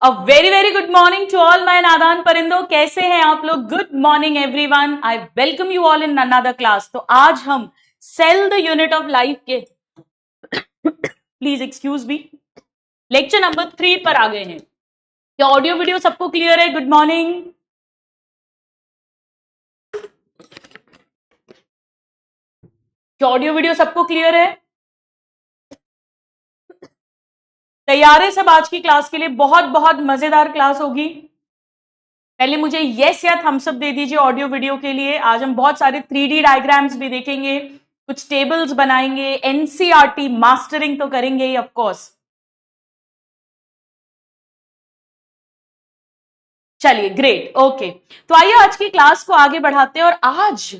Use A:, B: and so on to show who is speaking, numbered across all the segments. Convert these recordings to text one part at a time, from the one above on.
A: A very very good morning to all my नादान परिंदो। कैसे हैं आप लोग? Good morning everyone. I welcome you all in another class. तो आज हम cell the unit of life के please excuse me lecture number 3 पर आ गए हैं। क्या ऑडियो वीडियो सबको क्लियर है? Good morning. क्या ऑडियो वीडियो सबको क्लियर है? तैयार है सब आज की क्लास के लिए? बहुत बहुत मजेदार क्लास होगी। पहले मुझे यस या थम्स अप दे दीजिए ऑडियो वीडियो के लिए। आज हम बहुत सारे 3D डायग्राम्स भी देखेंगे, कुछ टेबल्स बनाएंगे, एनसीईआरटी मास्टरिंग तो करेंगे ही ऑफ कोर्स। चलिए ग्रेट, ओके। तो आइए आज की क्लास को आगे बढ़ाते हैं। और आज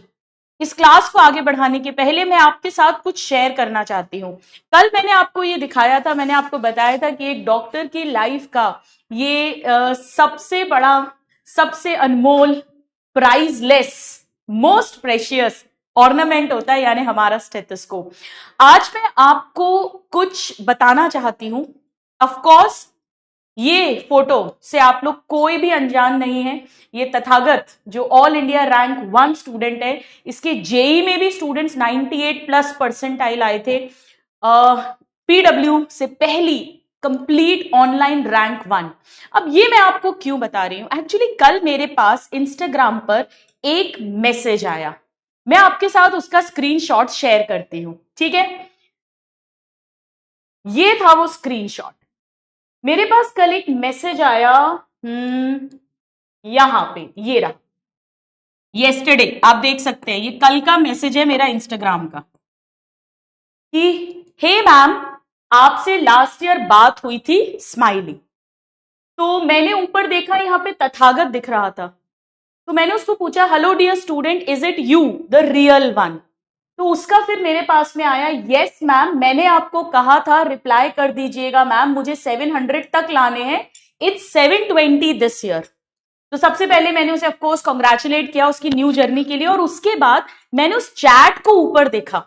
A: इस क्लास को आगे बढ़ाने के पहले मैं आपके साथ कुछ शेयर करना चाहती हूं। कल मैंने आपको ये दिखाया था, मैंने आपको बताया था कि एक डॉक्टर की लाइफ का ये सबसे बड़ा, सबसे अनमोल, प्राइजलेस, मोस्ट प्रेशियस ऑर्नामेंट होता है, यानी हमारा स्टेथोस्कोप। आज मैं आपको कुछ बताना चाहती हूं। ऑफ कोर्स ये फोटो से आप लोग कोई भी अनजान नहीं है। ये तथागत जो ऑल इंडिया रैंक 1 स्टूडेंट है, इसके जेई में भी स्टूडेंट्स 98+ परसेंटाइल आए थे। पीडब्ल्यू से पहली कंप्लीट ऑनलाइन रैंक 1। अब ये मैं आपको क्यों बता रही हूं? एक्चुअली कल मेरे पास इंस्टाग्राम पर एक मैसेज आया, मैं आपके साथ उसका स्क्रीनशॉट शेयर करती हूं, ठीक है? ये था वो स्क्रीनशॉट। मेरे पास कल एक मैसेज आया, यहां पे ये रहा, येस्टरडे। आप देख सकते हैं, ये कल का मैसेज है मेरा इंस्टाग्राम का कि हे मैम, आपसे लास्ट ईयर बात हुई थी, स्माइली। तो मैंने ऊपर देखा, यहां पे तथागत दिख रहा था। तो मैंने उसको पूछा, hello dear student, is it you the real one? तो उसका फिर मेरे पास में आया, यस मैम, मैंने आपको कहा था रिप्लाई कर दीजिएगा मैम, मुझे 700 तक लाने हैं, इट्स 720 दिस ईयर। तो सबसे पहले मैंने उसे ऑफ कोर्स कॉन्ग्रेचुलेट किया उसकी न्यू जर्नी के लिए। और उसके बाद मैंने उस चैट को ऊपर देखा।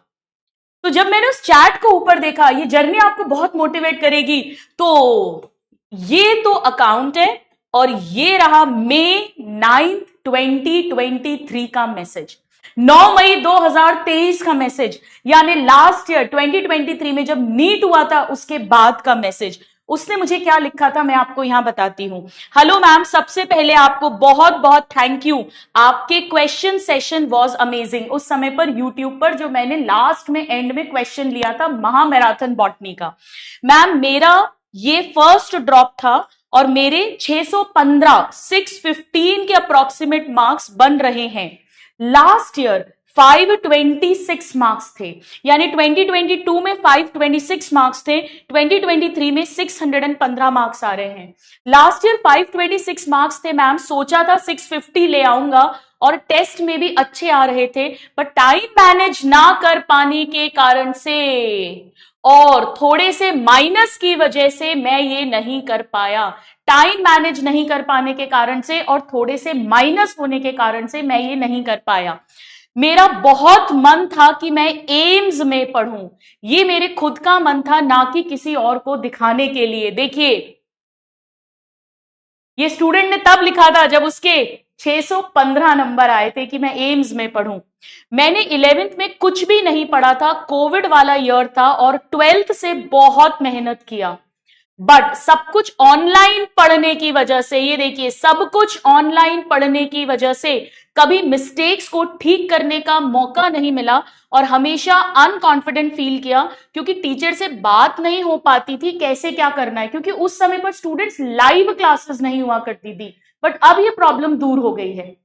A: तो जब मैंने उस चैट को ऊपर देखा, ये जर्नी आपको बहुत मोटिवेट करेगी। तो ये तो अकाउंट है और ये रहा मई 9, 2023 का मैसेज, 9 मई 2023 का मैसेज, यानी लास्ट ईयर 2023 में जब नीट हुआ था उसके बाद का मैसेज। उसने मुझे क्या लिखा था मैं आपको यहां बताती हूं। हेलो मैम, सबसे पहले आपको बहुत बहुत थैंक यू, आपके क्वेश्चन सेशन वाज अमेजिंग। उस समय पर यूट्यूब पर जो मैंने लास्ट में एंड में क्वेश्चन लिया था महामैराथन बॉटनी का। मैम, मेरा ये फर्स्ट ड्रॉप था और मेरे 615 615 के अप्रोक्सीमेट मार्क्स बन रहे हैं। लास्ट ईयर 526 मार्क्स थे, यानी 2022 में 526 मार्क्स थे, 2023 में 615 मार्क्स आ रहे हैं। लास्ट ईयर 526 मार्क्स थे मैम, सोचा था 650 ले आऊंगा और टेस्ट में भी अच्छे आ रहे थे, पर टाइम मैनेज ना कर पाने के कारण से और थोड़े से माइनस की वजह से मैं ये नहीं कर पाया। टाइम मैनेज नहीं कर पाने के कारण से और थोड़े से माइनस होने के कारण से मैं ये नहीं कर पाया। मेरा बहुत मन था कि मैं एम्स में पढ़ूं, ये मेरे खुद का मन था, ना कि किसी और को दिखाने के लिए। देखिए, ये स्टूडेंट ने तब लिखा था जब उसके 615 नंबर आए थे कि मैं एम्स में पढ़ूं। मैंने 11th में कुछ भी नहीं पढ़ा था, कोविड वाला ईयर था, और 12th से बहुत मेहनत किया, बट सब कुछ ऑनलाइन पढ़ने की वजह से, ये देखिए, सब कुछ ऑनलाइन पढ़ने की वजह से कभी मिस्टेक्स को ठीक करने का मौका नहीं मिला और हमेशा अनकॉन्फिडेंट फील किया, क्योंकि टीचर से बात नहीं हो पाती थी कैसे क्या करना है, क्योंकि उस समय पर स्टूडेंट्स लाइव क्लासेस नहीं हुआ करती थी। बट अब ये प्रॉब्लम दूर हो गई है।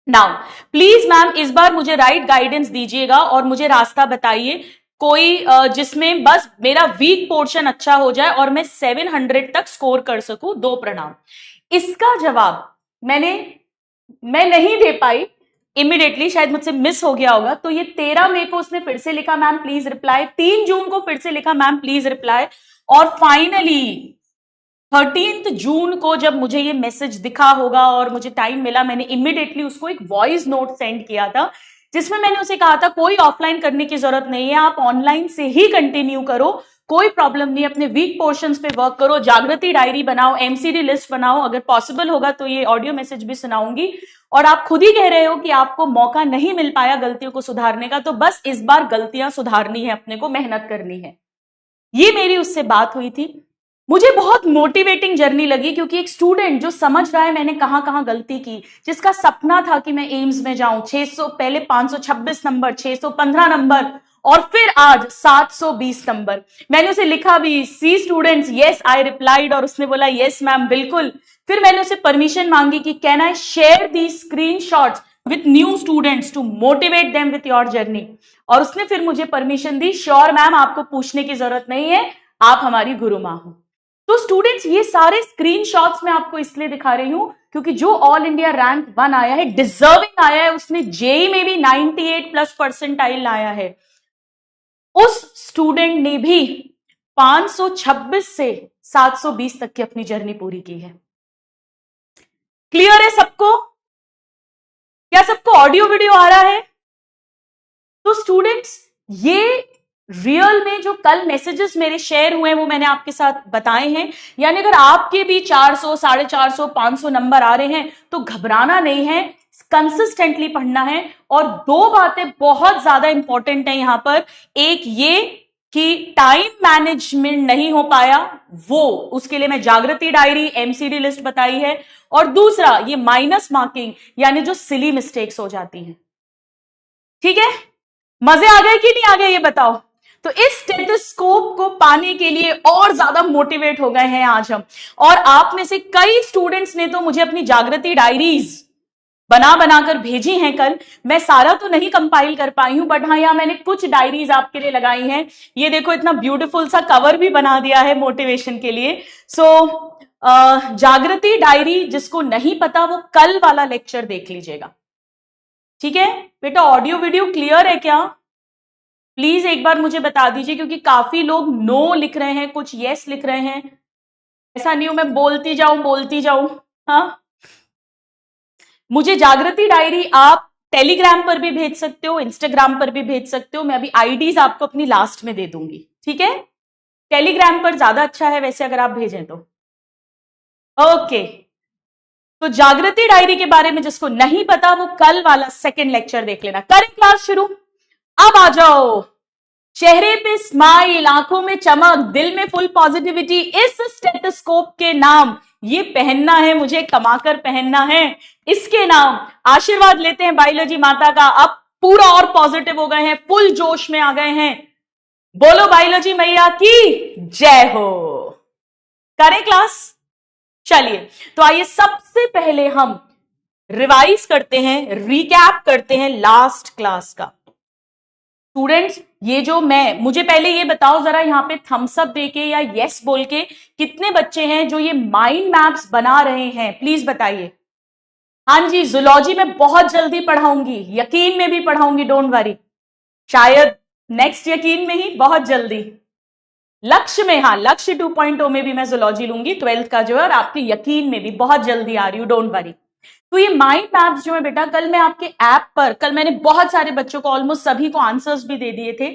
A: नाउ प्लीज मैम, इस बार मुझे राइट गाइडेंस दीजिएगा और मुझे रास्ता बताइए कोई जिसमें बस मेरा वीक पोर्शन अच्छा हो जाए और मैं 700 तक स्कोर कर सकूं। दो प्रणाम। इसका जवाब मैं नहीं दे पाई इमीडिएटली, शायद मुझसे मिस हो गया होगा। तो ये 13 मई को उसने फिर से लिखा मैम प्लीज रिप्लाई, 3 जून को फिर से लिखा मैम प्लीज रिप्लाई, और फाइनली 13 जून को जब मुझे ये मैसेज दिखा होगा और मुझे टाइम मिला, मैंने इमीडिएटली उसको एक वॉइस नोट सेंड किया था, जिसमें मैंने उसे कहा था कोई ऑफलाइन करने की जरूरत नहीं है, आप ऑनलाइन से ही कंटिन्यू करो, कोई प्रॉब्लम नहीं, अपने वीक पोर्शंस पे वर्क करो, जागृति डायरी बनाओ, एमसीडी लिस्ट बनाओ, अगर पॉसिबल होगा तो ये ऑडियो मैसेज भी सुनाऊंगी। और आप खुद ही कह रहे हो कि आपको मौका नहीं मिल पाया गलतियों को सुधारने का, तो बस इस बार गलतियां सुधारनी है, अपने को मेहनत करनी है। ये मेरी उससे बात हुई थी, मुझे बहुत मोटिवेटिंग जर्नी लगी, क्योंकि एक स्टूडेंट जो समझ रहा है मैंने कहां कहां गलती की, जिसका सपना था कि मैं एम्स में जाऊं, 600 पहले 526 नंबर, 615 नंबर और फिर आज 720 नंबर। मैंने उसे लिखा भी, सी स्टूडेंट्स यस आई रिप्लाइड, और उसने बोला यस मैम बिल्कुल। फिर मैंने उसे परमिशन मांगी कि can I share the screenshots with new students to motivate them with your journey, और उसने फिर मुझे परमिशन दी, श्योर मैम आपको पूछने की जरूरत नहीं है, आप हमारी गुरु मां हो। तो स्टूडेंट्स ये सारे स्क्रीनशॉट्स मैं आपको इसलिए दिखा रही हूं क्योंकि जो ऑल इंडिया रैंक 1 आया है, डिजर्विंग आया है, उसने जेई में भी 98+ परसेंटाइल लाया है, उस स्टूडेंट ने भी 526 से 720 तक की अपनी जर्नी पूरी की है। क्लियर है सबको? क्या सबको ऑडियो वीडियो आ रहा है? तो स्टूडेंट्स ये रियल में जो कल मैसेजेस मेरे शेयर हुए हैं वो मैंने आपके साथ बताए हैं, यानी अगर आपके भी 400, 450, 500 नंबर आ रहे हैं तो घबराना नहीं है, कंसिस्टेंटली पढ़ना है। और दो बातें बहुत ज्यादा इंपॉर्टेंट है यहां पर, एक ये कि टाइम मैनेजमेंट नहीं हो पाया, वो उसके लिए मैं जागृति डायरी, एमसीडी लिस्ट बताई है, और दूसरा ये माइनस मार्किंग, यानी जो सिली मिस्टेक्स हो जाती हैं। ठीक है, मजे आ गए कि नहीं आ गए ये बताओ। तो इस स्टेथोस्कोप को पाने के लिए और ज्यादा मोटिवेट हो गए हैं आज हम, और आप में से कई स्टूडेंट्स ने तो मुझे अपनी जागृति डायरीज बना बनाकर भेजी हैं कल। मैं सारा तो नहीं कंपाइल कर पाई हूं, बट हाँ यहां मैंने कुछ डायरीज आपके लिए लगाई हैं। ये देखो इतना ब्यूटीफुल सा कवर भी बना दिया है मोटिवेशन के लिए। जागृति डायरी जिसको नहीं पता वो कल वाला लेक्चर देख लीजिएगा, ठीक है बेटा। ऑडियो वीडियो क्लियर है क्या? प्लीज एक बार मुझे बता दीजिए, क्योंकि काफी लोग नो लिख रहे हैं, कुछ यस लिख रहे हैं। ऐसा नहीं हो मैं बोलती जाऊं। हाँ, मुझे जागृति डायरी आप टेलीग्राम पर भी भेज सकते हो, इंस्टाग्राम पर भी भेज सकते हो। मैं अभी आईडीज आपको अपनी लास्ट में दे दूंगी, ठीक है। टेलीग्राम पर ज्यादा अच्छा है वैसे अगर आप भेजें तो। ओके, तो जागृति डायरी के बारे में जिसको नहीं पता वो कल वाला सेकंड लेक्चर देख लेना। करें क्लास शुरू? अब आ जाओ, चेहरे पे स्माइल, आंखों में चमक, दिल में फुल पॉजिटिविटी, इस स्टेथोस्कोप के नाम ये पहनना है, मुझे कमाकर पहनना है। इसके नाम आशीर्वाद लेते हैं बायोलॉजी माता का। अब पूरा और पॉजिटिव हो गए हैं, फुल जोश में आ गए हैं। बोलो बायोलॉजी मैया की जय हो। करें क्लास? चलिए, तो आइए सबसे पहले हम रिवाइज करते हैं, रिकैप करते हैं लास्ट क्लास का। स्टूडेंट्स ये जो मुझे पहले ये बताओ जरा, यहां पे थम्स अप देके या यस बोल के कितने बच्चे हैं जो ये माइंड मैप्स बना रहे हैं, प्लीज बताइए। हाँ जी, जूलॉजी में बहुत जल्दी पढ़ाऊंगी, यकीन में भी पढ़ाऊंगी, डोंट वरी। शायद नेक्स्ट यकीन में ही बहुत जल्दी। लक्ष्य में, हाँ लक्ष्य 2.0 में भी मैं जूलॉजी लूंगी 12th का जो है, और आपके यकीन में भी बहुत जल्दी आ रही हूं, डोंट वरी। तो ये माइंड मैप्स जो है बेटा, कल मैं आपके ऐप पर, कल मैंने बहुत सारे बच्चों को, ऑलमोस्ट सभी को आंसर्स भी दे दिए थे।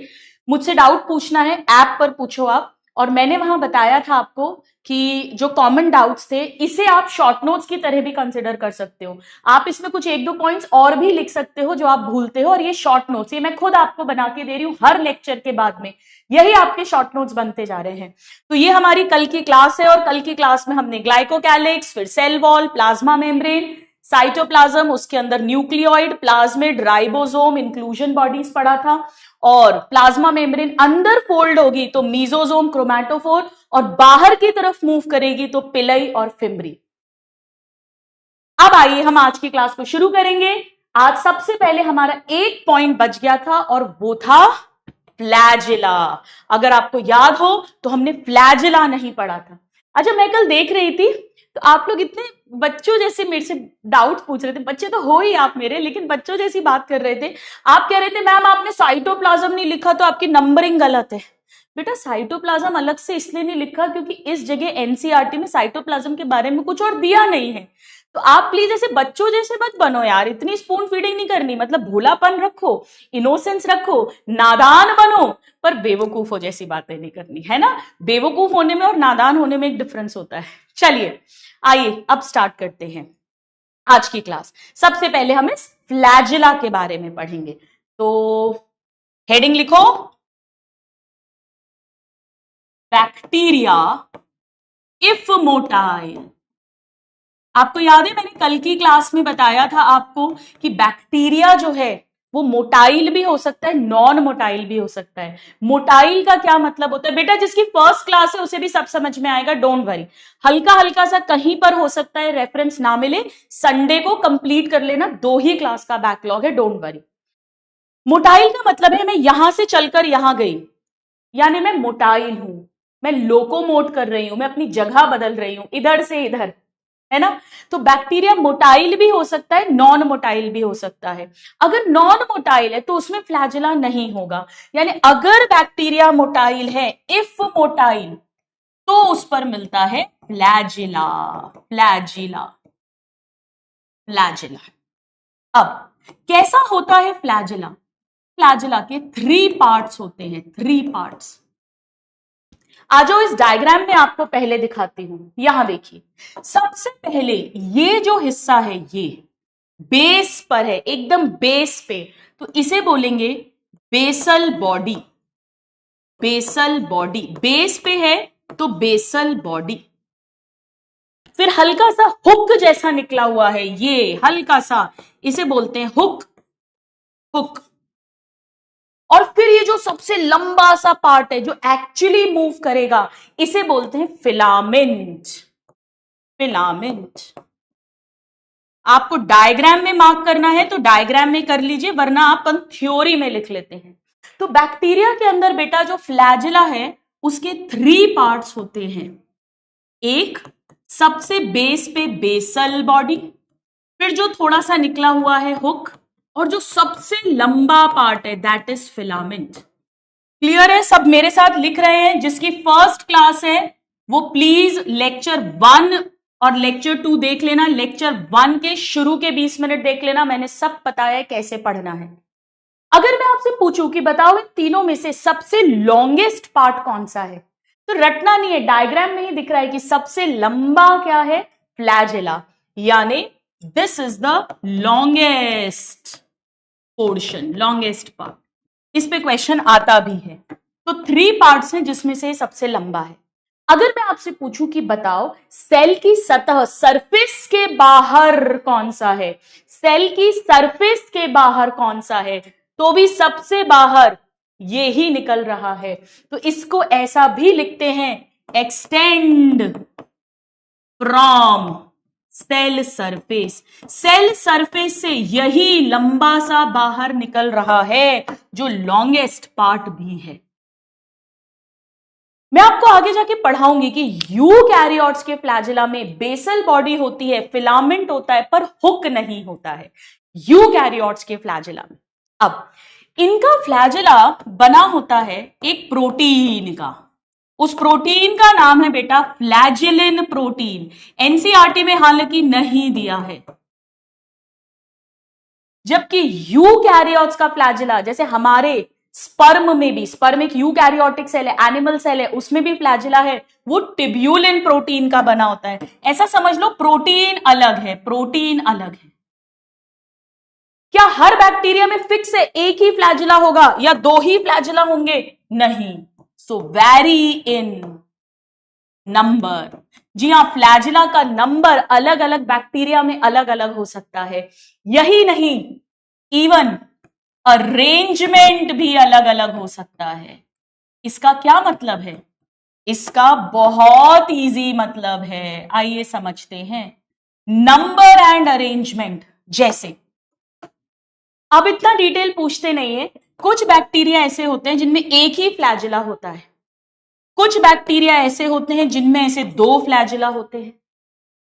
A: मुझसे डाउट पूछना है ऐप पर पूछो आप, और मैंने वहां बताया था आपको कि जो कॉमन डाउट्स थे इसे आप शॉर्ट नोट्स की तरह भी कंसिडर कर सकते हो। आप इसमें कुछ 1-2 पॉइंट्स और भी लिख सकते हो जो आप भूलते हो, और ये शॉर्ट नोट्स ये मैं खुद आपको बना के दे रही हूं हर लेक्चर के बाद में, यही आपके शॉर्ट नोट्स बनते जा रहे हैं। तो ये हमारी कल की क्लास है, और कल की क्लास में हमने ग्लाइकोकैलिक्स, फिर cell wall, plasma membrane, cytoplasm, उसके अंदर nucleoid, plasmid, ribosome, inclusion bodies पढ़ा था, और प्लाज्मा मेम्ब्रेन अंदर फोल्ड होगी तो मीजोसोम, क्रोमैटोफोर, और बाहर की तरफ मूव करेगी तो पिलई और फिम्ब्री। अब आइए हम आज की क्लास को शुरू करेंगे। आज सबसे पहले हमारा एक पॉइंट बच गया था, और वो था फ्लैजिला। अगर आपको याद हो तो हमने फ्लैजिला नहीं पढ़ा था। अच्छा, मैं कल देख रही थी तो आप लोग इतने बच्चों जैसे मेरे से डाउट पूछ रहे थे, बच्चे तो हो ही आप मेरे, लेकिन बच्चों जैसी बात कर रहे थे। आप कह रहे थे मैम आपने साइटोप्लाज्म नहीं लिखा तो आपकी नंबरिंग गलत है। बेटा साइटोप्लाज्म अलग से इसलिए नहीं लिखा क्योंकि इस जगह एनसीईआरटी में साइटोप्लाज्म के बारे में कुछ और दिया नहीं है। तो आप प्लीज ऐसे बच्चों जैसे मत बनो यार, इतनी स्पून फीडिंग नहीं करनी, मतलब भोलापन रखो, इनोसेंस रखो, नादान बनो, पर बेवकूफ हो जैसी बातें नहीं करनी है ना। बेवकूफ होने में और नादान होने में एक डिफरेंस होता है। चलिए आइए अब स्टार्ट करते हैं आज की क्लास। सबसे पहले हम इस फ्लैजिला के बारे में पढ़ेंगे। तो हेडिंग लिखो, बैक्टीरिया इफ मोटाइल। आपको याद है मैंने कल की क्लास में बताया था आपको कि बैक्टीरिया जो है वो मोटाइल भी हो सकता है, नॉन मोटाइल भी हो सकता है। मोटाइल का क्या मतलब होता है बेटा, जिसकी फर्स्ट क्लास है उसे भी सब समझ में आएगा, डोंट वरी। हल्का हल्का सा कहीं पर हो सकता है रेफरेंस ना मिले, संडे को कंप्लीट कर लेना, 2 ही क्लास का बैकलॉग है, डोंट वरी। मोटाइल का मतलब है मैं यहां से चलकर यहां गई, यानी मैं मोटाइल हूं, मैं लोकोमोट कर रही हूं, मैं अपनी जगह बदल रही हूं इधर से इधर, है ना। तो बैक्टीरिया मोटाइल भी हो सकता है, नॉन मोटाइल भी हो सकता है। अगर नॉन मोटाइल है तो उसमें फ्लैजिला नहीं होगा, यानी अगर बैक्टीरिया मोटाइल है, इफ मोटाइल, तो उस पर मिलता है फ्लैजिला। Flagella flagella. अब कैसा होता है फ्लैजिला? फ्लैजिला के 3 पार्ट्स होते हैं, 3 पार्ट्स। आ जाओ इस डायग्राम में आपको पहले दिखाती हूं। यहां देखिए, सबसे पहले ये जो हिस्सा है ये बेस पर है, एकदम बेस पे, तो इसे बोलेंगे basal body. Basal body base पे है तो बेसल बॉडी। फिर हल्का सा हुक जैसा निकला हुआ है, ये हल्का सा, इसे बोलते हैं हुक। हुक। और फिर ये जो सबसे लंबा सा पार्ट है जो एक्चुअली मूव करेगा, इसे बोलते हैं फिलामेंट। फिलामेंट। आपको डायग्राम में मार्क करना है तो डायग्राम में कर लीजिए, वरना आप थ्योरी में लिख लेते हैं। तो बैक्टीरिया के अंदर बेटा जो फ्लैजिला है उसके 3 पार्ट्स होते हैं। एक सबसे बेस पे बेसल बॉडी, फिर जो थोड़ा सा निकला हुआ है हुक, और जो सबसे लंबा पार्ट है दैट इज फिलामेंट। क्लियर है? सब मेरे साथ लिख रहे हैं? जिसकी फर्स्ट क्लास है वो प्लीज लेक्चर 1 और लेक्चर 2 देख लेना। लेक्चर 1 के शुरू के 20 मिनट देख लेना, मैंने सब बताया है कैसे पढ़ना है। अगर मैं आपसे पूछूं कि बताओ इन तीनों में से सबसे लॉन्गेस्ट पार्ट कौन सा है, तो रटना नहीं है, डायग्राम में ही दिख रहा है कि सबसे लंबा क्या है, फ्लैजिला, यानी this is the longest portion, longest part. इस पे क्वेश्चन आता भी है। तो 3 पार्ट्स हैं जिसमें से सबसे लंबा है। अगर मैं आपसे पूछूं कि बताओ सेल की सतह, सरफेस के बाहर कौन सा है, सेल की सरफेस के बाहर कौन सा है, तो भी सबसे बाहर ये ही निकल रहा है। तो इसको ऐसा भी लिखते हैं, extend from cell surface. Cell surface से यही लंबा सा बाहर निकल रहा है जो लॉन्गेस्ट पार्ट भी है। मैं आपको आगे जाके पढ़ाऊंगी कि यूकैरियोट्स के फ्लैजिला में बेसल बॉडी होती है, फिलामेंट होता है, पर हुक नहीं होता है यूकैरियोट्स के फ्लैजिला में। अब इनका फ्लैजिला बना होता है एक प्रोटीन का, उस प्रोटीन का नाम है बेटा फ्लैजिलिन प्रोटीन। एनसीईआरटी में हालांकि नहीं दिया है। जबकि यूकैरियोट्स का फ्लैजिला, जैसे हमारे स्पर्म में भी, स्पर्म एक यूकैरियोटिक सेल है, एनिमल सेल है, उसमें भी फ्लैजिला है, वो टिब्यूलिन प्रोटीन का बना होता है। ऐसा समझ लो प्रोटीन अलग है, प्रोटीन अलग है। क्या हर बैक्टीरिया में फिक्स है एक ही फ्लैजिला होगा या 2 ही फ्लैजिला होंगे? नहीं। सो वैरी इन नंबर। जी हां, फ्लैजिला का नंबर अलग अलग बैक्टीरिया में अलग अलग हो सकता है। यही नहीं, इवन अरेंजमेंट भी अलग अलग हो सकता है। इसका क्या मतलब है? इसका बहुत इजी मतलब है, आइए समझते हैं। नंबर एंड अरेंजमेंट, जैसे अब इतना डिटेल पूछते नहीं है। कुछ बैक्टीरिया ऐसे होते हैं जिनमें एक ही फ्लैजिला होता है, कुछ बैक्टीरिया ऐसे होते हैं जिनमें ऐसे 2 फ्लैजिला होते हैं,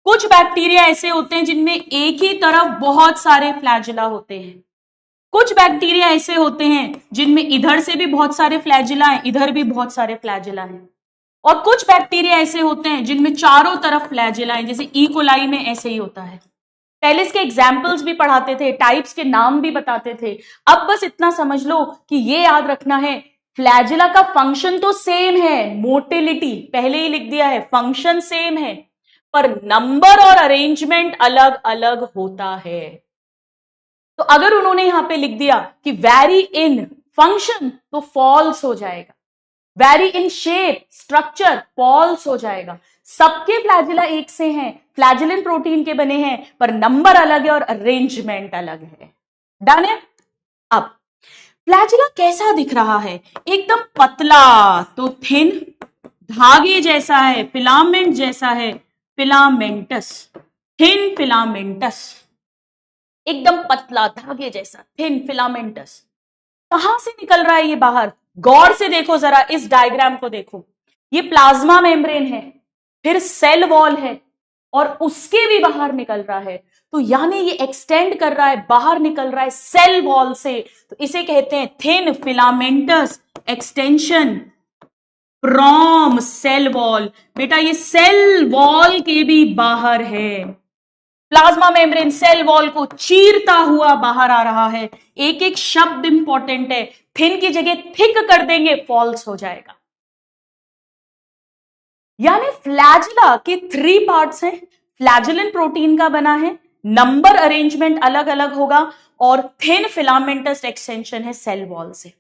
A: कुछ बैक्टीरिया ऐसे होते हैं जिनमें एक ही तरफ बहुत सारे फ्लैजिला होते हैं, कुछ बैक्टीरिया ऐसे होते हैं जिनमें इधर से भी बहुत सारे फ्लैजिला हैं, इधर भी बहुत सारे फ्लैजिला हैं, और कुछ बैक्टीरिया ऐसे होते हैं जिनमें चारों तरफ फ्लैजिला हैं, जैसे ई कोलाई में ऐसे ही होता है। पहले इसके एग्जाम्पल्स भी पढ़ाते थे, टाइप्स के नाम भी बताते थे। अब बस इतना समझ लो कि ये याद रखना है, फ्लैजिला का फंक्शन तो सेम है, मोटिलिटी पहले ही लिख दिया है, फंक्शन सेम है, पर नंबर और अरेंजमेंट अलग अलग होता है। तो अगर उन्होंने यहां पे लिख दिया कि वैरी इन फंक्शन तो फॉल्स हो जाएगा, vary in shape structure false हो जाएगा। सबके फ्लैजिला एक से हैं, फ्लैजिलिन प्रोटीन के बने हैं, पर नंबर अलग है और अरेंजमेंट अलग है। डन है। अब फ्लैजिला कैसा दिख रहा है? एकदम पतला, तो थिन, धागे जैसा है, फिलामेंट जैसा है, फिलामेंटस, थिन फिलामेंटस, एकदम पतला धागे जैसा, थिन फिलामेंटस। कहां से निकल रहा है ये बाहर? गौर से देखो जरा, इस डायग्राम को देखो। ये प्लाज्मा मेम्ब्रेन है, फिर सेल वॉल है, और उसके भी बाहर निकल रहा है, तो यानी ये एक्सटेंड कर रहा है, बाहर निकल रहा है सेल वॉल से, तो इसे कहते हैं thin filamentous extension from cell wall. बेटा ये सेल वॉल के भी बाहर है, प्लाज्मा मेम्ब्रेन सेल वॉल को चीरता हुआ बाहर आ रहा है। एक एक शब्द इंपॉर्टेंट है, थिन की जगह थिक कर देंगे फॉल्स हो जाएगा। यानी फ्लैजिला के 3 पार्ट्स हैं, फ्लैजिलिन प्रोटीन का बना है, नंबर अरेंजमेंट अलग अलग होगा, और थिन फिलामेंटस एक्सटेंशन है सेल वॉल से।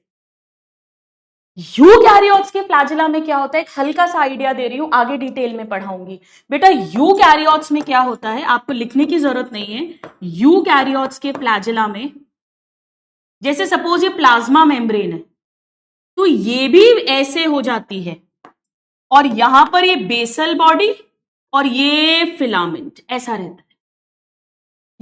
A: यूकैरियोट्स के फ्लैजिला में क्या होता है, एक हल्का सा आइडिया दे रही हूं, आगे डिटेल में पढ़ाऊंगी। बेटा यूकैरियोट्स में क्या होता है, आपको लिखने की जरूरत नहीं है। यूकैरियोट्स के फ्लैजिला में, जैसे सपोज ये प्लाज्मा मेम्ब्रेन है, तो ये भी ऐसे हो जाती है, और यहां पर ये बेसल बॉडी और ये फिलामेंट ऐसा रहता है।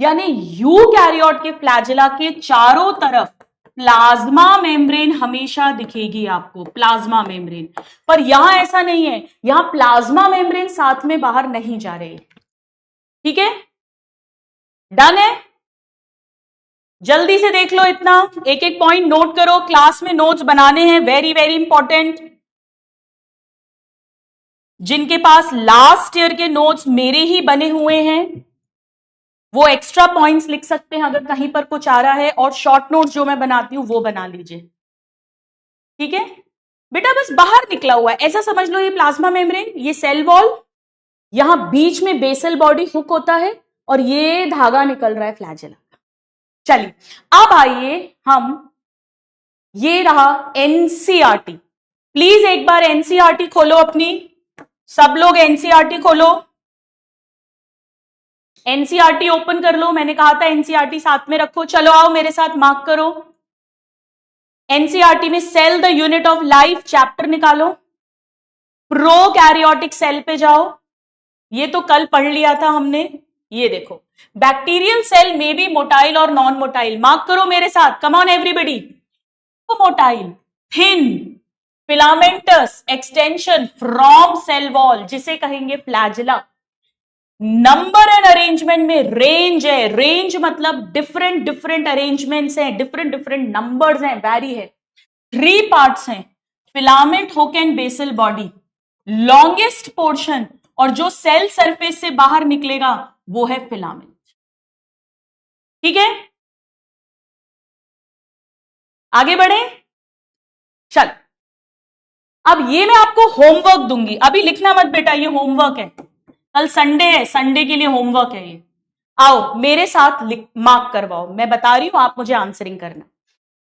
A: यानी यूकैरियोट के फ्लैजिला के चारों तरफ प्लाज्मा मेम्ब्रेन हमेशा दिखेगी आपको, प्लाज्मा मेम्ब्रेन। पर यहां ऐसा नहीं है, यहां प्लाज्मा मेम्ब्रेन साथ में बाहर नहीं जा रही। ठीक है, डन है। जल्दी से देख लो, इतना एक एक पॉइंट नोट करो, क्लास में नोट्स बनाने हैं, वेरी वेरी इंपॉर्टेंट। जिनके पास लास्ट ईयर के नोट्स मेरे ही बने हुए हैं वो एक्स्ट्रा पॉइंट्स लिख सकते हैं अगर कहीं पर कुछ आ रहा है, और शॉर्ट नोट्स जो मैं बनाती हूं वो बना लीजिए। ठीक है बेटा, बस बाहर निकला हुआ है ऐसा समझ लो, ये प्लाज्मा मेम्ब्रेन, ये सेल वॉल, यहां बीच में बेसल बॉडी हुक होता है, और ये धागा निकल रहा है फ्लैजिला। चलिए अब आइए हम, ये रहा एनसीईआरटी। प्लीज एक बार एनसीईआरटी खोलो अपनी, सब लोग एनसीईआरटी खोलो, एनसीईआरटी ओपन कर लो। मैंने कहा था एनसीईआरटी साथ में रखो। चलो आओ मेरे साथ मार्क करो। एनसीईआरटी में cell the unit of life chapter निकालो, प्रोकैरियोटिक सेल पे जाओ, ये तो कल पढ़ लिया था हमने। ये देखो, बैक्टीरियल सेल में भी मोटाइल और नॉन मोटाइल, मार्क करो मेरे साथ, come on everybody. Motile, thin, filamentous extension from cell wall, जिसे कहेंगे फ्लैजिला। नंबर एंड अरेंजमेंट में रेंज है, रेंज मतलब डिफरेंट डिफरेंट अरेंजमेंट्स हैं, डिफरेंट डिफरेंट नंबर्स हैं, वैरी है। 3 पार्ट्स हैं, filament, hook and basal body. Longest portion और जो सेल सरफेस से बाहर निकलेगा वो है फिलामेंट। ठीक है, आगे बढ़े। चल अब ये मैं आपको होमवर्क दूंगी, अभी लिखना मत बेटा, ये होमवर्क है, कल संडे है, संडे के लिए होमवर्क है ये। आओ मेरे साथ मार्क करवाओ, मैं बता रही हूं, आप मुझे आंसरिंग करना।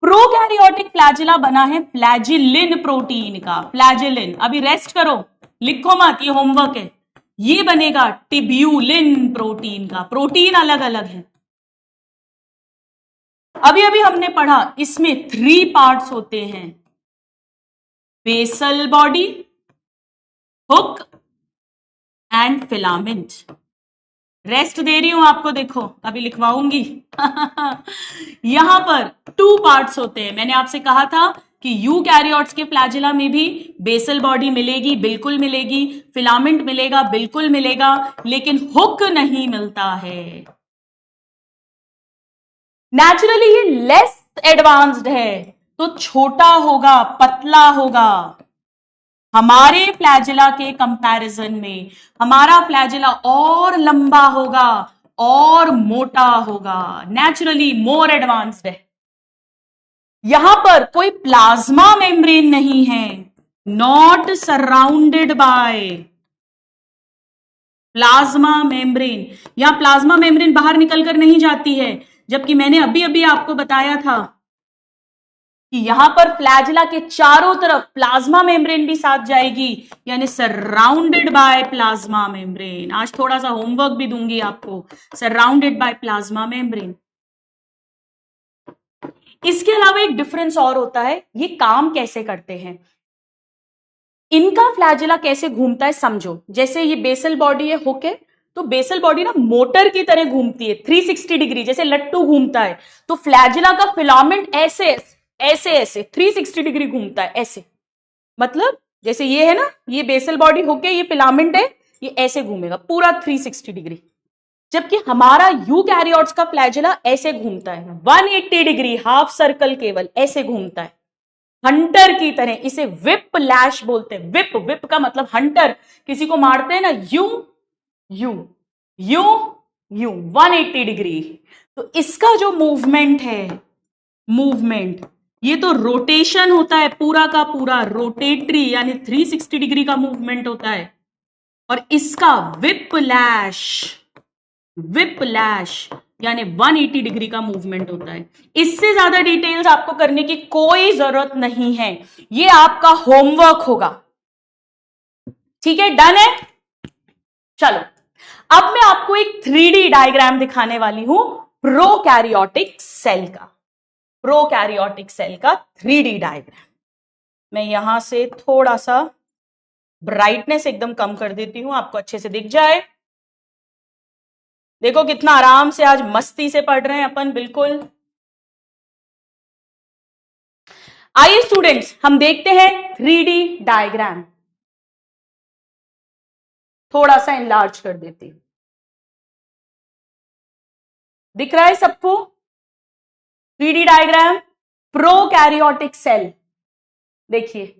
A: प्रोकैरियोटिक फ्लैजिला बना है फ्लैजिलिन प्रोटीन का, फ्लैजिलिन। अभी रेस्ट करो, लिखो मत, ये होमवर्क है। ये बनेगा टिब्यूलिन प्रोटीन का, प्रोटीन अलग अलग है। अभी अभी हमने पढ़ा, इसमें 3 पार्ट्स होते हैं, basal body, hook and filament. Rest दे रही हूं आपको, देखो अभी लिखवाऊंगी। यहां पर 2 पार्ट्स होते हैं। मैंने आपसे कहा था कि यूकैरियोट्स के फ्लैजिला में भी बेसल बॉडी मिलेगी, बिल्कुल मिलेगी, फिलामेंट मिलेगा, बिल्कुल मिलेगा, लेकिन हुक नहीं मिलता है। नेचुरली ये लेस एडवांस्ड है तो छोटा होगा, पतला होगा। हमारे फ्लैजिला के कंपैरिजन में हमारा फ्लैजिला और लंबा होगा और मोटा होगा, नेचुरली मोर एडवांस्ड है। यहां पर कोई प्लाज्मा मेम्ब्रेन नहीं है, not surrounded by plasma membrane. यहां प्लाज्मा मेम्ब्रेन बाहर निकलकर नहीं जाती है, जबकि मैंने अभी अभी आपको बताया था कि यहां पर फ्लैजिला के चारों तरफ प्लाज्मा मेम्ब्रेन भी साथ जाएगी, यानी सराउंडेड बाय प्लाज्मा मेम्ब्रेन। आज थोड़ा सा होमवर्क भी दूंगी आपको, सराउंडेड बाय प्लाज्मा मेम्ब्रेन। इसके अलावा एक डिफरेंस और होता है, ये काम कैसे करते हैं, इनका फ्लैजिला कैसे घूमता है समझो। जैसे ये बेसल बॉडी है हुक है, तो बेसल बॉडी ना मोटर की तरह घूमती है 360 डिग्री, जैसे लट्टू घूमता है, तो फ्लैजिला का फिलामेंट ऐसे ऐसे ऐसे 360 डिग्री घूमता है, ऐसे। मतलब जैसे ये है ना, ये बेसल बॉडी हुक है, ये फिलामेंट है, ये ऐसे घूमेगा पूरा 360 डिग्री। जबकि हमारा यूकैरियोट्स का फ्लैजिला ऐसे घूमता है 180 डिग्री, हाफ सर्कल केवल ऐसे घूमता है, हंटर की तरह। इसे विप लैश बोलते हैं। विप, विप का मतलब हंटर, किसी को मारते हैं ना, you you you you 180 degree. तो इसका जो मूवमेंट है, मूवमेंट ये तो रोटेशन होता है, पूरा का पूरा रोटेटरी यानी 360 डिग्री का मूवमेंट होता है। और इसका विप लैश यानी 180 डिग्री का मूवमेंट होता है। इससे ज्यादा डिटेल्स आपको करने की कोई जरूरत नहीं है, ये आपका होमवर्क होगा। ठीक है, डन है। चलो अब मैं आपको एक 3D डायग्राम दिखाने वाली हूं प्रोकैरियोटिक सेल का। प्रोकैरियोटिक सेल का 3D डायग्राम। मैं यहां से थोड़ा सा ब्राइटनेस एकदम कम कर देती हूं, आपको अच्छे से दिख जाए। देखो कितना आराम से आज मस्ती से पढ़ रहे हैं अपन, बिल्कुल। आइए स्टूडेंट्स, हम देखते हैं 3D डायग्राम। थोड़ा सा इनलार्ज कर देती हूं, दिख रहा है सबको 3D डायग्राम प्रोकैरियोटिक सेल। देखिए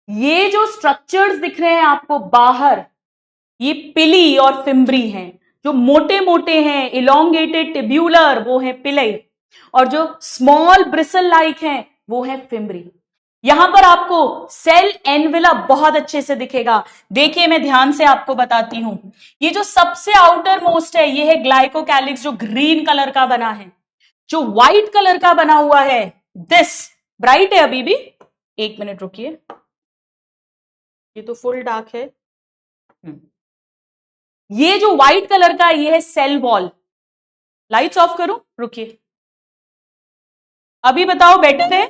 A: ये जो स्ट्रक्चर्स दिख रहे हैं आपको बाहर, ये पिली और फिम्ब्री हैं। जो मोटे मोटे हैं इलोंगेटेड टिब्यूलर वो है पिली, और जो स्मॉल ब्रिसल लाइक हैं वो है फिम्ब्री। यहां पर आपको सेल एनवेलप बहुत अच्छे से दिखेगा। देखिए मैं ध्यान से आपको बताती हूं, ये जो सबसे आउटर मोस्ट है ये है ग्लाइकोकैलिक्स, जो ग्रीन कलर का बना है। जो व्हाइट कलर का बना हुआ है दिस ब्राइट है अभी भी, एक मिनट रुकिए, ये तो फुल डार्क है। ये जो व्हाइट कलर का ये है सेल वॉल। लाइट्स ऑफ करूं, रुकिए, अभी बताओ बेटर है?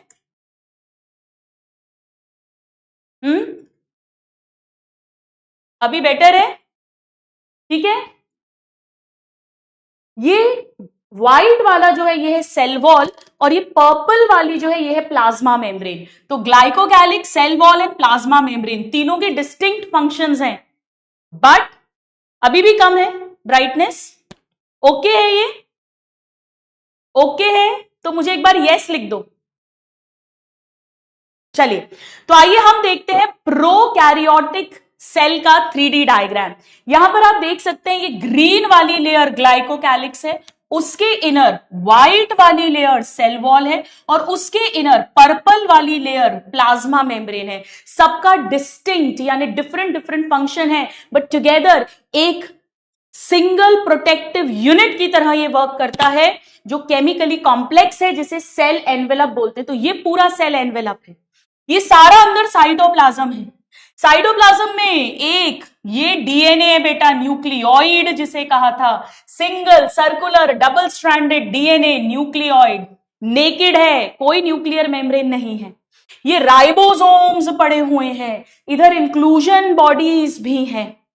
A: अभी बेटर है? ठीक है। ये व्हाइट वाला जो है ये है सेल वॉल, और ये पर्पल वाली जो है ये है प्लाज्मा मेम्ब्रेन। तो glycocalyx, cell wall and plasma membrane तीनों के डिस्टिंक्ट फंक्शंस हैं, बट अभी भी कम है ब्राइटनेस। ओके है ये? ओके है तो मुझे एक बार यस लिख दो। चलिए तो आइए हम देखते हैं प्रोकैरियोटिक सेल का 3D डायग्राम। यहां पर आप देख सकते हैं ये ग्रीन वाली लेयर ग्लाइकोकैलिक्स है, उसके इनर व्हाइट वाली लेयर सेल वॉल है, और उसके इनर पर्पल वाली लेयर प्लाज्मा मेम्ब्रेन है। सबका डिस्टिंक्ट यानी डिफरेंट डिफरेंट फंक्शन है, बट टुगेदर एक सिंगल प्रोटेक्टिव यूनिट की तरह ये वर्क करता है, जो केमिकली कॉम्प्लेक्स है, जिसे सेल एनवेलप बोलते हैं। तो ये पूरा सेल एनवेलप है, ये सारा अंदर साइटोप्लाज्म है। साइटोप्लाज्म में एक ये डीएनए है बेटा, न्यूक्लियोइड जिसे कहा था, single circular double stranded DNA nucleoid, naked है, कोई न्यूक्लियर मेम्ब्रेन नहीं है। ये राइबोसोम्स पड़े हुए हैं, इधर इंक्लूजन बॉडीज भी हैं।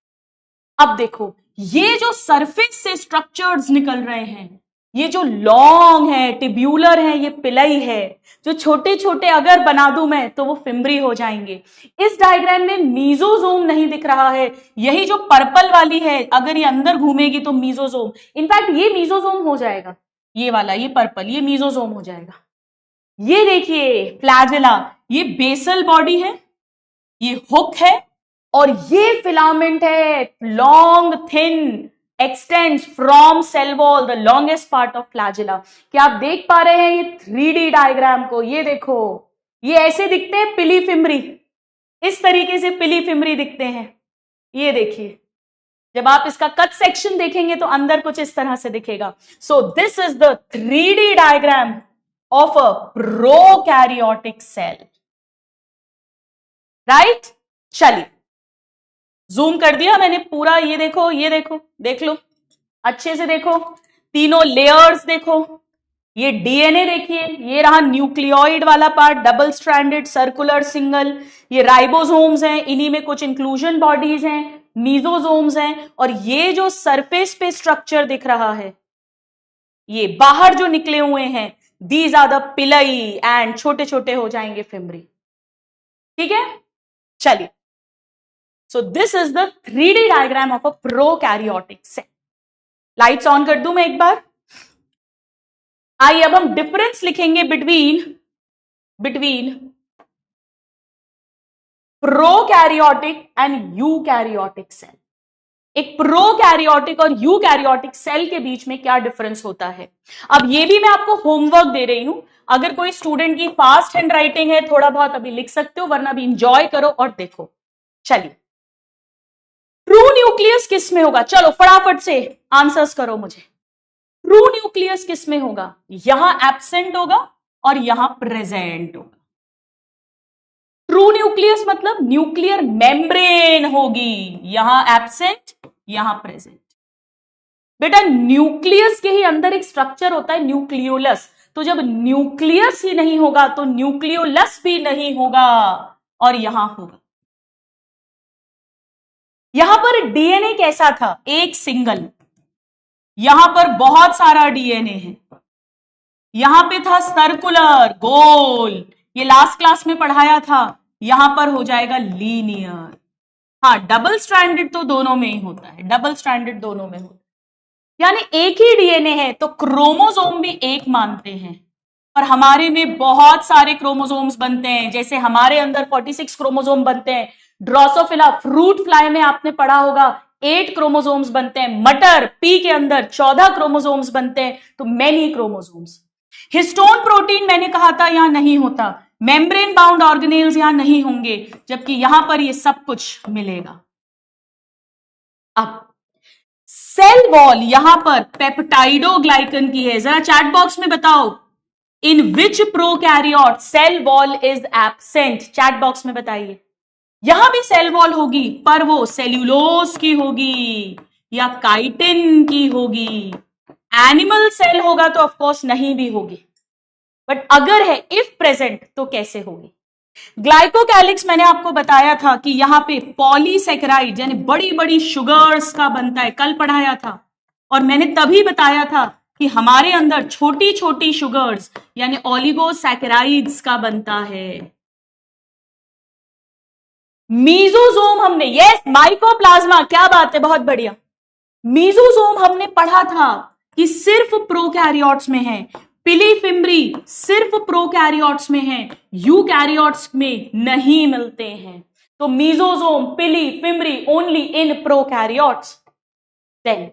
A: अब देखो ये जो सरफेस से स्ट्रक्चर्स निकल रहे हैं, ये जो लॉन्ग है टिब्यूलर है ये पिलाई है, जो छोटे छोटे अगर बना दूं मैं तो वो फिम्ब्री हो जाएंगे। इस डायग्राम में मीजोजोम नहीं दिख रहा है, यही जो पर्पल वाली है अगर ये अंदर घूमेगी तो मीजोजोम, इनफैक्ट ये मीजोजोम हो जाएगा, ये वाला, ये पर्पल, ये मीजोजोम हो जाएगा। ये देखिए फ्लैजेला, ये बेसल बॉडी है, ये हुक है, और ये फिलामेंट है, long thin extends from cell wall, the longest part of flagella. क्या आप देख पा रहे हैं ये 3D डायग्राम को? ये देखो, ये ऐसे दिखते हैं पिलीफिमरी, इस तरीके से पिलीफिमरी दिखते हैं। ये देखिए, जब आप इसका कट सेक्शन देखेंगे तो अंदर कुछ इस तरह से दिखेगा। So this is the 3D diagram of a prokaryotic cell, right? चलिए, जूम कर दिया मैंने पूरा, ये देखो, ये देखो, देख लो अच्छे से, देखो तीनों लेयर्स देखो। ये डीएनए देखिए, ये रहा न्यूक्लियोइड वाला part, double stranded, circular, single. ये राइबोसोम्स हैं, इन्हीं में कुछ इंक्लूजन बॉडीज हैं, मीजोसोम्स हैं, और ये जो सरफेस पे स्ट्रक्चर दिख रहा है, ये बाहर जो निकले हुए हैं, these are the pili, and छोटे छोटे हो जाएंगे फिमरी। ठीक है, चलिए। So this is the 3D diagram of a prokaryotic cell. Lights on कर दूं मैं एक बार? आइए अब हम डिफरेंस लिखेंगे between prokaryotic and eukaryotic cell. एक प्रोकैरियोटिक और यूकैरियोटिक सेल के बीच में क्या डिफरेंस होता है। अब ये भी मैं आपको होमवर्क दे रही हूं, अगर कोई स्टूडेंट की फास्ट हैंड राइटिंग है, थोड़ा बहुत अभी लिख सकते हो, वरना भी इंजॉय करो और देखो। चलिए, ट्रू न्यूक्लियस किस में होगा? चलो फटाफट से आंसर्स करो मुझे। ट्रू न्यूक्लियस किस में होगा? यहां एब्सेंट होगा और यहां प्रेजेंट होगा। ट्रू न्यूक्लियस मतलब न्यूक्लियर मेम्ब्रेन होगी, यहां एब्सेंट, यहां प्रेजेंट। बेटा न्यूक्लियस के ही अंदर एक स्ट्रक्चर होता है न्यूक्लियोलस, तो जब न्यूक्लियस ही नहीं होगा तो न्यूक्लियोलस भी नहीं होगा, और यहां होगा। यहां पर डीएनए कैसा था? एक सिंगल। यहां पर बहुत सारा डीएनए है। यहां पे था सर्कुलर, गोल, ये लास्ट क्लास में पढ़ाया था। यहां पर हो जाएगा लीनियर। हाँ, डबल स्ट्रैंडेड तो दोनों में ही होता है, डबल स्ट्रैंडेड दोनों में होता है, यानी एक ही डीएनए है तो क्रोमोसोम भी एक मानते हैं। और हमारे में बहुत सारे क्रोमोसोम्स बनते हैं, जैसे हमारे अंदर 46 क्रोमोसोम बनते हैं। ड्रोसोफिला, फ्रूट फ्लाई में आपने पढ़ा होगा 8 क्रोमोसोम्स बनते हैं। मटर, पी के अंदर 14 क्रोमोसोम्स बनते हैं। तो मैनी क्रोमोसोम्स। हिस्टोन प्रोटीन मैंने कहा था यहां नहीं होता, मेम्ब्रेन बाउंड ऑर्गेनेल्स यहां नहीं होंगे, जबकि यहां पर ये सब कुछ मिलेगा। अब सेल वॉल यहां पर पेप्टाइडोग्लाइकन की है, जरा चैट बॉक्स में बताओ, in which prokaryote cell wall is absent? Chat box में बताइए। यहां भी सेल वॉल होगी, पर वो सेल्यूलोज की होगी या काइटिन की होगी। एनिमल सेल होगा तो ऑफकोर्स नहीं भी होगी, बट अगर है, इफ प्रेजेंट, तो कैसे होगी? ग्लाइकोकैलिक्स मैंने आपको बताया था कि यहां पे पॉलीसेकेराइड यानी बड़ी बड़ी शुगर्स का बनता है, कल पढ़ाया था। और मैंने तभी बताया था कि हमारे अंदर छोटी छोटी शुगर्स यानी ओलिगोसैकेराइड्स का बनता है। मीजोसोम हमने, यस माइकोप्लाज्मा, क्या बात है, बहुत बढ़िया। मीजोसोम हमने पढ़ा था कि सिर्फ प्रोकैरियोट्स में है, पिलीफिमरी सिर्फ प्रोकैरियोट्स में है, यूकैरियोट्स में नहीं मिलते हैं। तो mesosome, pili fimbriae only in prokaryotes. Then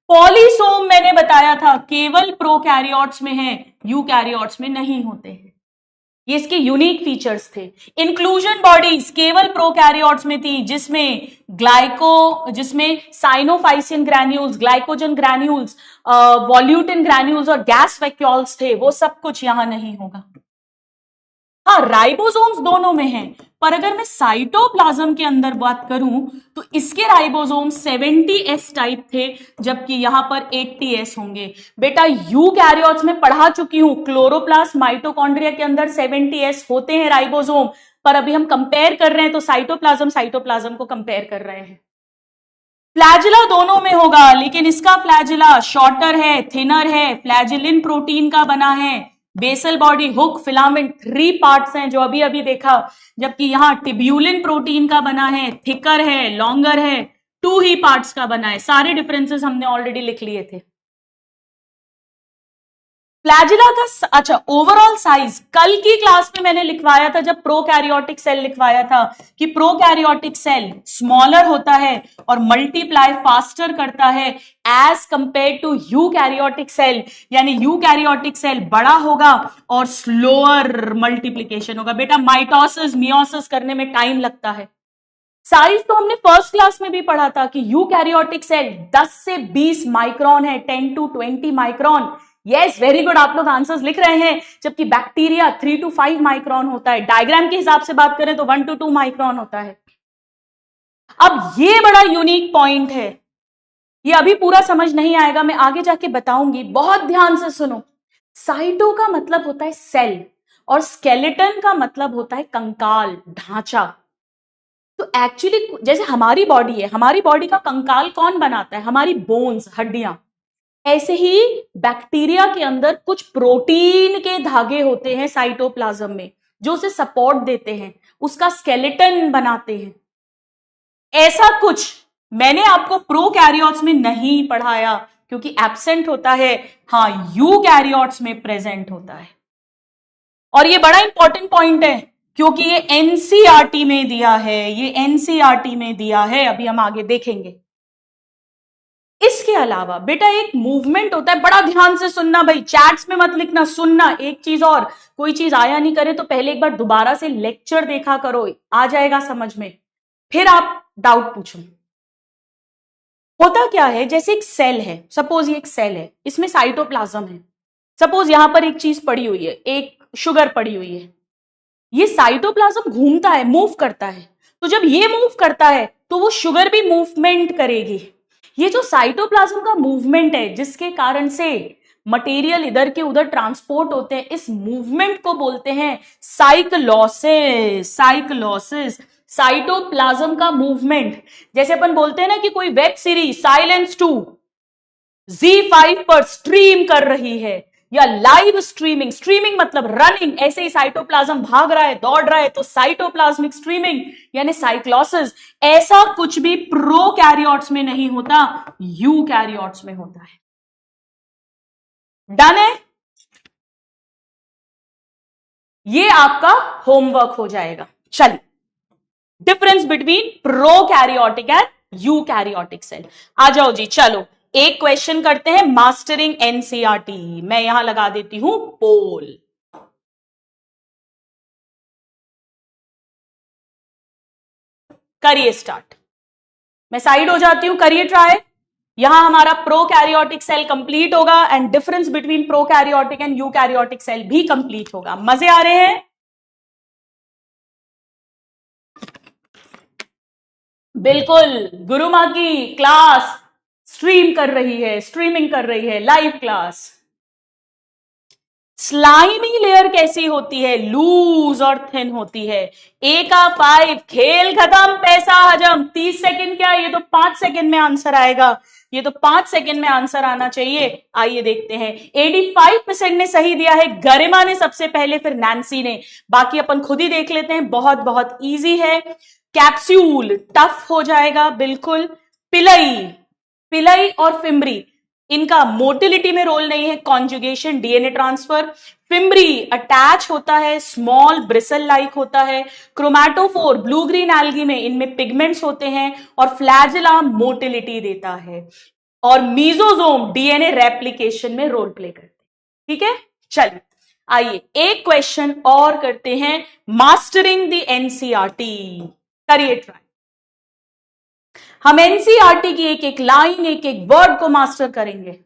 A: polysome मैंने बताया था केवल प्रोकैरियोट्स में है, यूकैरियोट्स में नहीं होते हैं। ये इसके यूनिक फीचर्स थे। इंक्लूजन बॉडीज केवल प्रोकैरियोट्स में थी, जिसमें cyanophycin granules, glycogen granules, volutin granules और गैस वैक्यूल्स थे, वो सब कुछ यहां नहीं होगा। हाँ, राइबोसोम्स दोनों में हैं, पर अगर मैं साइटोप्लाज्म के अंदर बात करूं तो इसके राइबोसोम 70S टाइप थे, जबकि यहां पर 80S होंगे। बेटा यूकैरियोट्स में पढ़ा चुकी हूं, क्लोरोप्लास्ट, माइटोकॉन्ड्रिया के अंदर 70S होते हैं राइबोसोम, पर अभी हम कंपेयर कर रहे हैं तो साइटोप्लाज्म को कंपेयर कर रहे हैं। फ्लैजिला दोनों में होगा, लेकिन इसका फ्लैजिला शॉर्टर है, थिनर है, फ्लैजिलिन प्रोटीन का बना है। Basal body, hook, filament 3 parts हैं जो अभी अभी देखा, जबकि यहां टिब्यूलिन प्रोटीन का बना है, थिकर है, लॉन्गर है, 2 ही पार्ट्स का बना है। सारे डिफरेंसेस हमने ऑलरेडी लिख लिए थे। फ्लैजिला का अच्छा ओवरऑल साइज कल की क्लास में मैंने लिखवाया था, जब प्रोकैरियोटिक सेल लिखवाया था कि प्रोकैरियोटिक सेल स्मॉलर होता है और मल्टीप्लाई फास्टर करता है as compared to eukaryotic cell, यानी यूकैरियोटिक सेल बड़ा होगा और स्लोअर मल्टीप्लीकेशन होगा। बेटा माइटोसिस मियोसिस करने में टाइम लगता है। साइज तो हमने फर्स्ट क्लास में भी पढ़ा था कि यूकैरियोटिक सेल 10 से 20 माइक्रोन है, 10 to 20 micron. Yes very good, आप लोग आंसर्स लिख रहे हैं, जबकि बैक्टीरिया 3 to 5 माइक्रोन होता है। डायग्राम के हिसाब से बात करें तो 1 to 2 माइक्रोन होता है। अब ये बड़ा यूनिक पॉइंट है, ये अभी पूरा समझ नहीं आएगा, मैं आगे जाके बताऊंगी, बहुत ध्यान से सुनो। साइटो का मतलब होता है सेल और स्केलेटन का मतलब होता है कंकाल, ढांचा। तो एक्चुअली जैसे हमारी बॉडी है, हमारी बॉडी का कंकाल कौन बनाता है? हमारी बोन्स, हड्डियां। ऐसे ही बैक्टीरिया के अंदर कुछ प्रोटीन के धागे होते हैं साइटोप्लाज्म में, जो उसे सपोर्ट देते हैं, उसका स्केलेटन बनाते हैं। ऐसा कुछ मैंने आपको प्रोकैरियोट्स में नहीं पढ़ाया क्योंकि एब्सेंट होता है, हाँ यूकैरियोट्स में प्रेजेंट होता है। और ये बड़ा इंपॉर्टेंट पॉइंट है क्योंकि ये एनसीईआरटी में दिया है, ये एनसीईआरटी में दिया है, अभी हम आगे देखेंगे। इसके अलावा बेटा एक मूवमेंट होता है, बड़ा ध्यान से सुनना भाई, चैट्स में मत लिखना, सुनना। एक चीज और, कोई चीज आया नहीं करे तो पहले एक बार दोबारा से लेक्चर देखा करो, आ जाएगा समझ में, फिर आप डाउट पूछो। होता क्या है, जैसे एक सेल है, सपोज ये एक सेल है, इसमें साइटोप्लाज्म है। सपोज यहां पर एक चीज पड़ी हुई है, एक शुगर पड़ी हुई है। ये साइटोप्लाज्म घूमता है, मूव करता है। तो जब ये मूव करता है तो वो शुगर भी मूवमेंट करेगी। ये जो साइटोप्लाज्म का मूवमेंट है, जिसके कारण से मटेरियल इधर के उधर ट्रांसपोर्ट होते हैं, इस मूवमेंट को बोलते हैं साइक्लोसिस। साइक्लोसिस साइटोप्लाज्म का मूवमेंट। जैसे अपन बोलते हैं ना कि कोई वेब सीरीज साइलेंस 2 Z5 पर स्ट्रीम कर रही है, या लाइव स्ट्रीमिंग, स्ट्रीमिंग मतलब रनिंग, ऐसे ही साइटोप्लाज्म भाग रहा है, दौड़ रहा है, तो साइटोप्लाज्मिक स्ट्रीमिंग यानी साइक्लोसिस। ऐसा कुछ भी प्रोकैरियोट्स में नहीं होता, यूकैरियोट्स में होता है। डन है? ये आपका होमवर्क हो जाएगा। चलिए, difference between prokaryotic and eukaryotic cell. आ जाओ जी, चलो एक क्वेश्चन करते हैं, मास्टरिंग एनसीईआरटी। मैं यहां लगा देती हूं पोल। करिए स्टार्ट। मैं साइड हो जाती हूं, करिए ट्राई। यहां हमारा प्रोकैरियोटिक सेल कंप्लीट होगा and difference between prokaryotic and eukaryotic cell भी कंप्लीट होगा। मजे आ रहे हैं? बिल्कुल, गुरु मां की क्लास स्ट्रीम कर रही है, स्ट्रीमिंग कर रही है, लाइव क्लास। स्लाइमी लेयर कैसी होती है? लूज और थिन होती है। ए का 5, खेल खत्म, पैसा हजम। 30 सेकंड क्या, ये तो 5 सेकंड में आंसर आएगा, ये तो 5 सेकंड में आंसर आना चाहिए। आइए देखते हैं। 85% ने सही दिया है, गरिमा ने सबसे पहले, फिर नैन्सी ने, बाकी अपन खुद ही देख लेते हैं। बहुत बहुत इजी है। कैप्सूल टफ हो जाएगा बिल्कुल। पिलई, पिलई और फिम्बरी, इनका मोटिलिटी में रोल नहीं है, conjugation, DNA transfer. Fimbriae attach होता है, स्मॉल ब्रिसल लाइक होता है। क्रोमैटोफोर ब्लू ग्रीन एल्गी में, इनमें पिगमेंट्स होते हैं। और फ्लैजिला मोटिलिटी देता है। और मीजोजोम डीएनए रेप्लिकेशन में रोल प्ले करते हैं। ठीक है, चलिए आइए एक क्वेश्चन और करते हैं, मास्टरिंग द एनसीईआरटी। करिए ट्राई। हम एनसीईआरटी की एक एक लाइन, एक एक वर्ड को मास्टर करेंगे।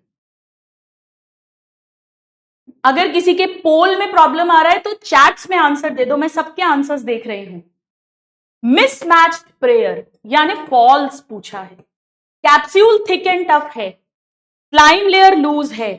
A: अगर किसी के पोल में प्रॉब्लम आ रहा है तो चैट्स में आंसर दे दो, मैं सबके आंसर्स देख रही हूं। मिसमैच्ड प्रेयर यानी फॉल्स पूछा है। कैप्सूल थिक एंड टफ है, स्लाइम लेयर लूज है।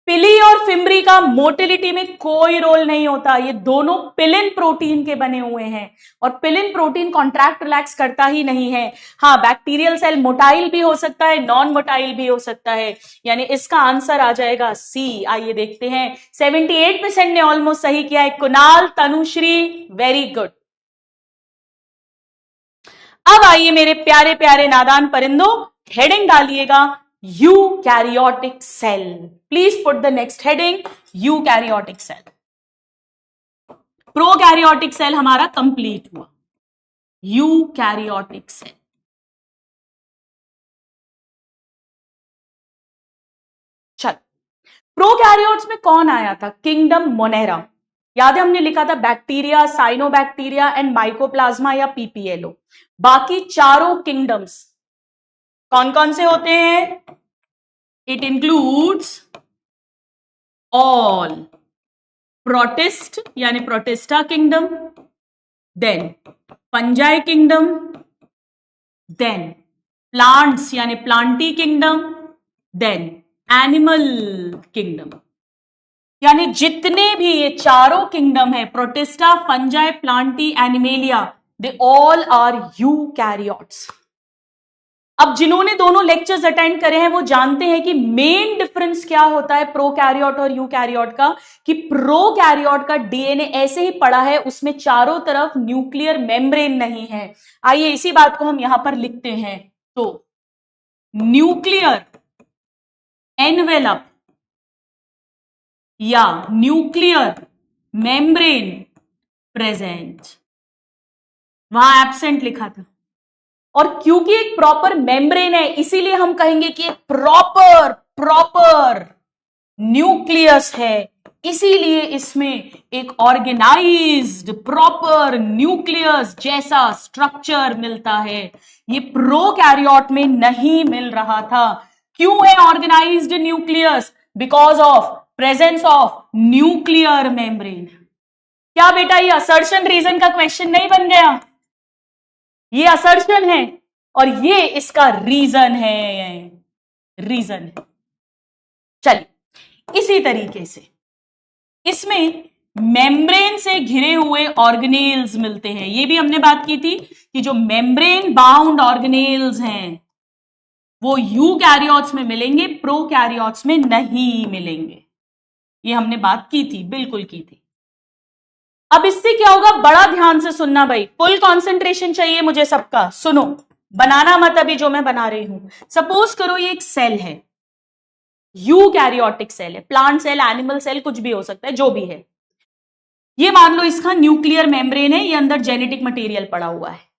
A: पिली और फिम्बरी का मोटिलिटी में कोई रोल नहीं होता, ये दोनों पिलिन प्रोटीन के बने हुए हैं और पिलिन प्रोटीन कॉन्ट्रैक्ट रिलैक्स करता ही नहीं है। हाँ, बैक्टीरियल सेल मोटाइल भी हो सकता है, नॉन मोटाइल भी हो सकता है, यानी इसका आंसर आ जाएगा सी। आइए देखते हैं, 78% ने ऑलमोस्ट सही किया है। Kunal, Tanushree, very good. अब आइए मेरे प्यारे प्यारे नादान परिंदों, हेडिंग डालिएगा, eukaryotic cell. Please put the next heading eukaryotic cell. Prokaryotic cell हमारा कंप्लीट हुआ, यूकैरियोटिक सेल। चल, प्रोकैरियोट्स में कौन आया था? Kingdom Monera. याद है हमने लिखा था बैक्टीरिया, साइनोबैक्टीरिया एंड माइकोप्लाज्मा या पीपीएलओ। बाकी चारों किंगडम्स कौन कौन से होते हैं? इट इंक्लूड्स ऑल प्रोटिस्ट यानी protista kingdom, then fungi kingdom, then plants यानी plantae kingdom, then animal kingdom. यानी जितने भी ये चारों किंगडम है, protista, fungi, plantae, animalia, they all are eukaryotes. अब जिन्होंने दोनों लेक्चर्स अटेंड करे हैं वो जानते हैं कि मेन डिफरेंस क्या होता है प्रोकैरियोट और यूकैरियोट का, कि प्रोकैरियोट का डीएनए ऐसे ही पड़ा है, उसमें चारों तरफ न्यूक्लियर मेम्ब्रेन नहीं है। आइए इसी बात को हम यहां पर लिखते हैं। तो न्यूक्लियर एनवेलप या न्यूक्लियर मेम्ब्रेन प्रेजेंट, वहां एब्सेंट लिखा था। और क्योंकि एक प्रॉपर मेम्ब्रेन है इसीलिए हम कहेंगे कि एक प्रॉपर न्यूक्लियस है, इसीलिए इसमें एक ऑर्गेनाइज्ड प्रॉपर न्यूक्लियस जैसा स्ट्रक्चर मिलता है। ये प्रोकैरियोट में नहीं मिल रहा था। क्यों है organised nucleus? Because of presence of nuclear membrane. क्या बेटा ये असर्शन रीजन का क्वेश्चन नहीं बन गया? ये असर्शन है और ये इसका रीजन है, रीजन है। चलिए इसी तरीके से इसमें मेम्ब्रेन से घिरे हुए ऑर्गेनेल्स मिलते हैं। ये भी हमने बात की थी कि जो मेम्ब्रेन बाउंड ऑर्गेनेल्स हैं वो यूकैरियोट्स में मिलेंगे, प्रोकैरियोट्स में नहीं मिलेंगे। ये हमने बात की थी, बिल्कुल की थी। अब इससे क्या होगा, बड़ा ध्यान से सुनना भाई, फुल कंसंट्रेशन चाहिए मुझे सबका। सुनो, बनाना मत अभी जो मैं बना रही हूं। सपोज करो ये एक सेल है, यूकैरियोटिक सेल है, प्लांट सेल, एनिमल सेल, कुछ भी हो सकता है, जो भी है। ये मान लो इसका न्यूक्लियर मेम्ब्रेन है, ये अंदर जेनेटिक मटेरियल पड़ा हुआ है।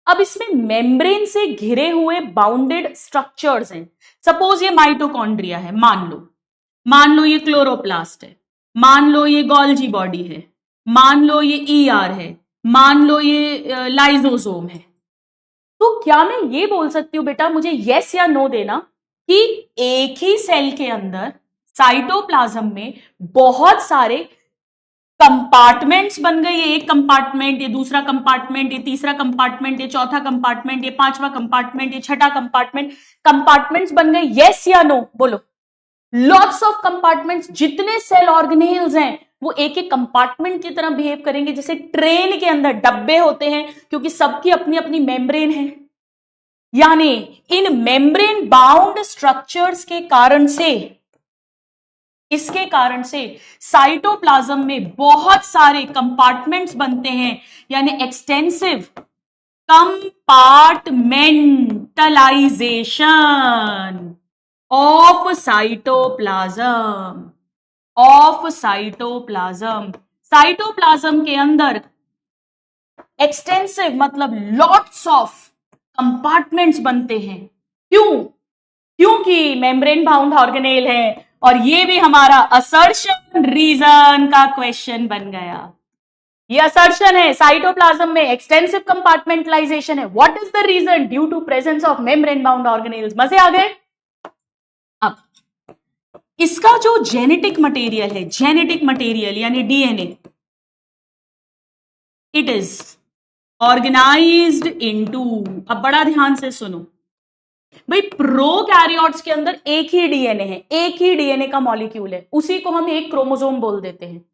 A: अब इसमें मेम्ब्रेन से घिरे हुए बाउंडेड स्ट्रक्चर्स हैं। सपोज ये माइटोकॉन्ड्रिया है, मान लो ये क्लोरोप्लास्ट है, मान लो ये गोल्जी बॉडी है, मान लो ये ईआर है, मान लो ये लाइजोसोम है। तो क्या मैं ये बोल सकती हूं बेटा, मुझे यस या नो देना, कि एक ही सेल के अंदर साइटोप्लाज्म में बहुत सारे कंपार्टमेंट्स बन गए? ये एक कंपार्टमेंट, ये दूसरा कंपार्टमेंट, ये तीसरा कंपार्टमेंट, ये चौथा कंपार्टमेंट, ये पांचवा कंपार्टमेंट, ये छठा कंपार्टमेंट, कंपार्टमेंट्स बन गए? यस या नो बोलो। Lots of compartments. जितने सेल ऑर्गेनेल्स हैं वो एक एक कंपार्टमेंट की तरह बिहेव करेंगे, जैसे ट्रेन के अंदर डब्बे होते हैं, क्योंकि सबकी अपनी अपनी मेम्ब्रेन है। यानी इन मेम्ब्रेन बाउंड स्ट्रक्चर्स के कारण से, इसके कारण से साइटोप्लाज्म में बहुत सारे कंपार्टमेंट्स बनते हैं, यानी extensive compartmentalisation of cytoplasm. Cytoplasm के अंदर एक्सटेंसिव मतलब लॉट्स ऑफ कंपार्टमेंट्स बनते हैं। क्योंकि मेम्ब्रेन बाउंड ऑर्गेनेल है। और ये भी हमारा असर्शन रीजन का क्वेश्चन बन गया। ये असर्शन है, साइटोप्लाज्म में एक्सटेंसिव कंपार्टमेंटलाइजेशन है। What is the reason? Due to presence of membrane bound organelles. मजे आ गए? अब इसका जो जेनेटिक मटेरियल है, जेनेटिक मटेरियल यानी DNA, it is organised into, अब बड़ा ध्यान से सुनो भाई, प्रोकैरियोट्स के अंदर एक ही डीएनए है, एक ही डीएनए का मॉलिक्यूल है, उसी को हम एक क्रोमोसोम बोल देते हैं।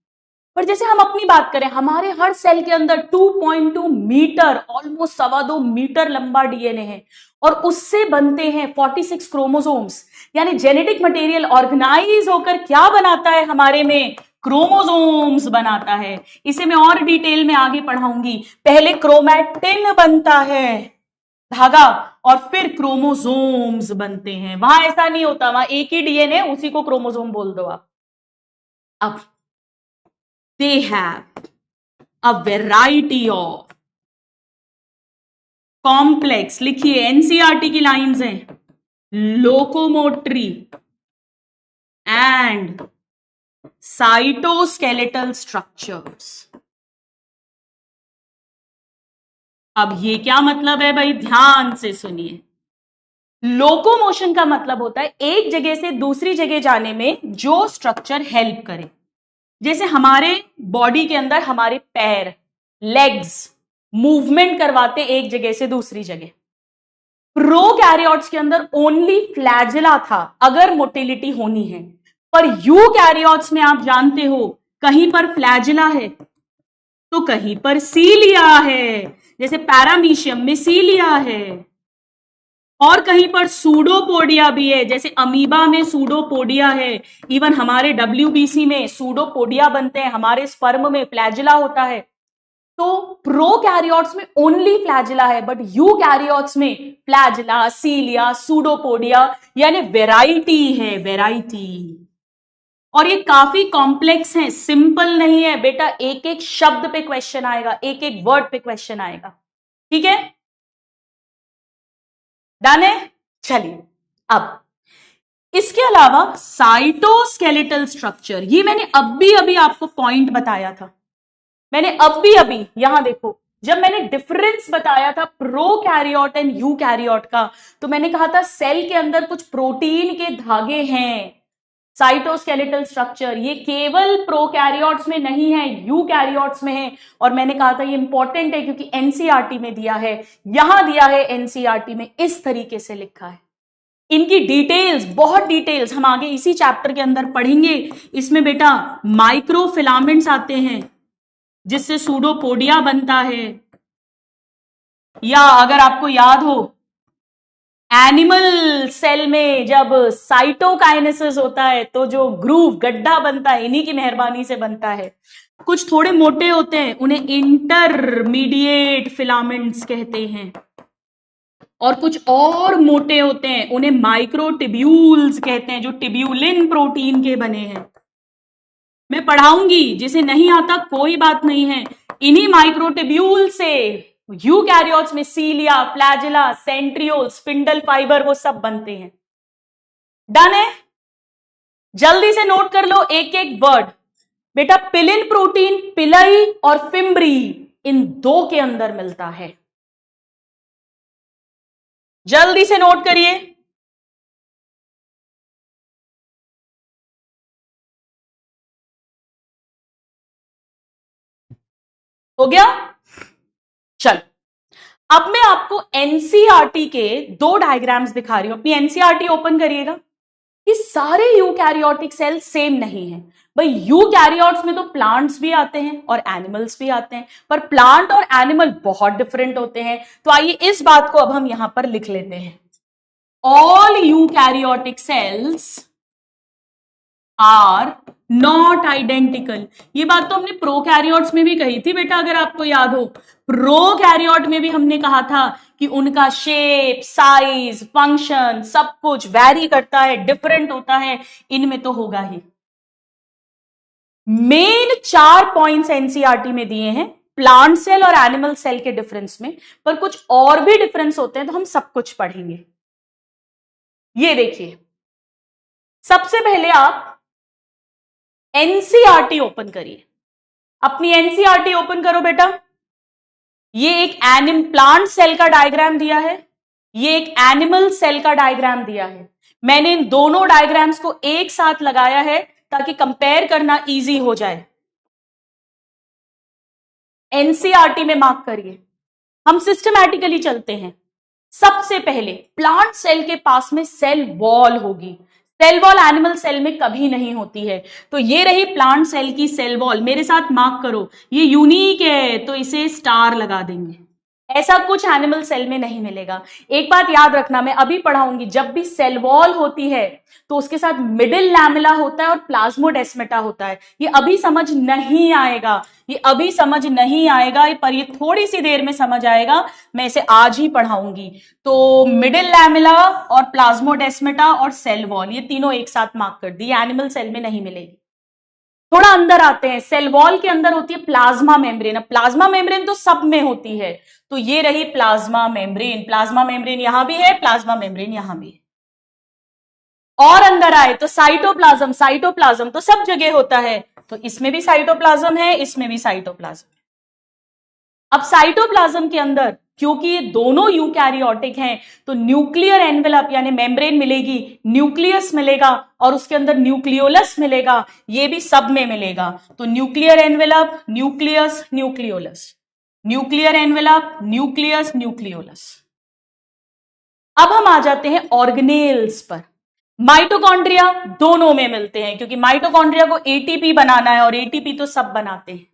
A: पर जैसे हम अपनी बात करें, हमारे हर सेल के अंदर 2.2 मीटर, ऑलमोस्ट 2.25 मीटर लंबा डीएनए है, और उससे बनते हैं 46 क्रोमोसोम्स। यानी जेनेटिक मटेरियल ऑर्गेनाइज होकर क्या बनाता है हमारे में? क्रोमोसोम्स बनाता है। इसे मैं और डिटेल में आगे पढ़ाऊंगी। पहले क्रोमैटिन बनता है, धागा, और फिर क्रोमोसोम्स बनते हैं। वहां ऐसा नहीं होता, वहां एक ही डीएनए, उसी को क्रोमोसोम बोल दो आप। अब they have a variety of complex, लिखिए एनसीईआरटी की लाइंस हैं, लोकोमोटरी एंड साइटोस्केलेटल स्ट्रक्चर्स। अब ये क्या मतलब है भाई, ध्यान से सुनिए। लोकोमोशन का मतलब होता है एक जगह से दूसरी जगह जाने में जो स्ट्रक्चर हेल्प करे। जैसे हमारे बॉडी के अंदर हमारे पैर, लेग्स मूवमेंट करवाते एक जगह से दूसरी जगह। प्रोकैरियोट्स के अंदर ओनली फ्लैजिला था अगर मोटिलिटी होनी है, पर यूकैरियोट्स में आप जानते हो कहीं पर फ्लैजिला है तो कहीं पर सीलिया है, जैसे पैरामीशियम में सीलिया है, और कहीं पर सूडोपोडिया भी है, जैसे अमीबा में सूडोपोडिया है। इवन हमारे डब्ल्यूबीसी में सूडोपोडिया बनते हैं, हमारे स्पर्म में फ्लैजिला होता है। तो प्रोकैरियोट्स में ओनली फ्लैजिला है, बट यूकैरियोट्स में फ्लैजिला, सीलिया, सूडोपोडिया, यानी वेराइटी है, वेराइटी। और ये काफी कॉम्प्लेक्स है, सिंपल नहीं है बेटा। एक एक शब्द पे क्वेश्चन आएगा, एक एक वर्ड पे क्वेश्चन आएगा, ठीक है? डन है? चलिए, अब इसके अलावा साइटोस्केलेटल स्ट्रक्चर, ये मैंने अभी आपको पॉइंट बताया था। मैंने अभी यहां देखो, जब मैंने डिफरेंस बताया था प्रोकैरियोट एंड यूकैरियोट का, तो मैंने कहा था सेल के अंदर कुछ प्रोटीन के धागे हैं, साइटोस्केलेटल स्ट्रक्चर। ये केवल प्रोकैरियोट्स में नहीं है, यूकैरियोट्स में है। और मैंने कहा था ये इंपॉर्टेंट है क्योंकि एनसीईआरटी में दिया है, यहां दिया है एनसीईआरटी में, इस तरीके से लिखा है। इनकी डिटेल्स, बहुत डिटेल्स हम आगे इसी चैप्टर के अंदर पढ़ेंगे। इसमें बेटा माइक्रोफिलामेंट्स आते हैं जिससे सूडोपोडिया बनता है, या अगर आपको याद हो एनिमल सेल में जब साइटोकाइनेसिस होता है तो जो ग्रूव, गड्ढा बनता है, इन्हीं की मेहरबानी से बनता है। कुछ थोड़े मोटे होते हैं, उन्हें इंटरमीडिएट फिलामेंट्स कहते हैं, और कुछ और मोटे होते हैं उन्हें माइक्रोटिब्यूल्स कहते हैं, जो टिब्यूलिन प्रोटीन के बने हैं। मैं पढ़ाऊंगी, जिसे नहीं आता कोई बात नहीं है। इन्हीं माइक्रोटिब्यूल से यूकैरियोट्स में सीलिया, फ्लैजिला, सेंट्रियोल, स्पिंडल फाइबर, वो सब बनते हैं। डन है? जल्दी से नोट कर लो एक एक वर्ड बेटा। पिलिन प्रोटीन पिलई और फिम्ब्री, इन दो के अंदर मिलता है। जल्दी से नोट करिए। हो गया? चल, अब मैं आपको एनसीईआरटी के दो डायग्राम्स दिखा रही हूं। अपनी एनसीईआरटी ओपन करिएगा। ये सारे यूकैरियोटिक सेल सेम नहीं है भाई। यूकैरियोट्स में तो प्लांट्स भी आते हैं और एनिमल्स भी आते हैं, पर प्लांट और एनिमल बहुत डिफरेंट होते हैं। तो आइए इस बात को अब हम यहां पर लिख लेते हैं। All eukaryotic cells are not identical. ये बात तो हमने प्रोकैरियोट्स में भी कही थी बेटा, अगर आपको याद हो। प्रोकैरियोट में भी हमने कहा था कि उनका शेप, साइज, फंक्शन सब कुछ वैरी करता है, डिफरेंट होता है। इनमें तो होगा ही। मेन 4 पॉइंट्स एनसीईआरटी में दिए हैं प्लांट सेल और एनिमल सेल के डिफरेंस में, पर कुछ और भी डिफरेंस होते हैं, तो हम सब कुछ पढ़ेंगे। ये देखिए, सबसे पहले आप एनसीईआरटी ओपन करिए। अपनी एनसीईआरटी ओपन करो बेटा। ये एक प्लांट सेल का डायग्राम दिया है, ये एक एनिमल सेल का डायग्राम दिया है। मैंने इन दोनों डायग्राम्स को एक साथ लगाया है ताकि कंपेयर करना इजी हो जाए। एनसीईआरटी में मार्क करिए। हम सिस्टमैटिकली चलते हैं। सबसे पहले प्लांट सेल के पास में सेल वॉल होगी। सेल वॉल एनिमल सेल में कभी नहीं होती है। तो ये रही प्लांट सेल की सेल वॉल। मेरे साथ मार्क करो, ये यूनिक है तो इसे स्टार लगा देंगे। ऐसा कुछ एनिमल सेल में नहीं मिलेगा। एक बात याद रखना, मैं अभी पढ़ाऊंगी, जब भी सेल वॉल होती है तो उसके साथ मिडिल लैमेला होता है और प्लाज्मोडेस्माटा होता है। ये अभी समझ नहीं आएगा, ये अभी समझ नहीं आएगा, पर ये थोड़ी सी देर में समझ आएगा, मैं इसे आज ही पढ़ाऊंगी। तो मिडिल लैमेला और प्लाज्मोडेस्माटा और सेल वॉल, ये तीनों एक साथ मार्क कर दी, एनिमल सेल में नहीं मिलेगी। थोड़ा अंदर आते हैं, सेल वॉल के अंदर होती है प्लाज्मा मेम्ब्रेन। अब प्लाज्मा मेम्ब्रेन तो सब में होती है, तो ये रही प्लाज्मा मेम्ब्रेन। प्लाज्मा मेम्ब्रेन यहां भी है, प्लाज्मा मेम्ब्रेन यहां भी है। और अंदर आए तो साइटोप्लाज्म, साइटोप्लाज्म तो सब जगह होता है, तो इसमें भी साइटोप्लाज्म है, इसमें भी साइटोप्लाज्म है। अब साइटोप्लाज्म के अंदर क्योंकि ये दोनों यूकैरियोटिक हैं, तो न्यूक्लियर एनवेलप यानी मेम्ब्रेन मिलेगी, न्यूक्लियस मिलेगा और उसके अंदर न्यूक्लियोलस मिलेगा, ये भी सब में मिलेगा। तो nuclear envelope, nucleus, nucleolus, nuclear envelope, nucleus, nucleolus. अब हम आ जाते हैं ऑर्गेनेल्स पर। माइटोकॉन्ड्रिया दोनों में मिलते हैं, क्योंकि माइटोकॉन्ड्रिया को एटीपी बनाना है और एटीपी तो सब बनाते हैं।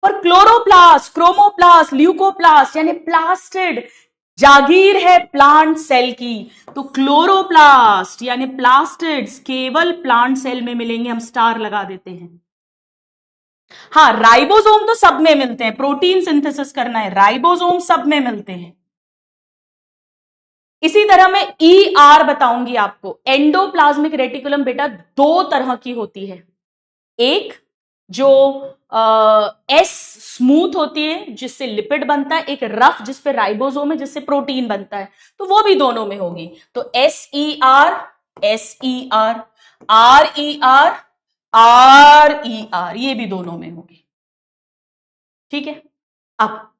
A: पर क्लोरोप्लास्ट, क्रोमोप्लास्ट, ल्यूकोप्लास्ट यानी प्लास्टिड जागीर है प्लांट सेल की, तो क्लोरोप्लास्ट यानी प्लास्टिड्स केवल प्लांट सेल में मिलेंगे, हम स्टार लगा देते हैं। हाँ, राइबोसोम तो सब में मिलते हैं, प्रोटीन सिंथेसिस करना है, राइबोसोम सब में मिलते हैं। इसी तरह मैं ER बताऊंगी आपको। एंडोप्लाज्मिक रेटिकुलम बेटा दो तरह की होती है, एक जो एस स्मूथ होती है जिससे लिपिड बनता है, एक रफ जिस पे राइबोसोम है जिससे प्रोटीन बनता है, तो वो भी दोनों में होगी। तो SER, SER, RER, RER, ये भी दोनों में होगी। ठीक है, अब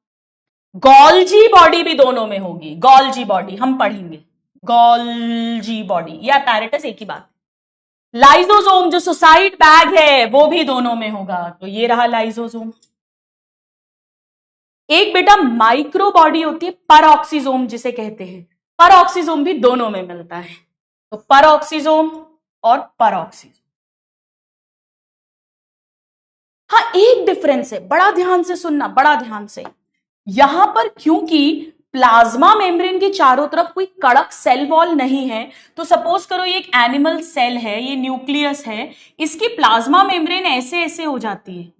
A: गोल्जी बॉडी भी दोनों में होगी, गोल्जी बॉडी हम पढ़ेंगे, गोल्जी बॉडी या पैरेटस एक ही बात। लाइसोसोम जो सुसाइड बैग है वो भी दोनों में होगा, तो ये रहा लाइसोसोम। एक बेटा माइक्रो बॉडी होती है, परऑक्सीजोम जिसे कहते हैं, परऑक्सीजोम भी दोनों में मिलता है, तो परऑक्सीजोम और परऑक्सीजोम। हाँ, एक डिफरेंस है, बड़ा ध्यान से सुनना, बड़ा ध्यान से। यहां पर क्योंकि प्लाज्मा मेम्ब्रेन के चारों तरफ कोई कड़क सेल वॉल नहीं है, तो सपोज करो ये एक एनिमल सेल है, ये न्यूक्लियस है, इसकी प्लाज्मा मेम्ब्रेन ऐसे ऐसे हो जाती है,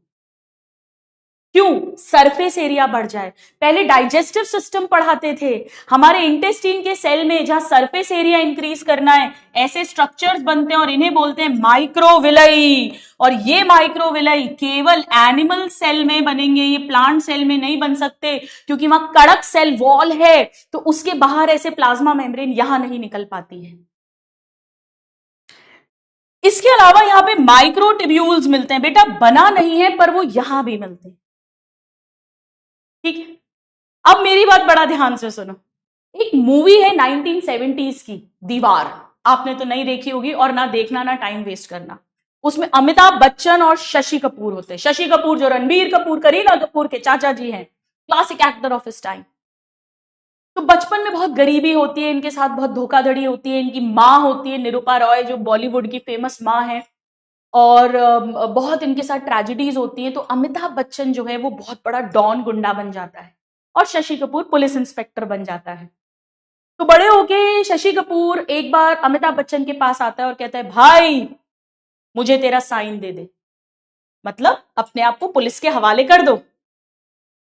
A: क्यों? सरफेस एरिया बढ़ जाए। पहले डाइजेस्टिव सिस्टम पढ़ाते थे, हमारे इंटेस्टाइन के सेल में जहां सरफेस एरिया इंक्रीज करना है, ऐसे स्ट्रक्चर्स बनते हैं और इन्हें बोलते हैं माइक्रोविलाई। और ये माइक्रोविलाई केवल एनिमल सेल में बनेंगे, ये प्लांट सेल में नहीं बन सकते, क्योंकि वहां कड़क सेल वॉल है, तो उसके बाहर ऐसे प्लाज्मा मेम्ब्रेन यहां नहीं निकल पाती है। इसके अलावा यहां पे माइक्रोट्यूब्यूल्स मिलते हैं, बेटा बना नहीं है पर वो यहां भी मिलते हैं। ठीक है, अब मेरी बात बड़ा ध्यान से सुनो। एक मूवी है 1970s की, दीवार, आपने तो नहीं देखी होगी, और ना देखना ना टाइम वेस्ट करना। उसमें अमिताभ बच्चन और शशि कपूर होते हैं। शशि कपूर जो रणबीर कपूर, करीना कपूर के चाचा जी हैं, classic actor of his time. तो बचपन में बहुत गरीबी होती है, इनके साथ बहुत धोखाधड़ी होती है। इनकी माँ होती है निरूपा रॉय, जो बॉलीवुड की फेमस माँ है, और बहुत इनके साथ ट्रेजेडीज होती है। तो अमिताभ बच्चन जो है वो बहुत बड़ा डॉन गुंडा बन जाता है और शशि कपूर पुलिस इंस्पेक्टर बन जाता है। तो बड़े होके शशि कपूर एक बार अमिताभ बच्चन के पास आता है और कहता है, भाई मुझे तेरा साइन दे दे, मतलब अपने आप को पुलिस के हवाले कर दो।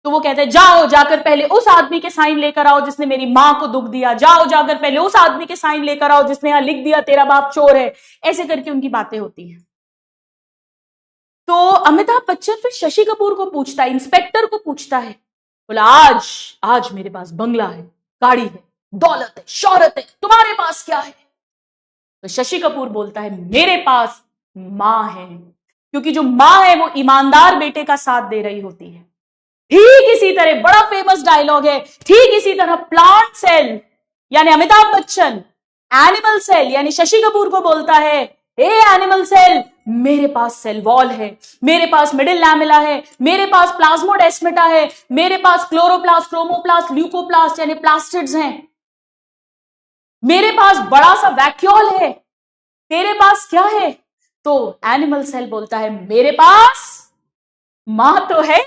A: तो वो कहते हैं, जाओ जाकर पहले उस आदमी के साइन लेकर आओ जिसने मेरी मां को दुख दिया, जाओ जाकर पहले उस आदमी के साइन लेकर आओ जिसने यहां लिख दिया तेरा बाप चोर है। ऐसे करके उनकी बातें होती हैं। तो अमिताभ बच्चन फिर शशि कपूर को पूछता है, इंस्पेक्टर को पूछता है, बोला आज आज मेरे पास बंगला है, गाड़ी है, दौलत है, शोहरत है, तुम्हारे पास क्या है? तो शशि कपूर बोलता है, मेरे पास मां है, क्योंकि जो मां है वो ईमानदार बेटे का साथ दे रही होती है। ठीक इसी तरह, बड़ा फेमस डायलॉग है, ठीक इसी तरह प्लांट सेल यानी अमिताभ बच्चन एनिमल सेल यानी शशि कपूर को बोलता है, ए एनिमल सेल, मेरे पास सेल वॉल है, मेरे पास मिडिल लैमेला है, मेरे पास प्लाज्मोडेस्माटा है, मेरे पास क्लोरोप्लास्ट, क्रोमोप्लास्ट, ल्यूकोप्लास्ट यानी प्लास्टिड्स हैं, मेरे पास बड़ा सा वैक्यूल है, तेरे पास क्या है? तो एनिमल सेल बोलता है, मेरे पास मां तो है,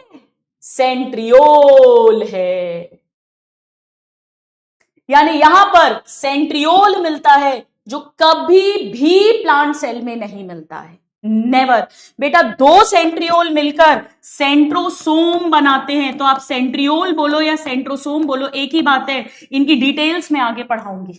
A: सेंट्रियोल है। यानी यहां पर सेंट्रियोल मिलता है जो कभी भी प्लांट सेल में नहीं मिलता है, नेवर। बेटा दो सेंट्रियोल मिलकर सेंट्रोसोम बनाते हैं, तो आप सेंट्रियोल बोलो या सेंट्रोसोम बोलो एक ही बात है, इनकी डिटेल्स में आगे पढ़ाऊंगी।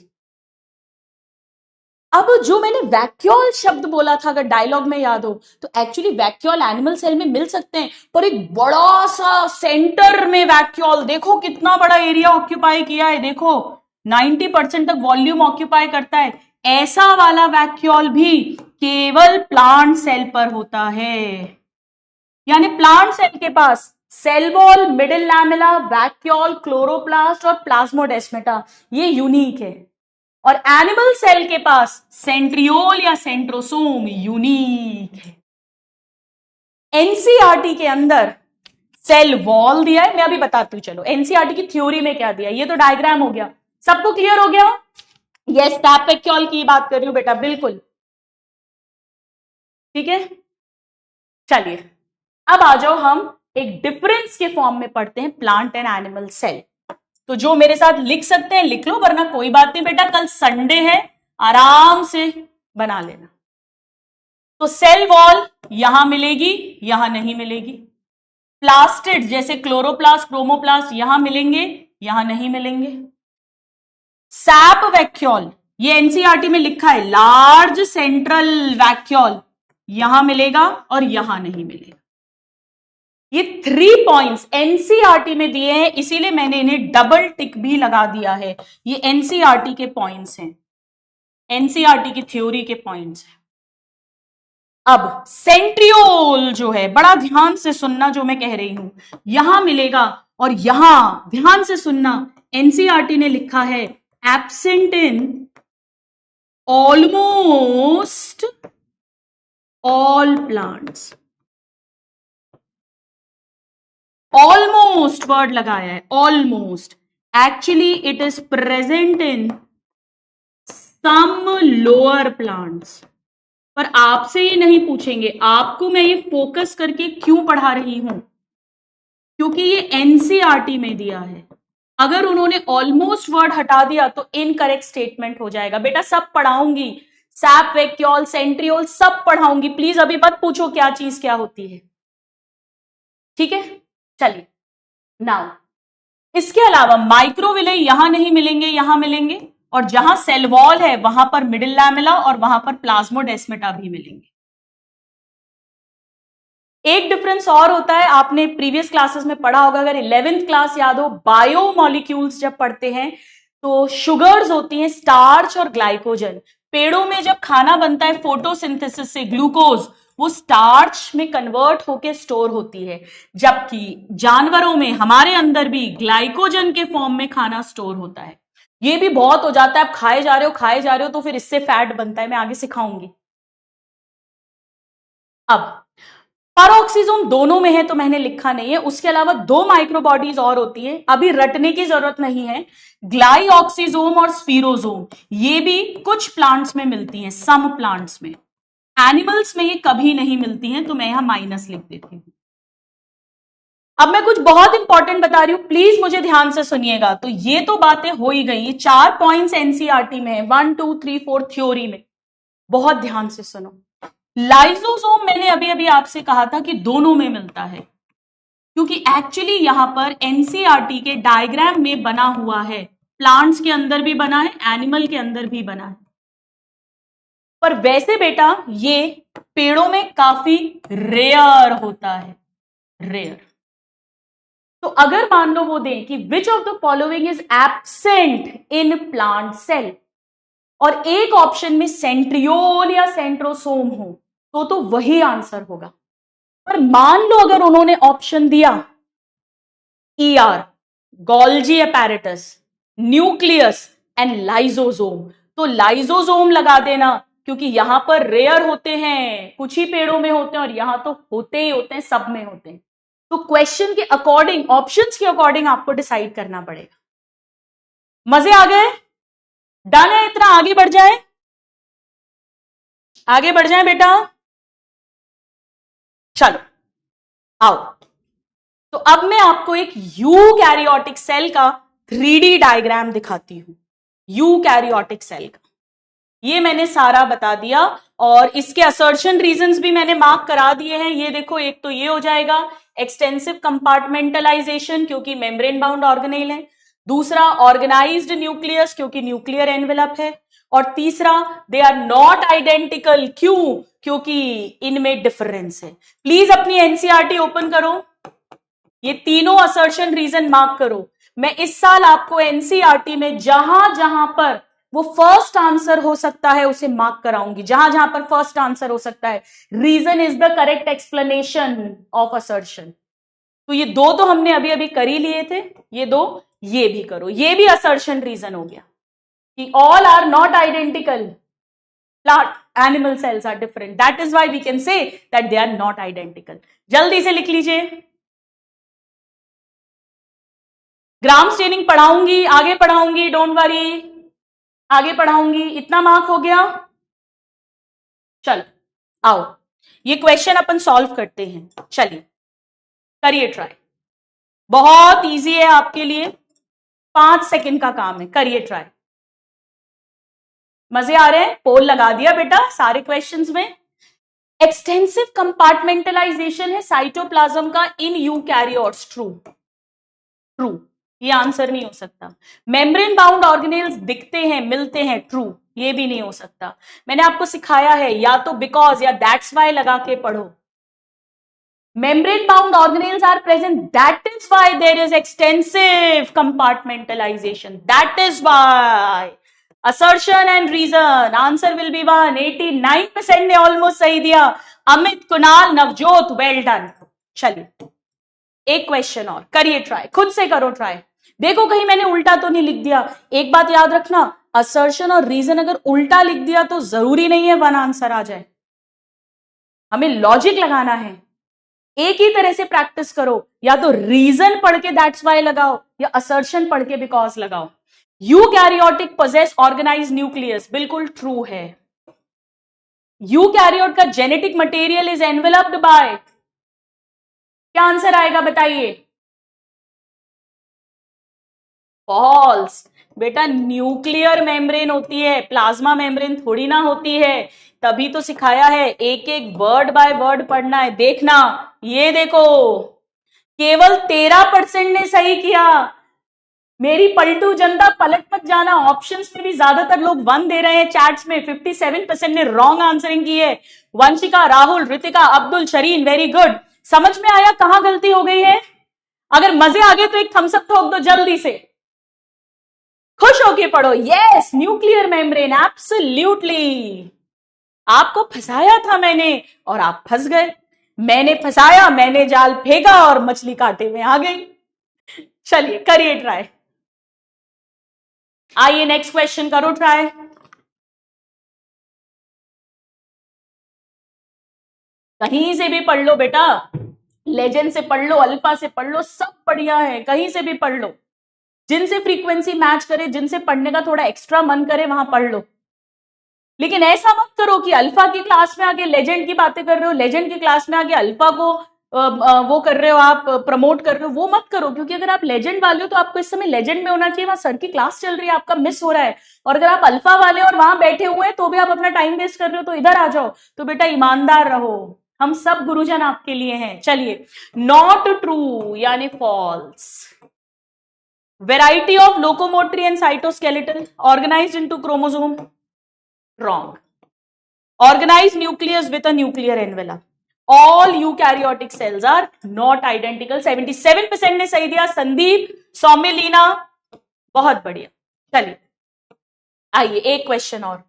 A: अब जो मैंने वैक्यूल शब्द बोला था, अगर डायलॉग में याद हो, तो एक्चुअली वैक्यूल एनिमल सेल में मिल सकते हैं, पर एक बड़ा सा सेंटर में वैक्यूल, देखो कितना बड़ा एरिया ऑक्यूपाई किया है, देखो 90% तक वॉल्यूम ऑक्यूपाई करता है, ऐसा वाला वैक्यूल भी केवल प्लांट सेल पर होता है। यानी प्लांट सेल के पास cell wall, middle lamella, vacuole, chloroplast और प्लाज्मोडेस्माटा, ये यूनिक है। और एनिमल सेल के पास सेंट्रियोल या सेंट्रोसोम यूनिक है। एनसीईआरटी के अंदर सेल वॉल दिया है, मैं अभी बताती हूं, चलो एनसीईआरटी की थ्योरी में क्या दिया है, ये तो डायग्राम हो गया, सबको क्लियर हो गया? यस, टैप वैक्यूल की बात कर रही हूं बेटा, बिल्कुल ठीक है। चलिए अब आ जाओ, हम एक डिफरेंस के फॉर्म में पढ़ते हैं प्लांट एंड एनिमल सेल। तो जो मेरे साथ लिख सकते हैं लिख लो, वरना कोई बात नहीं बेटा, कल संडे है, आराम से बना लेना। तो सेल वॉल यहां मिलेगी, यहां नहीं मिलेगी। प्लास्टिड जैसे क्लोरोप्लास्ट, क्रोमोप्लास्ट यहां मिलेंगे, यहां नहीं मिलेंगे। सैप वैक्यूल, ये एनसीईआरटी में लिखा है, लार्ज सेंट्रल वैक्यूल यहां मिलेगा और यहां नहीं मिलेगा। ये 3 पॉइंट्स एनसीईआरटी में दिए हैं, इसीलिए मैंने इन्हें डबल टिक भी लगा दिया है। ये एनसीईआरटी के पॉइंट्स हैं, एनसीईआरटी की थ्योरी के पॉइंट्स हैं। अब सेंट्रियोल जो है, बड़ा ध्यान से सुनना जो मैं कह रही हूं, यहां मिलेगा और यहां ध्यान से सुनना, एनसीईआरटी ने लिखा है absent in almost all plants. Almost word लगाया है, almost, actually it is present in some lower plants. पर आपसे ये नहीं पूछेंगे, आपको मैं ये फोकस करके क्यों पढ़ा रही हूं, क्योंकि ये एनसीईआरटी में दिया है। अगर उन्होंने ऑलमोस्ट वर्ड हटा दिया तो इनकरेक्ट स्टेटमेंट हो जाएगा। बेटा सब पढ़ाऊंगी, सैप वैक्यूल, सेंट्रियोल सब पढ़ाऊंगी, प्लीज अभी मत पूछो क्या चीज क्या होती है, ठीक है। चलिए नाउ, इसके अलावा माइक्रोविले यहां नहीं मिलेंगे, यहां मिलेंगे, और जहां सेल वॉल है वहां पर मिडिल लैमेला और वहां पर प्लाज्मोडेस्माटा भी मिलेंगे। एक डिफरेंस और होता है, आपने प्रीवियस क्लासेस में पढ़ा होगा, अगर 11th क्लास याद हो, बायोमॉलिक्यूल्स जब पढ़ते हैं तो शुगर्स होती हैं स्टार्च और ग्लाइकोजन। पेड़ों में जब खाना बनता है फोटोसिंथेसिस से, ग्लूकोज वो स्टार्च में कन्वर्ट होकर स्टोर होती है, जबकि जानवरों में, हमारे अंदर भी ग्लाइकोजन के फॉर्म में खाना स्टोर होता है। ये भी बहुत हो जाता है, आप खाए जा रहे हो खाए जा रहे हो तो फिर इससे फैट बनता है, मैं आगे सिखाऊंगी। अब पैरोक्सिसोम दोनों में है तो मैंने लिखा नहीं है, उसके अलावा 2 माइक्रोबॉडीज और होती है, अभी रटने की जरूरत नहीं है, ग्लाइऑक्सिसोम और स्फीरोसोम, ये भी कुछ प्लांट्स में मिलती हैं, सम प्लांट्स में, एनिमल्स में ये कभी नहीं मिलती हैं, तो मैं यहां माइनस लिख देती हूं। अब मैं कुछ बहुत इंपॉर्टेंट बता रही हूं, प्लीज मुझे ध्यान से सुनिएगा। तो ये तो बातें हो ही गई, ये 4 पॉइंट्स एनसीईआरटी में है, 1 2 3 4 थ्योरी में, बहुत ध्यान से सुनो। लाइसोसोम मैंने अभी अभी आपसे कहा था कि दोनों में मिलता है, क्योंकि एक्चुअली यहां पर एनसीईआरटी के डायग्राम में बना हुआ है, प्लांट्स के अंदर भी बना है, एनिमल के अंदर भी बना है। पर वैसे बेटा ये पेड़ों में काफी रेयर होता है, रेयर। तो अगर मान लो वो दें कि which of the following is absent in plant cell, और एक ऑप्शन में सेंट्रियोल या सेंट्रोसोम हो, तो वही आंसर होगा। पर मान लो अगर उन्होंने ऑप्शन दिया ER, Golgi apparatus, nucleus and lysosome, तो लाइसोसोम लगा देना, क्योंकि यहां पर रेयर होते हैं, कुछ ही पेड़ों में होते हैं, और यहां तो होते ही होते हैं, सब में होते हैं। तो क्वेश्चन के अकॉर्डिंग, ऑप्शंस के अकॉर्डिंग आपको डिसाइड करना पड़ेगा। मजे आ गए? डन है इतना? आगे बढ़ जाए, आगे बढ़ जाए बेटा, चलो आओ। तो अब मैं आपको एक यूकैरियोटिक सेल का 3D डायग्राम दिखाती हूं, यूकैरियोटिक सेल का। ये मैंने सारा बता दिया और इसके असर्शन रीजंस भी मैंने मार्क करा दिए हैं। ये देखो, एक तो ये हो जाएगा एक्सटेंसिव कंपार्टमेंटलाइजेशन, क्योंकि मेम्ब्रेन बाउंड ऑर्गेनेल है। दूसरा ऑर्गेनाइज्ड न्यूक्लियस, क्योंकि न्यूक्लियर एनवेलप है। और तीसरा दे आर नॉट आइडेंटिकल, क्यों? क्योंकि इनमें डिफरेंस है। प्लीज अपनी एनसीईआरटी ओपन करो, ये तीनों असर्शन रीजन मार्क करो। मैं इस साल आपको एनसीईआरटी में जहां जहां पर वो फर्स्ट आंसर हो सकता है उसे मार्क कराऊंगी, जहां जहां पर फर्स्ट आंसर हो सकता है। Reason is the correct explanation of assertion. तो ये दो तो हमने अभी अभी कर ही लिए थे, ये दो ये भी करो। ये भी असर्शन रीजन हो गया कि all are not identical, plant animal cells are different, that is why we can say that they are not identical. जल्दी से लिख लीजिए। ग्राम स्टेनिंग पढ़ाऊंगी, आगे पढ़ाऊंगी, डोंट वरी, आगे पढ़ाऊंगी। इतना मार्क हो गया। चलो आओ, ये क्वेश्चन अपन सॉल्व करते हैं। चलिए करिए ट्राई, बहुत इजी है आपके लिए, 5 सेकंड का काम है, करिए ट्राई। मजे आ रहे हैं? पोल लगा दिया बेटा सारे क्वेश्चंस में। एक्सटेंसिव कंपार्टमेंटलाइजेशन है साइटोप्लाज्म का इन यूकैरियोट्स, ट्रू ट्रू, ये आंसर नहीं हो सकता। मेम्ब्रेन बाउंड ऑर्गेनेल्स दिखते हैं, मिलते हैं, ट्रू, ये भी नहीं हो सकता। मैंने आपको सिखाया है या तो बिकॉज या दैट्स वाई लगा के पढ़ो। Membrane bound organelles are present, that is why there is extensive compartmentalisation, that is why. Assertion and reason, answer will be 1। 89% ने ऑलमोस्ट सही दिया। Amit, Kunal, Navjot, well done. चलिए एक क्वेश्चन और करिए ट्राई, खुद से करो ट्राई, देखो कहीं मैंने उल्टा तो नहीं लिख दिया। एक बात याद रखना, असर्शन और रीजन अगर उल्टा लिख दिया तो जरूरी नहीं है 1 आंसर आ जाए, हमें लॉजिक लगाना है। एक ही तरह से प्रैक्टिस करो, या तो रीजन पढ़ के दैट्स वाई लगाओ या असर्शन पढ़ के बिकॉज लगाओ। यूकैरियोटिक पोजेस ऑर्गेनाइज्ड न्यूक्लियस, बिल्कुल ट्रू है। यूकैरियोट का genetic material is enveloped by, क्या आंसर आएगा बताइए? फॉल्स बेटा, न्यूक्लियर मेम्ब्रेन होती है, प्लाज्मा मेम्ब्रेन थोड़ी ना होती है। तभी तो सिखाया है एक एक वर्ड बाय वर्ड पढ़ना है। देखना, ये देखो केवल 13% ने सही किया। मेरी पलटू जनता पलट मत जाना, ऑप्शंस में भी ज्यादातर लोग 1 दे रहे हैं चैट्स में। 57% ने रॉन्ग आंसरिंग की है। Vanshika, Rahul, Ritika, Abdul, Shireen, very good. समझ में आया कहां गलती हो गई है? अगर मजे आ गए तो एक थम्स अप ठोक दो जल्दी से, खुश होके पढ़ो। Yes, nuclear membrane, absolutely. आपको फंसाया था मैंने और आप फंस गए। मैंने फंसाया, मैंने जाल फेंका और मछली कांटे में आ गई। चलिए करिए ट्राई। आइए नेक्स्ट क्वेश्चन करो ट्राई। कहीं से भी पढ़ लो बेटा, लेजेंड से पढ़ लो, अल्फा से पढ़ लो, सब बढ़िया है, कहीं से भी पढ़ लो। जिनसे फ्रीक्वेंसी मैच करे, जिनसे पढ़ने का थोड़ा एक्स्ट्रा मन करे वहां पढ़ लो। लेकिन ऐसा मत करो कि अल्फा की क्लास में आके लेजेंड की बातें कर रहे हो, लेजेंड की क्लास में आके अल्फा को वो कर रहे हो, आप प्रमोट कर रहे हो, वो मत करो। क्योंकि अगर आप लेजेंड वाले हो तो आपको इस समय लेजेंड में होना चाहिए, वहां सर की क्लास चल रही है, आपका मिस हो रहा है। और अगर आप अल्फा वाले और वहां बैठे हुए हैं तो भी आप अपना टाइम वेस्ट कर रहे हो, तो इधर आ जाओ। तो बेटा ईमानदार रहो, हम सब गुरुजन आपके लिए हैं। चलिए, नॉट ट्रू यानी false. Variety of locomotory and cytoskeletal organised into chromosome, wrong. Organized nucleus with a nuclear envelope. All eukaryotic cells are not identical. 77% ने सही दिया। संदीप, सौम्य, लीना, बहुत बढ़िया। चलिए आइए एक क्वेश्चन और।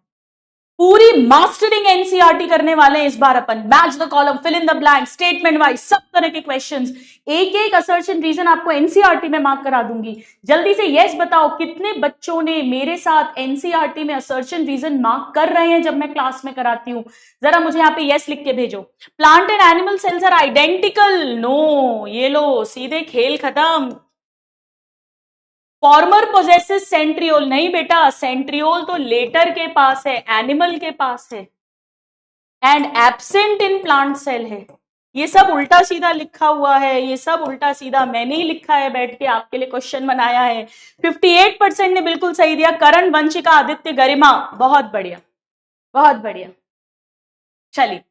A: पूरी मास्टरिंग एनसीईआरटी करने वाले हैं इस बार अपन। Match the column, fill in the blank, statement wise, सब तरह के क्वेश्चंस। एक एक असर्शन रीजन आपको एनसीईआरटी में मार्क करा दूंगी। जल्दी से यस बताओ, कितने बच्चों ने मेरे साथ एनसीईआरटी में असर्शन रीजन मार्क कर रहे हैं जब मैं क्लास में कराती हूं? जरा मुझे यहाँ पे यस लिख के भेजो। Plant and animal cells are identical, no, ये लो सीधे खेल खत्म। फॉर्मर पोजेसेस सेंट्रियोल, नहीं बेटा, सेंट्रियोल तो लेटर के पास है, एनिमल के पास है, and absent in plant cell है। ये सब उल्टा सीधा लिखा हुआ है, ये सब उल्टा सीधा मैंने ही लिखा है, बैठ के आपके लिए क्वेश्चन बनाया है। 58% ने बिल्कुल सही दिया। करण, वंशिका, आदित्य, गरिमा, बहुत बढ़िया, बहुत बढ़िया। चलिए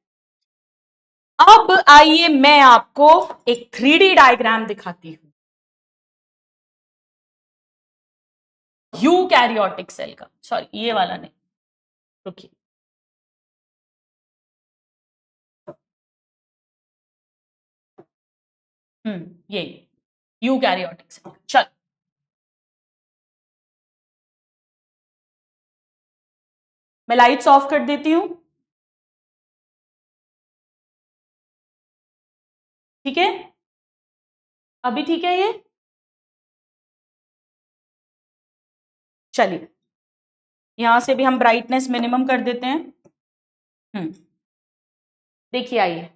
A: अब आइए मैं आपको एक 3D डायग्राम दिखाती हूं यूकैरियोटिक सेल का। सॉरी, ये वाला नहीं, रुकिए। ये यूकैरियोटिक सेल। चल, मैं लाइट्स ऑफ कर देती हूं, ठीक है? अभी ठीक है ये? चलिए यहां से भी हम ब्राइटनेस मिनिमम कर देते हैं। देखिए आइए,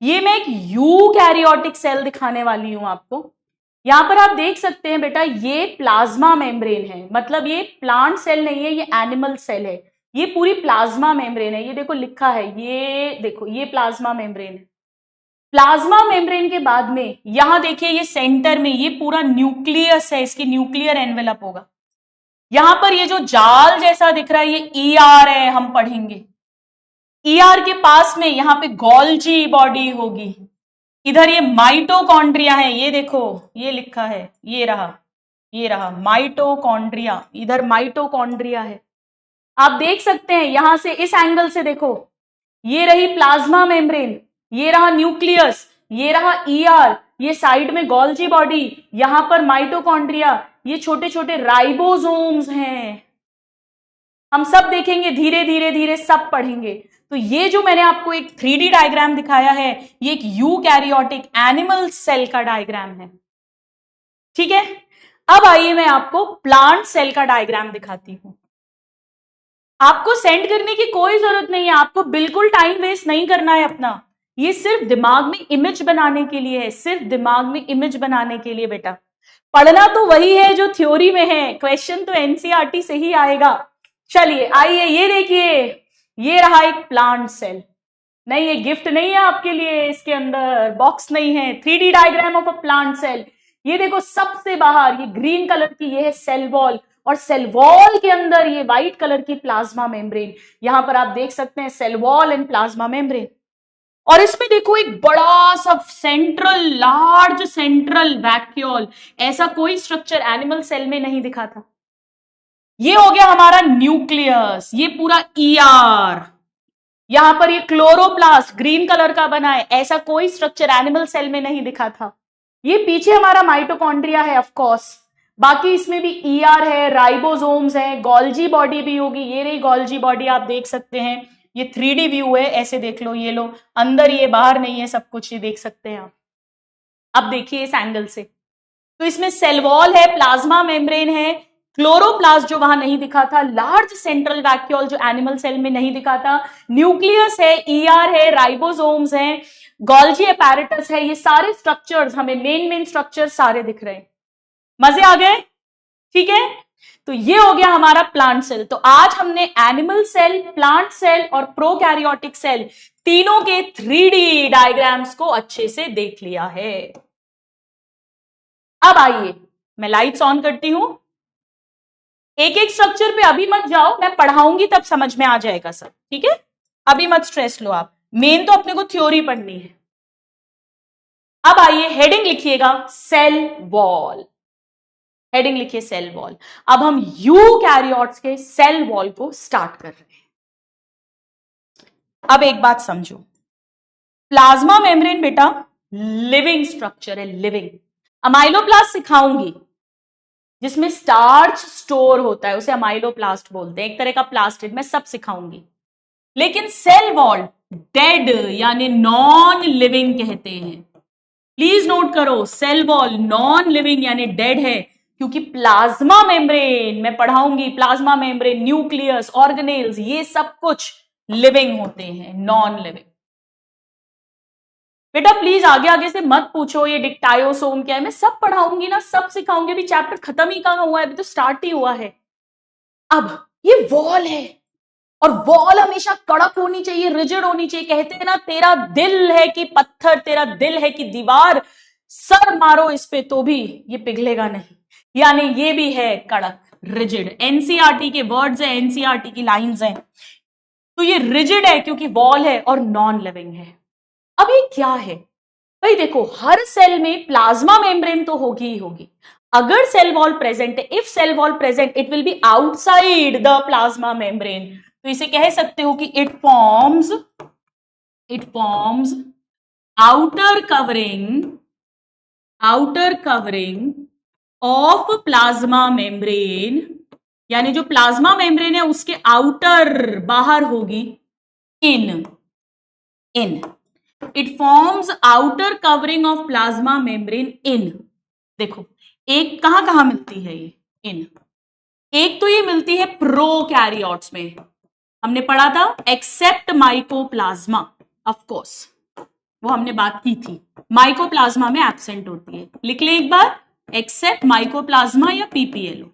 A: ये मैं एक यूकैरियोटिक सेल दिखाने वाली हूं आपको। यहां पर आप देख सकते हैं बेटा, ये प्लाज्मा मेम्ब्रेन है, मतलब ये प्लांट सेल नहीं है, ये एनिमल सेल है। ये पूरी प्लाज्मा मेम्ब्रेन है, ये देखो लिखा है, ये देखो ये प्लाज्मा मेम्ब्रेन है। प्लाज्मा मेम्ब्रेन के बाद में यहां देखिए, ये सेंटर में ये पूरा न्यूक्लियस है, इसकी न्यूक्लियर एनवेलप होगा। यहां पर ये जो जाल जैसा दिख रहा है, ये ईआर है, हम पढ़ेंगे। ईआर के पास में यहां पे गोल्जी बॉडी होगी। इधर ये माइटोकॉन्ड्रिया है, ये देखो ये लिखा है, ये रहा माइटोकॉन्ड्रिया, इधर माइटोकॉन्ड्रिया है। आप देख सकते हैं यहां से, इस एंगल से देखो, ये रही प्लाज्मा मेम्ब्रेन, ये रहा न्यूक्लियस, ये रहा ईआर, ये साइड में गोल्जी बॉडी, यहां पर माइटोकॉन्ड्रिया, ये छोटे छोटे राइबोसोम्स हैं। हम सब देखेंगे, धीरे धीरे धीरे सब पढ़ेंगे। तो ये जो मैंने आपको एक 3D डायग्राम दिखाया है, ये एक यूकैरियोटिक एनिमल सेल का डायग्राम है, ठीक है? अब आइए मैं आपको प्लांट सेल का डायग्राम दिखाती हूं। आपको सेंड करने की कोई जरूरत नहीं है, आपको बिल्कुल टाइम वेस्ट नहीं करना है अपना। ये सिर्फ दिमाग में इमेज बनाने के लिए है, सिर्फ दिमाग में इमेज बनाने के लिए बेटा। पढ़ना तो वही है जो थ्योरी में है, क्वेश्चन तो एनसीईआरटी से ही आएगा। चलिए आइए, ये देखिए, ये रहा एक प्लांट सेल। नहीं, ये गिफ्ट नहीं है आपके लिए, इसके अंदर बॉक्स नहीं है। 3D diagram of a plant cell. ये देखो सबसे बाहर ये ग्रीन कलर की, ये है सेल वॉल, और सेल वॉल के अंदर ये व्हाइट कलर की प्लाज्मा मेम्ब्रेन। यहां पर आप देख सकते हैं cell wall and plasma membrane. और इसमें देखो एक बड़ा सा सेंट्रल, लार्ज सेंट्रल वैक्यूल। ऐसा कोई स्ट्रक्चर एनिमल सेल में नहीं दिखा था। ये हो गया हमारा न्यूक्लियस, ये पूरा ईआर। यहां पर ये क्लोरोप्लास्ट ग्रीन कलर का बना है, ऐसा कोई स्ट्रक्चर एनिमल सेल में नहीं दिखा था। ये पीछे हमारा माइटोकॉन्ड्रिया है ऑफ कोर्स, बाकी इसमें भी ईआर है, राइबोसोम्स है, गोल्जी बॉडी भी होगी। ये रही गोल्जी बॉडी, आप देख सकते हैं। ये 3D व्यू है, ऐसे देख लो, ये लो अंदर, ये बाहर नहीं है, सब कुछ ये देख सकते हैं आप। अब देखिए इस एंगल से, तो इसमें सेल वॉल है, प्लाज्मा मेम्ब्रेन है, क्लोरोप्लास्ट जो वहां नहीं दिखा था, लार्ज सेंट्रल वैक्यूल जो एनिमल सेल में नहीं दिखा था, न्यूक्लियस है, ईआर है, राइबोसोम्स हैं, गोल्जी अपैरेटस है। ये सारे स्ट्रक्चर्स हमें, मेन स्ट्रक्चर्स सारे दिख रहे हैं। मजे आ गए? ठीक है, तो ये हो गया हमारा प्लांट सेल। तो आज हमने एनिमल सेल, प्लांट सेल और प्रोकैरियोटिक सेल तीनों के 3D डायग्राम्स को अच्छे से देख लिया है। अब आइए मैं लाइट्स ऑन करती हूं। एक एक स्ट्रक्चर पे अभी मत जाओ, मैं पढ़ाऊंगी तब समझ में आ जाएगा सब, ठीक है? अभी मत स्ट्रेस लो आप, मेन तो अपने को थ्योरी पढ़नी है। अब आइए हेडिंग लिखिएगा सेल वॉल, हेडिंग लिखिए सेल वॉल। अब हम यूकैरियोट्स के सेल वॉल को स्टार्ट कर रहे हैं। अब एक बात समझो, प्लाज्मा मेम्ब्रेन बेटा लिविंग स्ट्रक्चर है, लिविंग। अमाइलोप्लास्ट सिखाऊंगी, जिसमें स्टार्च स्टोर होता है, उसे अमाइलोप्लास्ट बोलते हैं, एक तरह का प्लास्टिड, मैं सब सिखाऊंगी। लेकिन सेल वॉल डेड यानी नॉन लिविंग कहते हैं। प्लीज नोट करो, सेल वॉल नॉन लिविंग यानी डेड है, क्योंकि प्लाज्मा मेम्ब्रेन मैं पढ़ाऊंगी, प्लाज्मा मेम्ब्रेन, न्यूक्लियस, ऑर्गेनेल्स, ये सब कुछ लिविंग होते हैं, नॉन लिविंग। बेटा प्लीज आगे आगे से मत पूछो ये डिक्टायोसोम क्या है, मैं सब पढ़ाऊंगी ना, सब सिखाऊंगी। अभी चैप्टर खत्म ही कहां हुआ है, अभी तो स्टार्ट ही हुआ है। अब ये वॉल है, और वॉल हमेशा कड़क होनी चाहिए, रिजिड होनी चाहिए। कहते हैं ना, तेरा दिल है कि पत्थर, तेरा दिल है कि दीवार, सर मारो इस पे तो भी ये पिघलेगा नहीं। यानी ये भी है कड़क, रिजिड। एनसीईआरटी के वर्ड्स है, एनसीईआरटी की लाइंस हैं। तो ये रिजिड है क्योंकि वॉल है और नॉन लिविंग है। अब ये क्या है भाई? देखो, हर सेल में प्लाज्मा मेम्ब्रेन तो होगी ही होगी। अगर सेल वॉल प्रेजेंट है, if cell wall present, it will be outside the plasma membrane. तो इसे कह सकते हो कि it forms outer covering of plasma membrane. यानी जो प्लाज्मा मेम्ब्रेन है उसके आउटर, बाहर होगी, in it forms outer covering of plasma membrane in. देखो, एक कहां मिलती है ये इन? एक तो ये मिलती है प्रोकैरियोट्स में, हमने पढ़ा था, एक्सेप्ट माइकोप्लाज्मा, ऑफ कोर्स वो हमने बात की थी, माइकोप्लाज्मा में एब्सेंट होती है। लिख ले एक बार, एक्सेप्ट माइकोप्लाज्मा या पीपीएलओ।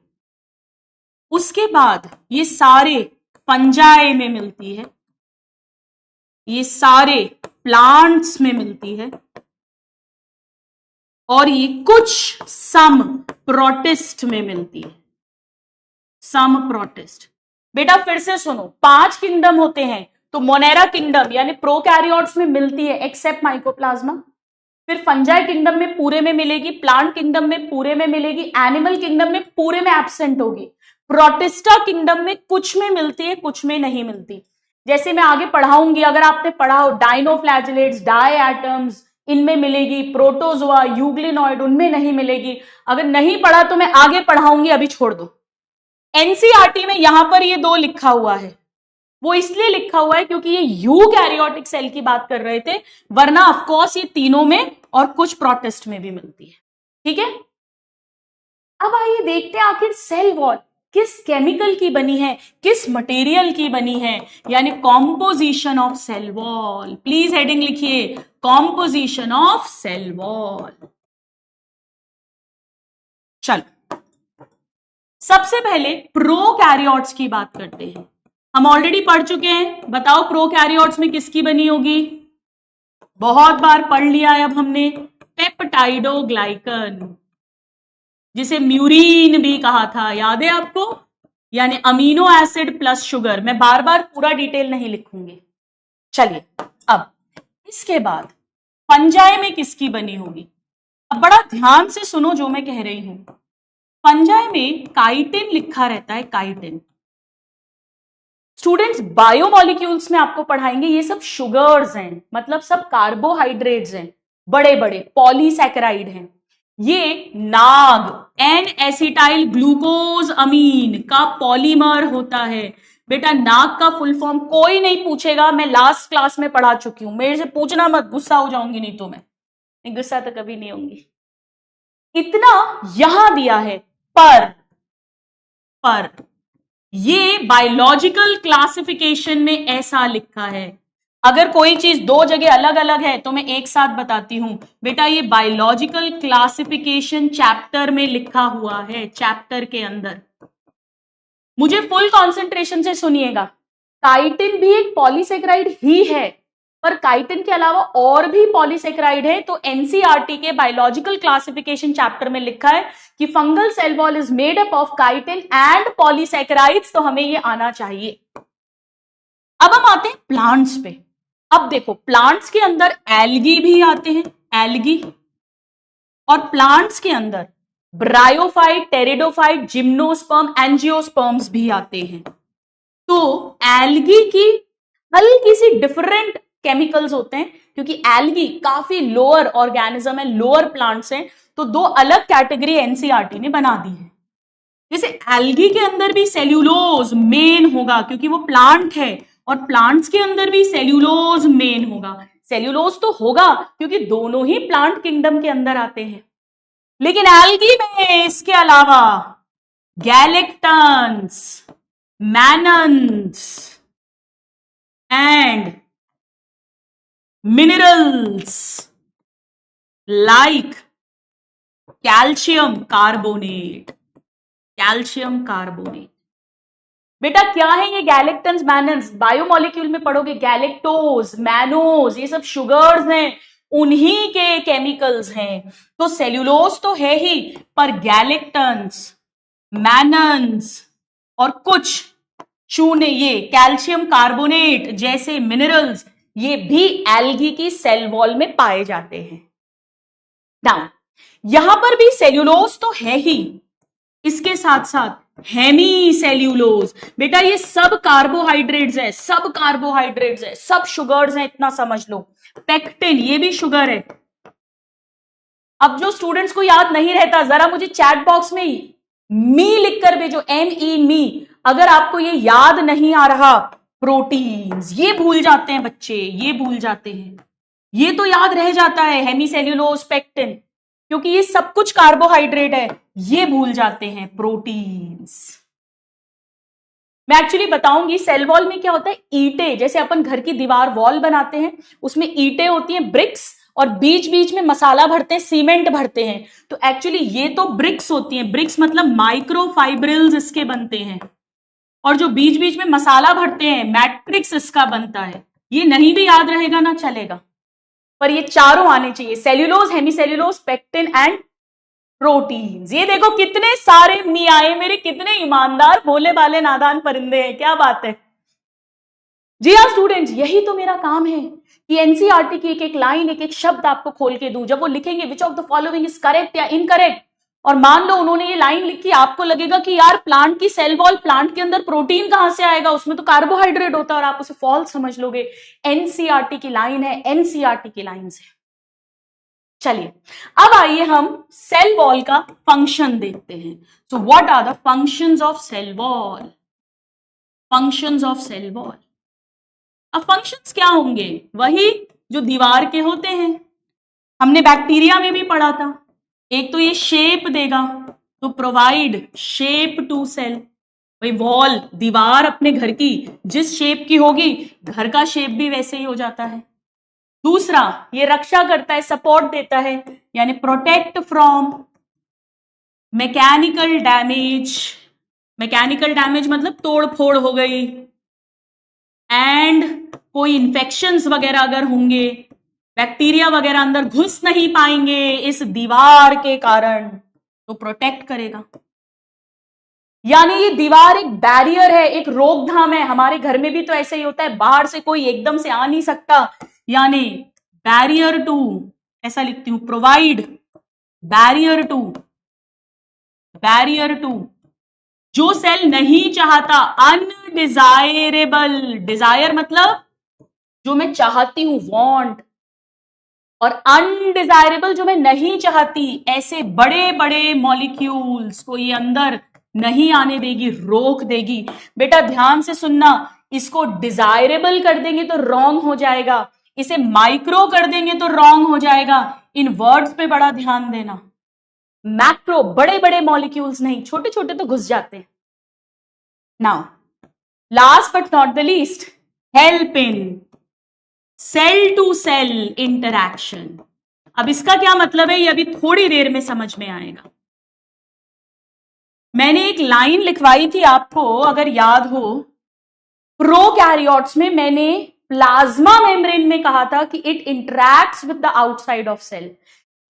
A: उसके बाद ये सारे फंजाई में मिलती है, ये सारे प्लांट्स में मिलती है, और ये कुछ सम प्रोटिस्ट में मिलती है, सम प्रोटिस्ट। बेटा फिर से सुनो, 5 किंगडम होते हैं, तो मोनेरा किंगडम यानी प्रोकैरियोट्स में मिलती है एक्सेप्ट माइकोप्लाज्मा, फिर फंजाई किंगडम में पूरे में मिलेगी, प्लांट किंगडम में पूरे में मिलेगी, एनिमल किंगडम में पूरे में एब्सेंट होगी, प्रोटिस्टा किंगडम में कुछ में मिलती है, कुछ में नहीं मिलती। जैसे मैं आगे पढ़ाऊंगी, अगर आपने पढ़ा हो डाइनोफ्लैजिलेट्स, डायएटम्स, इनमें मिलेगी, प्रोटोजोआ, यूग्लिनॉइड, उनमें नहीं मिलेगी। अगर नहीं पढ़ा तो मैं आगे पढ़ाऊंगी, अभी छोड़ दो। एनसीईआरटी में यहां पर ये 2 लिखा हुआ है, वो इसलिए लिखा हुआ है क्योंकि ये यूकैरियोटिक सेल की बात कर रहे थे, वरना ऑफकोर्स ये तीनों में और कुछ प्रोटिस्ट में भी मिलती है। ठीक है, अब आइए देखते हैं आखिर सेल वॉल किस केमिकल की बनी है, किस मटेरियल की बनी है, यानी composition of cell wall. Please heading लिखिए, कॉम्पोजिशन ऑफ सेल वॉल। चलो, सबसे पहले प्रोकैरियोट्स की बात करते हैं। हम ऑलरेडी पढ़ चुके हैं, बताओ प्रोकैरियोट्स में किसकी बनी होगी? बहुत बार पढ़ लिया है अब हमने, पेप्टाइडोग्लाइकन, जिसे म्यूरिन भी कहा था, याद है आपको? यानी अमीनो एसिड प्लस शुगर। मैं बार बार पूरा डिटेल नहीं लिखूंगी। चलिए, अब इसके बाद फंजाई में किसकी बनी होगी? अब बड़ा ध्यान से सुनो जो मैं कह रही हूं। फंजाई में काइटिन लिखा रहता है, काइटिन। स्टूडेंट्स, बायोमॉलिक्यूल्स में आपको पढ़ाएंगे, ये सब शुगर्स हैं, मतलब सब कार्बोहाइड्रेट्स हैं, बड़े बड़े पॉलीसैकेराइड हैं। ये नाग, एन एसिटाइल ग्लूकोज अमीन का पॉलीमर होता है। बेटा नाग का फुल फॉर्म कोई नहीं पूछेगा, मैं लास्ट क्लास में पढ़ा चुकी हूं, मेरे से पूछना मत, गुस्सा हो जाऊंगी नहीं तो मैं गुस्सा तो कभी नहीं होंगी। इतना यहां दिया है, पर ये बायोलॉजिकल क्लासिफिकेशन में ऐसा लिखा है। अगर कोई चीज 2 जगह अलग अलग है तो मैं एक साथ बताती हूं। बेटा ये बायोलॉजिकल क्लासिफिकेशन चैप्टर में लिखा हुआ है, चैप्टर के अंदर। मुझे फुल कंसंट्रेशन से सुनिएगा। काइटिन भी एक पॉलीसेकेराइड ही है, पर काइटिन के अलावा और भी पॉलीसेकेराइड है। तो एनसीईआरटी के बायोलॉजिकल क्लासिफिकेशन चैप्टर में लिखा है कि fungal cell wall is made up of chitin and polysaccharides, तो हमें ये आना चाहिए। अब हम आते हैं प्लांट्स पे। अब देखो, प्लांट्स के अंदर एल्गी भी आते हैं, एल्गी, और प्लांट्स के अंदर ब्रायोफाइट, टेरिडोफाइट, जिम्नोस्पर्म, एंजियोस्पर्म्स भी आते हैं। तो एल्गी की हल्की सी डिफरेंट केमिकल्स होते हैं, क्योंकि एल्गी काफी लोअर ऑर्गेनिज्म है, लोअर प्लांट्स हैं, तो 2 अलग कैटेगरी एनसीईआरटी ने बना दी है। जैसे एल्गी के अंदर भी सेल्यूलोज मेन होगा क्योंकि वो प्लांट है, और प्लांट्स के अंदर भी सेल्यूलोज मेन होगा। सेल्यूलोज तो होगा क्योंकि दोनों ही प्लांट किंगडम के अंदर आते हैं, लेकिन एल्गी में इसके अलावा galactans, mannans and minerals like calcium carbonate, बेटा क्या है ये गैलेक्टन्स मैनन्स? बायोमोलिक्यूल में पढ़ोगे, गैलेक्टोज, मैनोज, ये सब शुगर्स हैं, उन्हीं के केमिकल्स हैं। तो सेल्यूलोज तो है ही, पर गैलेक्टन्स, मैनन्स और कुछ चूने, ये कैल्शियम कार्बोनेट जैसे मिनरल्स, ये भी एल्गी की सेल वॉल में पाए जाते हैं। नाउ यहां पर भी सेल्यूलोज तो है ही, इसके साथ साथ हेमी सेल्यूलोज। बेटा ये सब कार्बोहाइड्रेट्स है, सब कार्बोहाइड्रेट्स है, सब शुगर्स हैं, इतना समझ लो। पेक्टिन ये भी शुगर है। अब जो स्टूडेंट्स को याद नहीं रहता, जरा मुझे चैट बॉक्स में मी लिखकर भेजो, ME मी। अगर आपको ये याद नहीं आ रहा, प्रोटीन्स ये भूल जाते हैं बच्चे, ये भूल जाते हैं, ये तो याद रह जाता है हेमीसेल्यूलोज, पेक्टिन, क्योंकि ये सब कुछ कार्बोहाइड्रेट है, ये भूल जाते हैं प्रोटीन्स। मैं एक्चुअली बताऊंगी सेल वॉल में क्या होता है। ईंटे, जैसे अपन घर की दीवार वॉल बनाते हैं, उसमें ईंटें होती हैं, ब्रिक्स, और बीच बीच में मसाला भरते हैं, सीमेंट भरते हैं। तो एक्चुअली ये तो ब्रिक्स होती हैं, ब्रिक्स मतलब माइक्रोफाइब्रिल्स इसके बनते हैं, और जो बीच बीच में मसाला भरते हैं, मैट्रिक्स इसका बनता है। ये नहीं भी याद रहेगा ना चलेगा, पर ये चारों आने चाहिए, cellulose, hemicellulose, pectin and proteins. ये देखो कितने सारे मी आए मेरे, कितने ईमानदार भोले भाले नादान परिंदे हैं, क्या बात है। जी हाँ स्टूडेंट्स, यही तो मेरा काम है कि एनसीईआरटी की एक एक लाइन, एक एक शब्द आपको खोल के दूं। जब वो लिखेंगे विच of the following is correct या इनकरेक्ट, और मान लो उन्होंने ये लाइन लिखी, आपको लगेगा कि यार प्लांट की सेल वॉल, प्लांट के अंदर प्रोटीन कहां से आएगा, उसमें तो कार्बोहाइड्रेट होता है, और आप उसे फॉल्स समझ लोगे। एनसीईआरटी की लाइन है, एनसीईआरटी की लाइन से। चलिए अब आइए हम सेल वॉल का फंक्शन देखते हैं। So what are the functions of cell wall? Functions of cell wall, अब फंक्शंस क्या होंगे? वही जो दीवार के होते हैं, हमने बैक्टीरिया में भी पढ़ा था। एक तो ये शेप देगा, तो प्रोवाइड शेप टू सेल। भाई वॉल, दीवार अपने घर की जिस शेप की होगी, घर का शेप भी वैसे ही हो जाता है। दूसरा, ये रक्षा करता है, सपोर्ट देता है, यानी protect from mechanical damage. Mechanical damage मतलब तोड़ फोड़ हो गई, एंड कोई इंफेक्शंस वगैरह अगर होंगे, बैक्टीरिया वगैरह अंदर घुस नहीं पाएंगे इस दीवार के कारण, तो प्रोटेक्ट करेगा। यानी ये दीवार एक बैरियर है, एक रोकथाम है। हमारे घर में भी तो ऐसे ही होता है, बाहर से कोई एकदम से आ नहीं सकता, यानी बैरियर टू, ऐसा लिखती हूं, provide barrier to, barrier to, जो सेल नहीं चाहता, अनडिजायरेबल, डिजायर मतलब जो मैं चाहती हूं, वांट, और अनडिजायरेबल जो मैं नहीं चाहती, ऐसे बड़े बड़े मॉलिक्यूल्स को ये अंदर नहीं आने देगी, रोक देगी। बेटा ध्यान से सुनना, इसको डिजायरेबल कर देंगे तो रॉन्ग हो जाएगा, इसे माइक्रो कर देंगे तो रॉन्ग हो जाएगा। इन वर्ड्स पे बड़ा ध्यान देना। मैक्रो बड़े बड़े मॉलिक्यूल्स नहीं, छोटे छोटे तो घुस जाते हैं। Now last but not the least, help in cell to cell interaction. अब इसका क्या मतलब है, ये अभी थोड़ी देर में समझ में आएगा। मैंने एक लाइन लिखवाई थी आपको, अगर याद हो, प्रोकैरियोट्स में मैंने प्लाज्मा मेम्ब्रेन में कहा था कि it interacts with the outside of cell.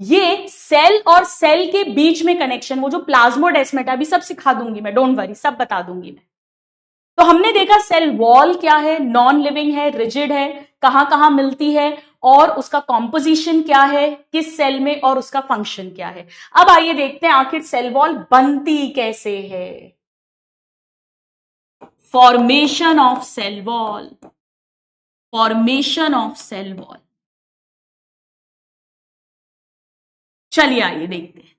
A: ये सेल और सेल के बीच में कनेक्शन, वो जो प्लाज्मोडेस्माटा, अभी सब सिखा दूंगी मैं, डोंट वरी, सब बता दूंगी मैं। तो हमने देखा सेल वॉल क्या है, नॉन लिविंग है, रिजिड है, कहां कहां मिलती है, और उसका कॉम्पोजिशन क्या है, किस सेल में, और उसका फंक्शन क्या है। अब आइए देखते हैं आखिर सेल वॉल बनती कैसे है। Formation of cell wall, formation of cell wall. चलिए आइए देखते हैं,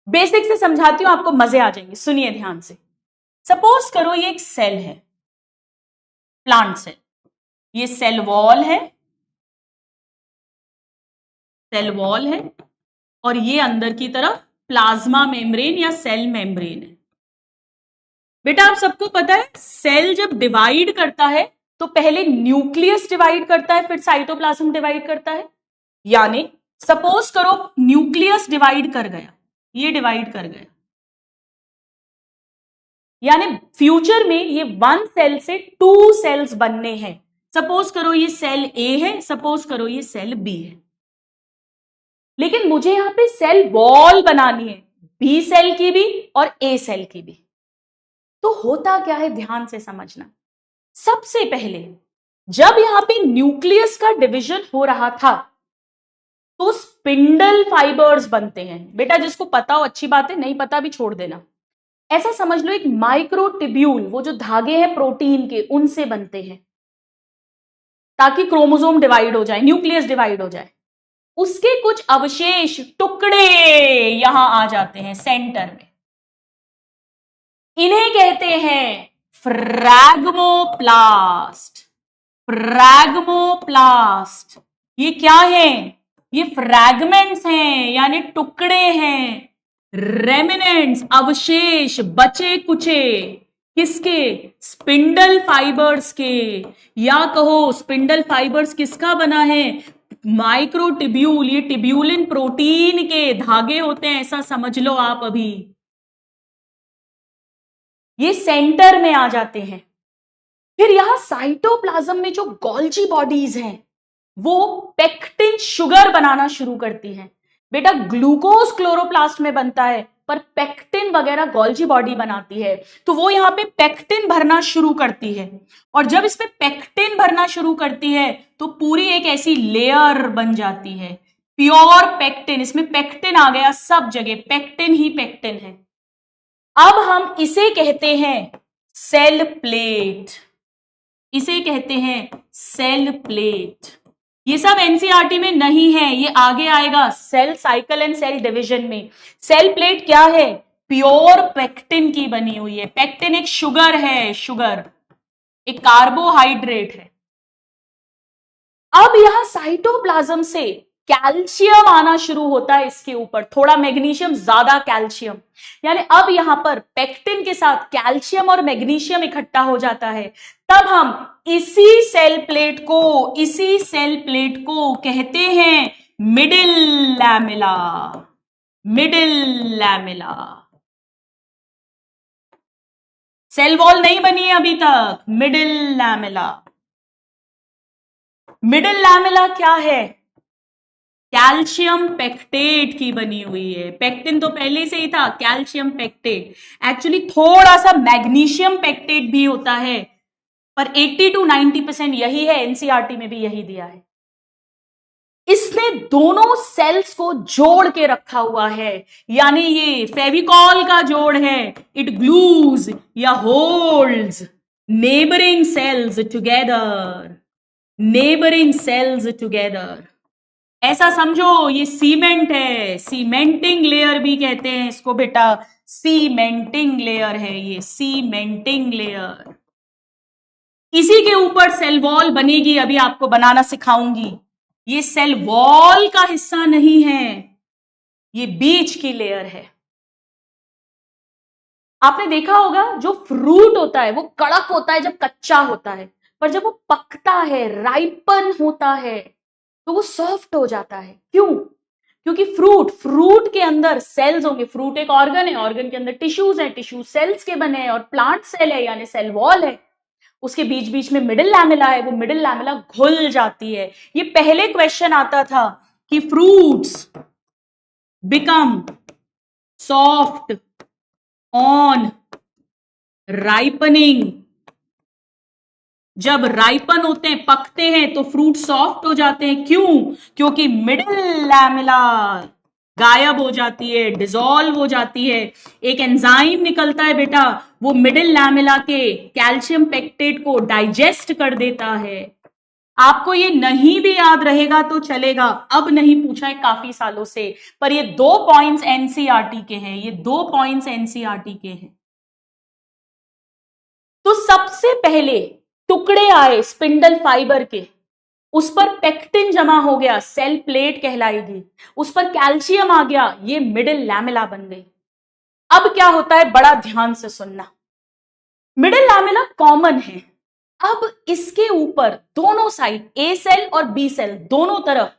A: बेसिक से समझाती हूं, आपको मजे आ जाएंगे, सुनिए ध्यान से। सपोज करो ये एक सेल है, प्लांट सेल, ये सेल वॉल है, सेल वॉल है, और ये अंदर की तरफ प्लाज्मा मेम्ब्रेन या सेल मेम्ब्रेन है। बेटा आप सबको पता है, सेल जब डिवाइड करता है तो पहले न्यूक्लियस डिवाइड करता है, फिर साइटोप्लाज्म डिवाइड करता है। यानी सपोज करो न्यूक्लियस डिवाइड कर गया, ये डिवाइड कर गया, यानी फ्यूचर में ये 1 सेल से 2 सेल्स बनने हैं। सपोज करो ये सेल ए है, सपोज करो ये सेल बी है, लेकिन मुझे यहां पे सेल वॉल बनानी है, बी सेल की भी और ए सेल की भी। तो होता क्या है, ध्यान से समझना। सबसे पहले जब यहां पे न्यूक्लियस का डिवीजन हो रहा था तो स्पिंडल फाइबर्स बनते हैं। बेटा जिसको पता हो अच्छी बात है, नहीं पता भी छोड़ देना। ऐसा समझ लो एक माइक्रोट्यूब्यूल, वो जो धागे हैं प्रोटीन के, उनसे बनते हैं ताकि क्रोमोसोम डिवाइड हो जाए, न्यूक्लियस डिवाइड हो जाए। उसके कुछ अवशेष टुकड़े यहां आ जाते हैं सेंटर में, इन्हें कहते हैं फ्रैगमोप्लास्ट। फ्रैगमोप्लास्ट ये क्या है, ये फ्रैगमेंट्स हैं, यानी टुकड़े हैं, रेमिनेंट्स, अवशेष, बचे कुचे, किसके, स्पिंडल फाइबर्स के। या कहो स्पिंडल फाइबर्स किसका बना है, माइक्रोट्यूब्यूल, ये ट्यूब्यूलिन प्रोटीन के धागे होते हैं, ऐसा समझ लो आप। अभी ये सेंटर में आ जाते हैं। फिर यहां साइटोप्लाज्म में जो गोल्जी बॉडीज हैं वो पेक्टिन शुगर बनाना शुरू करती हैं। बेटा ग्लूकोज क्लोरोप्लास्ट में बनता है, पर पेक्टिन वगैरह गोल्जी बॉडी बनाती है, तो वो यहां पे पेक्टिन भरना शुरू करती है। और जब इसमें पेक्टिन भरना शुरू करती है तो पूरी एक ऐसी लेयर बन जाती है, प्योर पेक्टिन। इसमें पेक्टिन आ गया सब जगह, पेक्टिन ही पेक्टिन है। अब हम इसे कहते हैं सेल प्लेट, इसे कहते हैं सेल प्लेट। ये सब एनसीईआरटी में नहीं है, ये आगे आएगा cell cycle and cell division में। सेल प्लेट क्या है, प्योर पेक्टिन की बनी हुई है। पेक्टिन एक शुगर है, शुगर एक कार्बोहाइड्रेट है। अब यहां साइटोप्लाज्म से कैल्शियम आना शुरू होता है इसके ऊपर, थोड़ा मैग्नीशियम ज्यादा कैल्शियम, यानी अब यहां पर पेक्टिन के साथ कैल्शियम और मैग्नीशियम इकट्ठा हो जाता है। तब हम इसी सेल प्लेट को कहते हैं middle lamella. Middle lamella. Cell wall नहीं बनी है अभी तक, मिडिल लैमेला। मिडिल लैमेला क्या है, कैल्शियम पेक्टेट की बनी हुई है। पेक्टिन तो पहले से ही था, कैल्शियम पेक्टेट। एक्चुअली थोड़ा सा मैग्नीशियम पेक्टेट भी होता है, पर 80 to 90% यही है, एनसीईआरटी में भी यही दिया है। इसने दोनों सेल्स को जोड़ के रखा हुआ है, यानी ये फेविकॉल का जोड़ है। इट ग्लूज या holds neighbouring cells together, neighbouring cells together. ऐसा समझो ये सीमेंट है, सीमेंटिंग लेयर भी कहते हैं इसको बेटा, सीमेंटिंग लेयर है ये, सीमेंटिंग लेयर। इसी के ऊपर सेल वॉल बनेगी, अभी आपको बनाना सिखाऊंगी। ये सेल वॉल का हिस्सा नहीं है, ये बीच की लेयर है। आपने देखा होगा जो फ्रूट होता है वो कड़क होता है जब कच्चा होता है, पर जब वो पकता है, राइपन होता है, तो वो सॉफ्ट हो जाता है। क्यों, क्योंकि फ्रूट के अंदर सेल्स होंगे। फ्रूट एक ऑर्गन है, ऑर्गन के अंदर टिश्यूज है, टिश्यू सेल्स के बने हैं, और प्लांट सेल है यानी सेल वॉल है। उसके बीच बीच में मिडिल लैमेला है, वो मिडिल लैमेला घुल जाती है। ये पहले क्वेश्चन आता था कि fruits become soft on ripening. जब राइपन होते हैं, पकते हैं, तो फ्रूट सॉफ्ट हो जाते हैं। क्यों, क्योंकि मिडिल लैमेला गायब हो जाती है, डिसॉल्व हो जाती है। एक एंजाइम निकलता है बेटा, वो मिडिल लैमेला के कैल्शियम पेक्टेट को डाइजेस्ट कर देता है। आपको ये नहीं भी याद रहेगा तो चलेगा, अब नहीं पूछा है काफी सालों से, पर ये 2 पॉइंट्स एनसीईआरटी के हैं, ये 2 पॉइंट्स एनसीईआरटी के हैं। तो सबसे पहले टुकड़े आए स्पिंडल फाइबर के, उस पर पेक्टिन जमा हो गया, सेल प्लेट कहलाएगी। उस पर कैल्शियम आ गया, ये मिडिल लैमेला बन गई। अब क्या होता है, बड़ा ध्यान से सुनना। मिडिल लैमेला कॉमन है। अब इसके ऊपर दोनों साइड, ए सेल और बी सेल, दोनों तरफ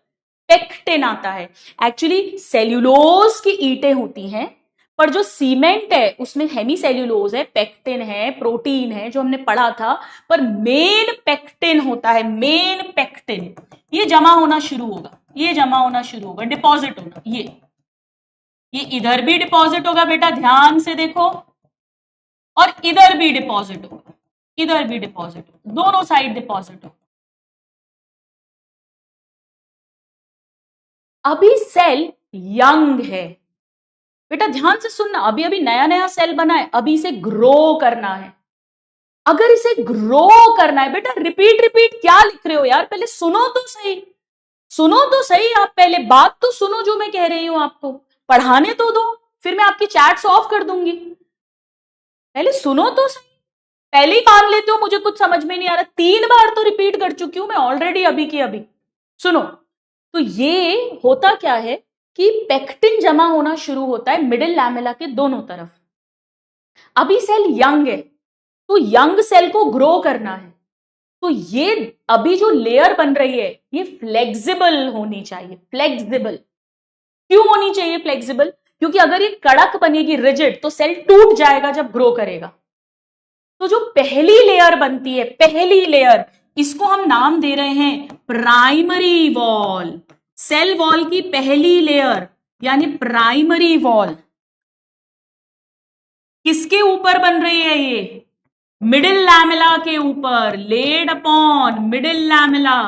A: पेक्टिन आता है। एक्चुअली सेल्यूलोज की ईंटें होती हैं, पर जो सीमेंट है उसमें हेमीसेल्यूलोज है, पेक्टिन है, प्रोटीन है, जो हमने पढ़ा था, पर मेन पेक्टिन होता है, मेन पेक्टिन। ये जमा होना शुरू होगा, ये जमा होना शुरू होगा, डिपॉजिट होना। ये इधर भी डिपॉजिट होगा बेटा, ध्यान से देखो, और इधर भी डिपॉजिट होगा, इधर भी डिपॉजिट होगा, दोनों साइड डिपॉजिट होगा। अभी सेल यंग है बेटा, ध्यान से सुनना, अभी अभी नया नया सेल बना है, अभी इसे ग्रो करना है। अगर इसे ग्रो करना है बेटा, रिपीट रिपीट क्या लिख रहे हो यार, पहले सुनो तो सही, सुनो तो सही, आप पहले बात तो सुनो जो मैं कह रही हूं आपको, पढ़ाने तो दो, फिर मैं आपकी चैट्स ऑफ कर दूंगी। पहले सुनो तो सही, पहले ही मान लेते हो मुझे कुछ समझ में नहीं आ रहा, 3 बार तो रिपीट कर चुकी हूं मैं ऑलरेडी अभी की अभी। सुनो, तो ये होता क्या है कि पेक्टिन जमा होना शुरू होता है मिडिल लैमेला के दोनों तरफ। अभी सेल यंग है, तो यंग सेल को ग्रो करना है, तो ये अभी जो लेयर बन रही है ये फ्लेक्सिबल होनी चाहिए। फ्लेक्सिबल क्यों होनी चाहिए? फ्लेक्सिबल क्योंकि अगर ये कड़क बनेगी, रिजिड, तो सेल टूट जाएगा जब ग्रो करेगा। तो जो पहली लेयर बनती है, पहली लेयर, इसको हम नाम दे रहे हैं प्राइमरी वॉल। सेल वॉल की पहली लेयर यानी प्राइमरी वॉल किसके ऊपर बन रही है? ये मिडिल लैमेला के ऊपर, लेड अपॉन मिडिल लैमेला।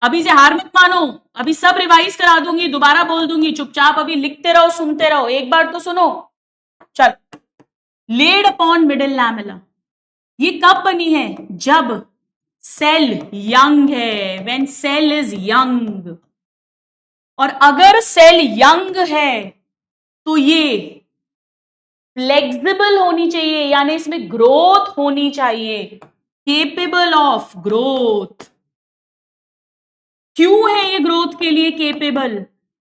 A: अभी से हार मत मानो, अभी सब रिवाइज करा दूंगी, दोबारा बोल दूंगी, चुपचाप अभी लिखते रहो, सुनते रहो, एक बार तो सुनो। चल, लेड अपॉन मिडिल लैमेला ये कब बनी है? जब सेल यंग है, व्हेन सेल इज यंग। और अगर सेल यंग है तो ये फ्लेक्सिबल होनी चाहिए, यानी इसमें ग्रोथ होनी चाहिए, केपेबल ऑफ ग्रोथ। क्यों है ये ग्रोथ के लिए केपेबल?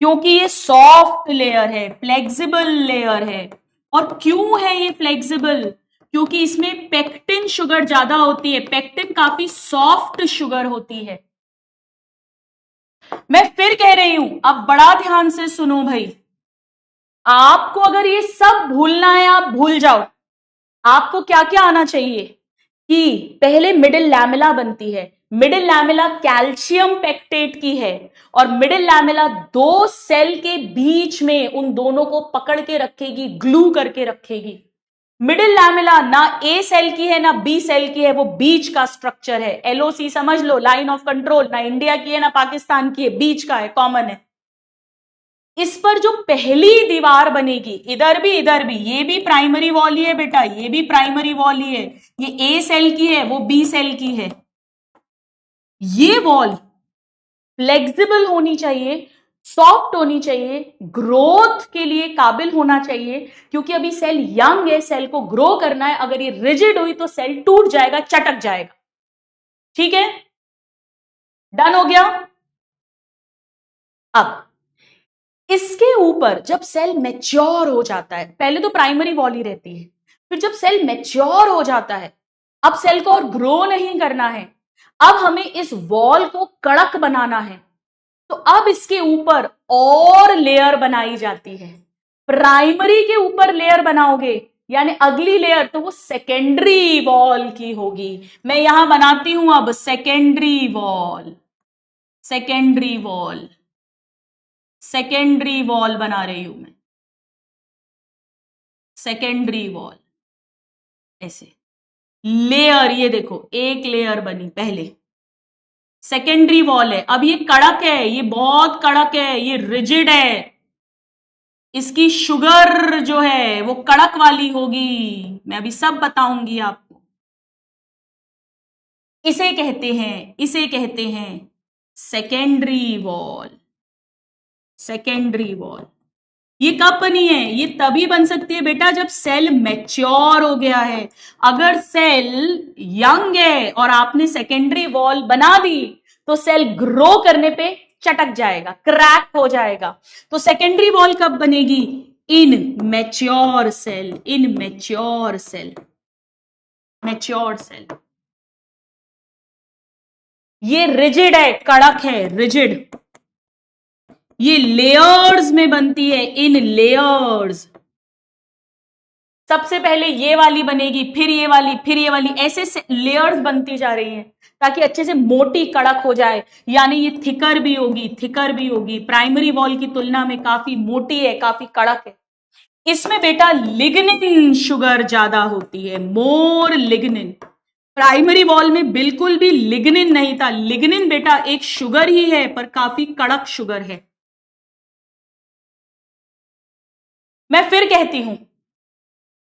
A: क्योंकि ये सॉफ्ट लेयर है, फ्लेक्सिबल लेयर है। और क्यों है ये फ्लेक्सिबल? क्योंकि इसमें पेक्टिन शुगर ज्यादा होती है, पेक्टिन काफी सॉफ्ट शुगर होती है। मैं फिर कह रही हूं, अब बड़ा ध्यान से सुनो भाई, आपको अगर ये सब भूलना है आप भूल जाओ। आपको क्या क्या आना चाहिए कि पहले मिडिल लैमेला बनती है, मिडिल लैमेला कैल्शियम पेक्टेट की है, और मिडिल लैमेला दो सेल के बीच में उन दोनों को पकड़ के रखेगी, ग्लू करके रखेगी। मिडिल लैमेला ना ए सेल की है ना बी सेल की है, वो बीच का स्ट्रक्चर है। एलओसी समझ लो, लाइन ऑफ कंट्रोल, ना इंडिया की है ना पाकिस्तान की है, बीच का है, कॉमन है। इस पर जो पहली दीवार बनेगी, इधर भी, ये भी प्राइमरी वॉल ही है बेटा, ये भी प्राइमरी वॉल ही है, ये ए सेल की है, वो बी सेल की है। ये वॉल फ्लेक्सिबल होनी चाहिए, सॉफ्ट होनी चाहिए, ग्रोथ के लिए काबिल होना चाहिए, क्योंकि अभी सेल यंग है, सेल को ग्रो करना है। अगर ये रिजिड हुई तो सेल टूट जाएगा, चटक जाएगा। ठीक है, डन हो गया। अब इसके ऊपर जब सेल मैच्योर हो जाता है, पहले तो प्राइमरी वॉल ही रहती है, फिर जब सेल मैच्योर हो जाता है, अब सेल को और ग्रो नहीं करना है, अब हमें इस वॉल को कड़क बनाना है, तो अब इसके ऊपर और लेयर बनाई जाती है। प्राइमरी के ऊपर लेयर बनाओगे, यानी अगली लेयर तो वो सेकेंडरी वॉल की होगी। मैं यहां बनाती हूं अब secondary wall, secondary wall, secondary wall बना रही हूं मैं, सेकेंडरी वॉल। ऐसे लेयर, ये देखो एक लेयर बनी पहले, सेकेंडरी वॉल है। अब ये कड़क है, ये बहुत कड़क है, ये रिजिड है, इसकी शुगर जो है वो कड़क वाली होगी, मैं अभी सब बताऊंगी आपको। इसे कहते हैं सेकेंडरी वॉल, सेकेंडरी वॉल। ये कब बनी है? ये तभी बन सकती है बेटा जब सेल मैच्योर हो गया है। अगर सेल यंग है और आपने सेकेंडरी वॉल बना दी तो सेल ग्रो करने पे चटक जाएगा, क्रैक हो जाएगा। तो सेकेंडरी वॉल कब बनेगी? In mature cell, in mature cell, mature cell. ये रिजिड है, कड़क है, रिजिड। ये लेयर्स में बनती है, इन लेयर्स, सबसे पहले ये वाली बनेगी, फिर ये वाली, फिर ये वाली, ऐसे लेयर्स बनती जा रही हैं ताकि अच्छे से मोटी कड़क हो जाए। यानी ये थिकर भी होगी, थिकर भी होगी, प्राइमरी वॉल की तुलना में काफी मोटी है, काफी कड़क है। इसमें बेटा लिग्निन शुगर ज्यादा होती है, मोर लिग्निन। प्राइमरी वॉल में बिल्कुल भी लिग्निन नहीं था। लिग्निन बेटा एक शुगर ही है पर काफी कड़क शुगर है। मैं फिर कहती हूं,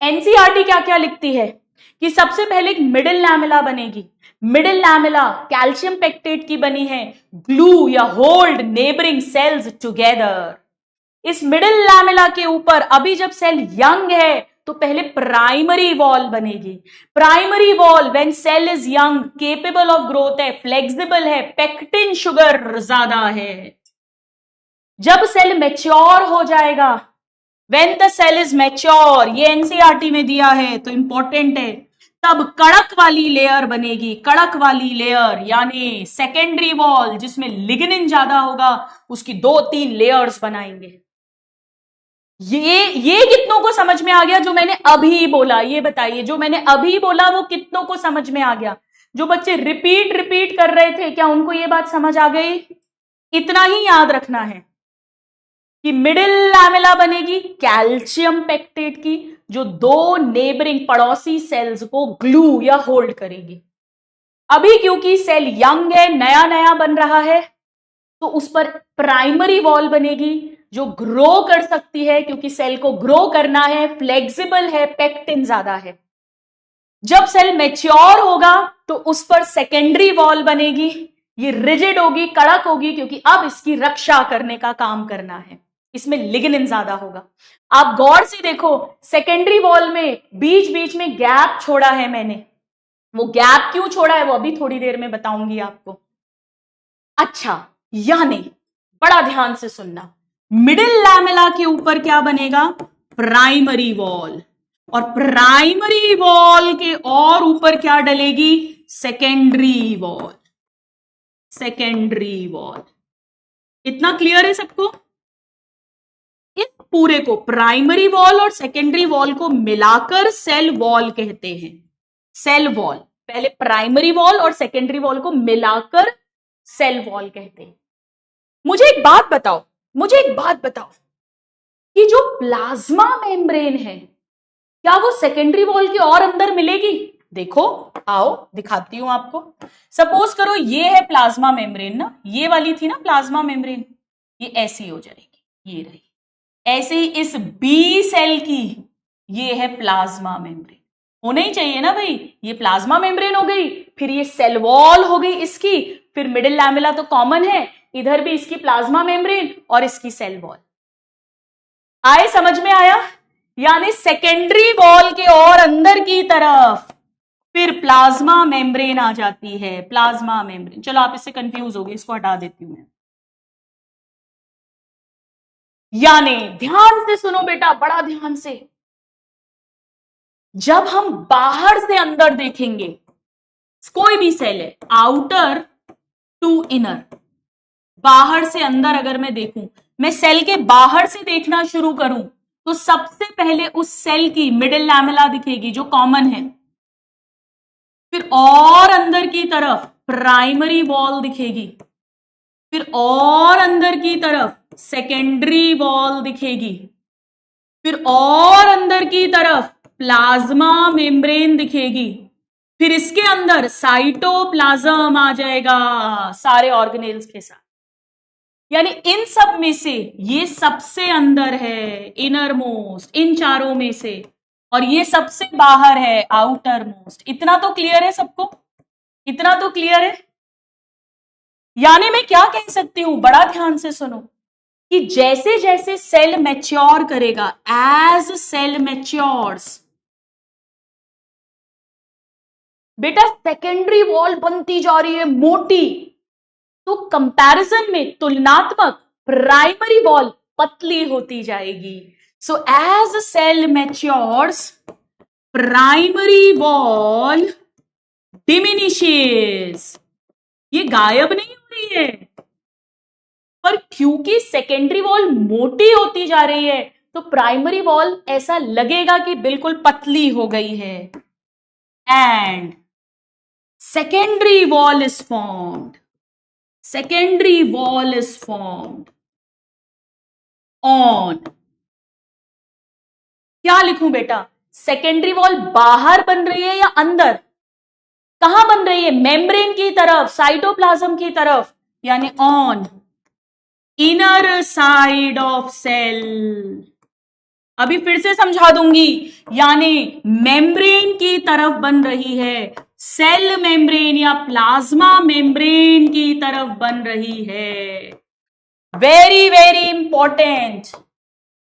A: एनसीईआरटी क्या क्या लिखती है कि सबसे पहले एक मिडिल लैमेला बनेगी। मिडिल लैमेला कैल्शियम पेक्टेट की बनी है, ग्लू या होल्ड नेबरिंग सेल्स टुगेदर। इस मिडिल लैमेला के ऊपर अभी जब सेल यंग है तो पहले प्राइमरी वॉल बनेगी। Primary wall when cell is young, capable of growth है, फ्लेक्सिबल है, पेक्टिन शुगर ज्यादा है। जब सेल मैच्योर हो जाएगा, when the cell is mature, ये एनसीईआरटी में दिया है तो इंपॉर्टेंट है, तब कड़क वाली लेयर बनेगी। कड़क वाली लेयर यानी सेकेंडरी वॉल जिसमें लिग्निन ज्यादा होगा, उसकी 2-3 लेयर्स बनाएंगे। ये कितनों को समझ में आ गया जो मैंने अभी बोला? ये बताइए, जो मैंने अभी बोला वो कितनों को समझ में आ गया? जो बच्चे रिपीट कर रहे थे, क्या उनको ये बात समझ आ गई? इतना ही याद रखना है कि मिडिल लैमेला बनेगी कैल्शियम पेक्टेट की, जो 2 नेबरिंग पड़ोसी सेल्स को ग्लू या होल्ड करेगी। अभी क्योंकि सेल यंग है, नया नया बन रहा है, तो उस पर प्राइमरी वॉल बनेगी जो ग्रो कर सकती है, क्योंकि सेल को ग्रो करना है, फ्लेक्सिबल है, पेक्टिन ज्यादा है। जब सेल मैच्योर होगा तो उस पर सेकेंडरी वॉल बनेगी, ये रिजिड होगी, कड़क होगी, क्योंकि अब इसकी रक्षा करने का काम करना है, इसमें लिग्निन ज्यादा होगा। आप गौर से देखो, सेकेंडरी वॉल में बीच बीच में गैप छोड़ा है मैंने, वो गैप क्यों छोड़ा है वो अभी थोड़ी देर में बताऊंगी आपको। अच्छा, यानी बड़ा ध्यान से सुनना, मिडिल लैमेला के ऊपर क्या बनेगा? प्राइमरी वॉल, और प्राइमरी वॉल के और ऊपर क्या डलेगी? Secondary wall. सेकेंडरी वॉल, इतना क्लियर है सबको? इस पूरे को, प्राइमरी वॉल और सेकेंडरी वॉल को मिलाकर सेल वॉल कहते हैं। सेल वॉल, पहले प्राइमरी वॉल और सेकेंडरी वॉल को मिलाकर सेल वॉल कहते हैं। मुझे एक बात बताओ कि जो प्लाज्मा मेम्ब्रेन है, क्या वो सेकेंडरी वॉल के और अंदर मिलेगी? देखो, आओ दिखाती हूं आपको। सपोज करो ये है प्लाज्मा मेम्ब्रेन ना, ये वाली थी ना प्लाज्मा मेम्ब्रेन, ये ऐसी हो जाएगी, ये रही। ऐसे ही इस बी सेल की ये है प्लाज्मा मेम्ब्रेन, होना ही चाहिए ना भाई। ये प्लाज्मा मेम्ब्रेन हो गई, फिर ये सेल वॉल हो गई इसकी, फिर मिडिल लैमेला तो कॉमन है, इधर भी इसकी प्लाज्मा मेम्ब्रेन और इसकी सेल वॉल। आए समझ में आया? यानी सेकेंडरी वॉल के और अंदर की तरफ फिर प्लाज्मा मेम्ब्रेन आ जाती है, प्लाज्मा मेम्ब्रेन। चलो आप इससे कंफ्यूज हो गए, इसको हटा देती हूं मैं। यानी ध्यान से सुनो बेटा, बड़ा ध्यान से, जब हम बाहर से अंदर देखेंगे, कोई भी सेल है, आउटर टू इनर, बाहर से अंदर अगर मैं देखूं, मैं सेल के बाहर से देखना शुरू करूं, तो सबसे पहले उस सेल की मिडिल लैमेला दिखेगी जो कॉमन है, फिर और अंदर की तरफ प्राइमरी वॉल दिखेगी, फिर और अंदर की तरफ सेकेंडरी वॉल दिखेगी, फिर और अंदर की तरफ प्लाज्मा मेम्ब्रेन दिखेगी, फिर इसके अंदर साइटोप्लाज्म आ जाएगा सारे ऑर्गेनेल्स के साथ। यानी इन सब में से ये सबसे अंदर है, इनर मोस्ट, इन चारों में से, और ये सबसे बाहर है, आउटर मोस्ट। इतना तो क्लियर है सबको? इतना तो क्लियर है? यानी मैं क्या कह सकती हूं, बड़ा ध्यान से सुनो, कि जैसे जैसे सेल मैच्योर करेगा, एज सेल मैच्योर्स, बेटा सेकेंडरी वॉल बनती जा रही है मोटी, तो कंपैरिजन में तुलनात्मक प्राइमरी वॉल पतली होती जाएगी। So as cell matures, primary wall diminishes, ये गायब नहीं हो रही है, पर क्योंकि सेकेंडरी वॉल मोटी होती जा रही है, तो प्राइमरी वॉल ऐसा लगेगा कि बिल्कुल पतली हो गई है, and secondary wall is formed. Secondary wall is formed on, क्या लिखूं बेटा? सेकेंडरी वॉल बाहर बन रही है या अंदर? कहां बन रही है? मेम्ब्रेन की तरफ, साइटोप्लाज्म की तरफ, यानी on inner side of cell. अभी फिर से समझा दूंगी, यानी मेम्ब्रेन की तरफ बन रही है, सेल मेम्ब्रेन या प्लाज्मा मेम्ब्रेन की तरफ बन रही है. Very very important.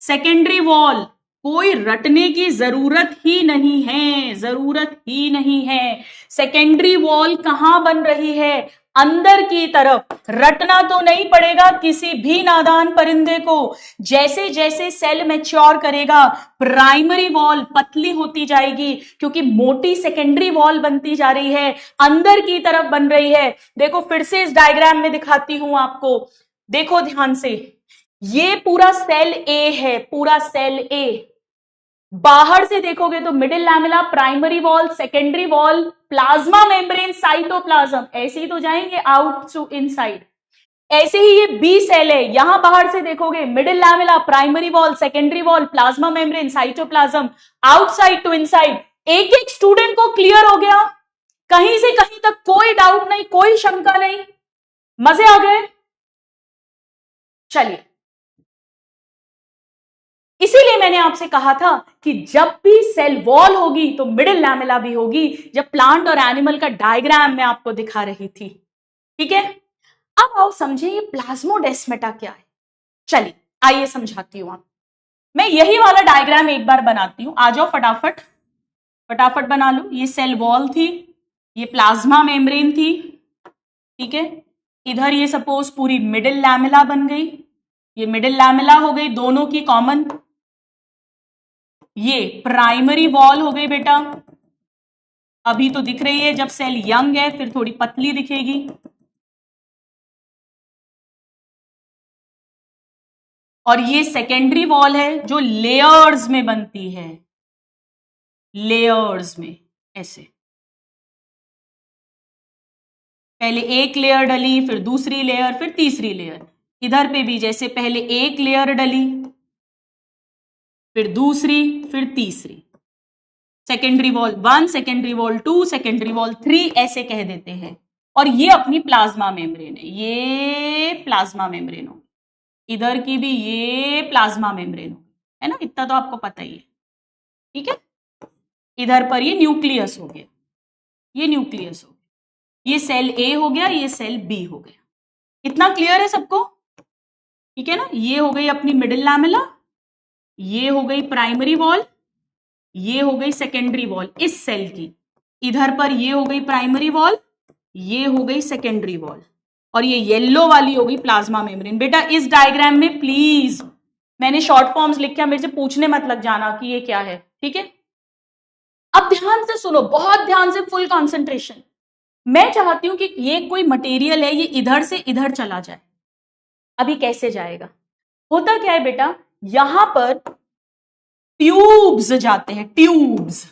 A: Secondary wall कोई रटने की जरूरत ही नहीं है, जरूरत ही नहीं है. सेकेंडरी वॉल कहां बन रही है? अंदर की तरफ. रटना तो नहीं पड़ेगा किसी भी नादान परिंदे को. जैसे जैसे सेल मैच्योर करेगा प्राइमरी वॉल पतली होती जाएगी, क्योंकि मोटी सेकेंडरी वॉल बनती जा रही है, अंदर की तरफ बन रही है. देखो फिर से इस डायग्राम में दिखाती हूं आपको, देखो ध्यान से. ये पूरा सेल ए है, पूरा सेल ए. बाहर से देखोगे तो middle lamella, primary wall, secondary wall, plasma membrane, cytoplasm, ऐसे ही तो जाएंगे आउट टू इनसाइड. ऐसे ही ये बी सेल है, यहां बाहर से देखोगे middle lamella, primary wall, secondary wall, plasma membrane, cytoplasm, outside to inside. एक एक स्टूडेंट को क्लियर हो गया? कहीं से कहीं तक कोई डाउट नहीं, कोई शंका नहीं? मजे आ गए? चलिए, इसीलिए मैंने आपसे कहा था कि जब भी सेल वॉल होगी तो मिडिल लैमेला भी होगी, जब प्लांट और एनिमल का डायग्राम मैं आपको दिखा रही थी. ठीक है, अब आओ समझे ये प्लाज्मोडेस्माटा क्या है. चलिए आइए समझाती हूं. आप मैं यही वाला डायग्राम एक बार बनाती हूं, आ जाओ फटाफट, फटाफट बना लो. ये सेल वॉल थी, ये प्लाज्मा मेम्ब्रेन थी. ठीक है, इधर ये सपोज पूरी मिडिल लैमेला बन गई, ये मिडिल लैमेला हो गई दोनों की कॉमन. ये प्राइमरी वॉल हो गई बेटा, अभी तो दिख रही है, जब सेल यंग है फिर थोड़ी पतली दिखेगी. और ये सेकेंडरी वॉल है जो लेयर्स में बनती है, लेयर्स में ऐसे. पहले एक लेयर डली, फिर दूसरी लेयर, फिर तीसरी लेयर. इधर पे भी जैसे पहले एक लेयर डली, फिर दूसरी, फिर तीसरी. Secondary wall 1, secondary wall 2, secondary wall 3 ऐसे कह देते हैं. और ये अपनी प्लाज्मा मेम्ब्रेन है, ये प्लाज्मा मेम्ब्रेन हो, इधर की भी ये प्लाज्मा मेम्ब्रेन हो, है ना, इतना तो आपको पता ही है. ठीक है, इधर पर ये न्यूक्लियस हो गया, ये न्यूक्लियस हो गया, ये सेल ए हो गया, ये सेल बी हो गया. इतना क्लियर है सबको? ठीक है ना, ये हो गई अपनी मिडिल लैमेला, ये हो गई प्राइमरी वॉल, ये हो गई सेकेंडरी वॉल इस सेल की. इधर पर ये हो गई प्राइमरी वॉल, ये हो गई सेकेंडरी वॉल, और ये येलो वाली हो गई प्लाज्मा मेम्ब्रेन. बेटा इस डायग्राम में प्लीज, मैंने शॉर्ट फॉर्म्स लिखे, मेरे से पूछने मत लग जाना कि ये क्या है. ठीक है, अब ध्यान से सुनो, बहुत ध्यान से, फुल कंसंट्रेशन. मैं चाहती हूं कि ये कोई मटेरियल है, ये इधर से इधर चला जाए. अभी कैसे जाएगा? होता क्या है बेटा, यहां पर ट्यूब्स जाते हैं, ट्यूब्स.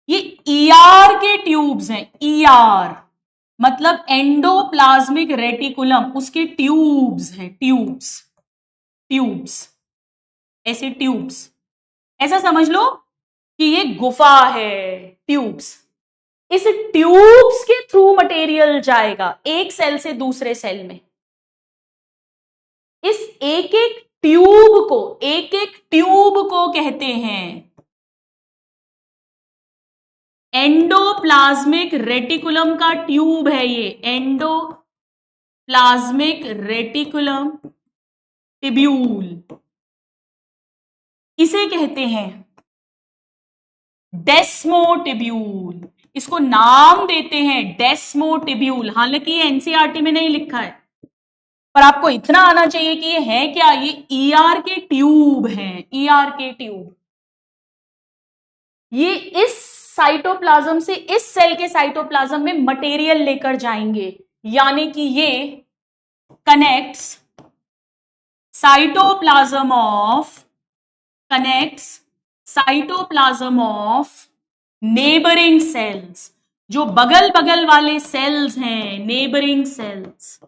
A: ये ईआर के ट्यूब्स हैं, ईआर मतलब एंडोप्लाज्मिक रेटिकुलम, उसके ट्यूब्स हैं, ट्यूब्स, ट्यूब्स, ऐसे ट्यूब्स. ऐसा समझ लो कि ये गुफा है, ट्यूब्स. इस ट्यूब्स के थ्रू मटेरियल जाएगा एक सेल से दूसरे सेल में. इस एक एक ट्यूब को कहते हैं एंडोप्लाज्मिक रेटिकुलम का ट्यूब है. ये एंडोप्लाज्मिक रेटिकुलम टिब्यूल, इसे कहते हैं डेस्मोटिब्यूल. इसको नाम देते हैं डेस्मोटिब्यूल. हालांकि ये एनसीईआरटी में नहीं लिखा है, पर आपको इतना आना चाहिए कि ये है क्या, ये ईआर के ट्यूब हैं, ईआर के ट्यूब. ये इस साइटोप्लाज्म से इस सेल के साइटोप्लाज्म में मटेरियल लेकर जाएंगे, यानी कि ये connects cytoplasm of connects cytoplasm of neighbouring cells, जो बगल बगल वाले सेल्स हैं, नेबरिंग सेल्स,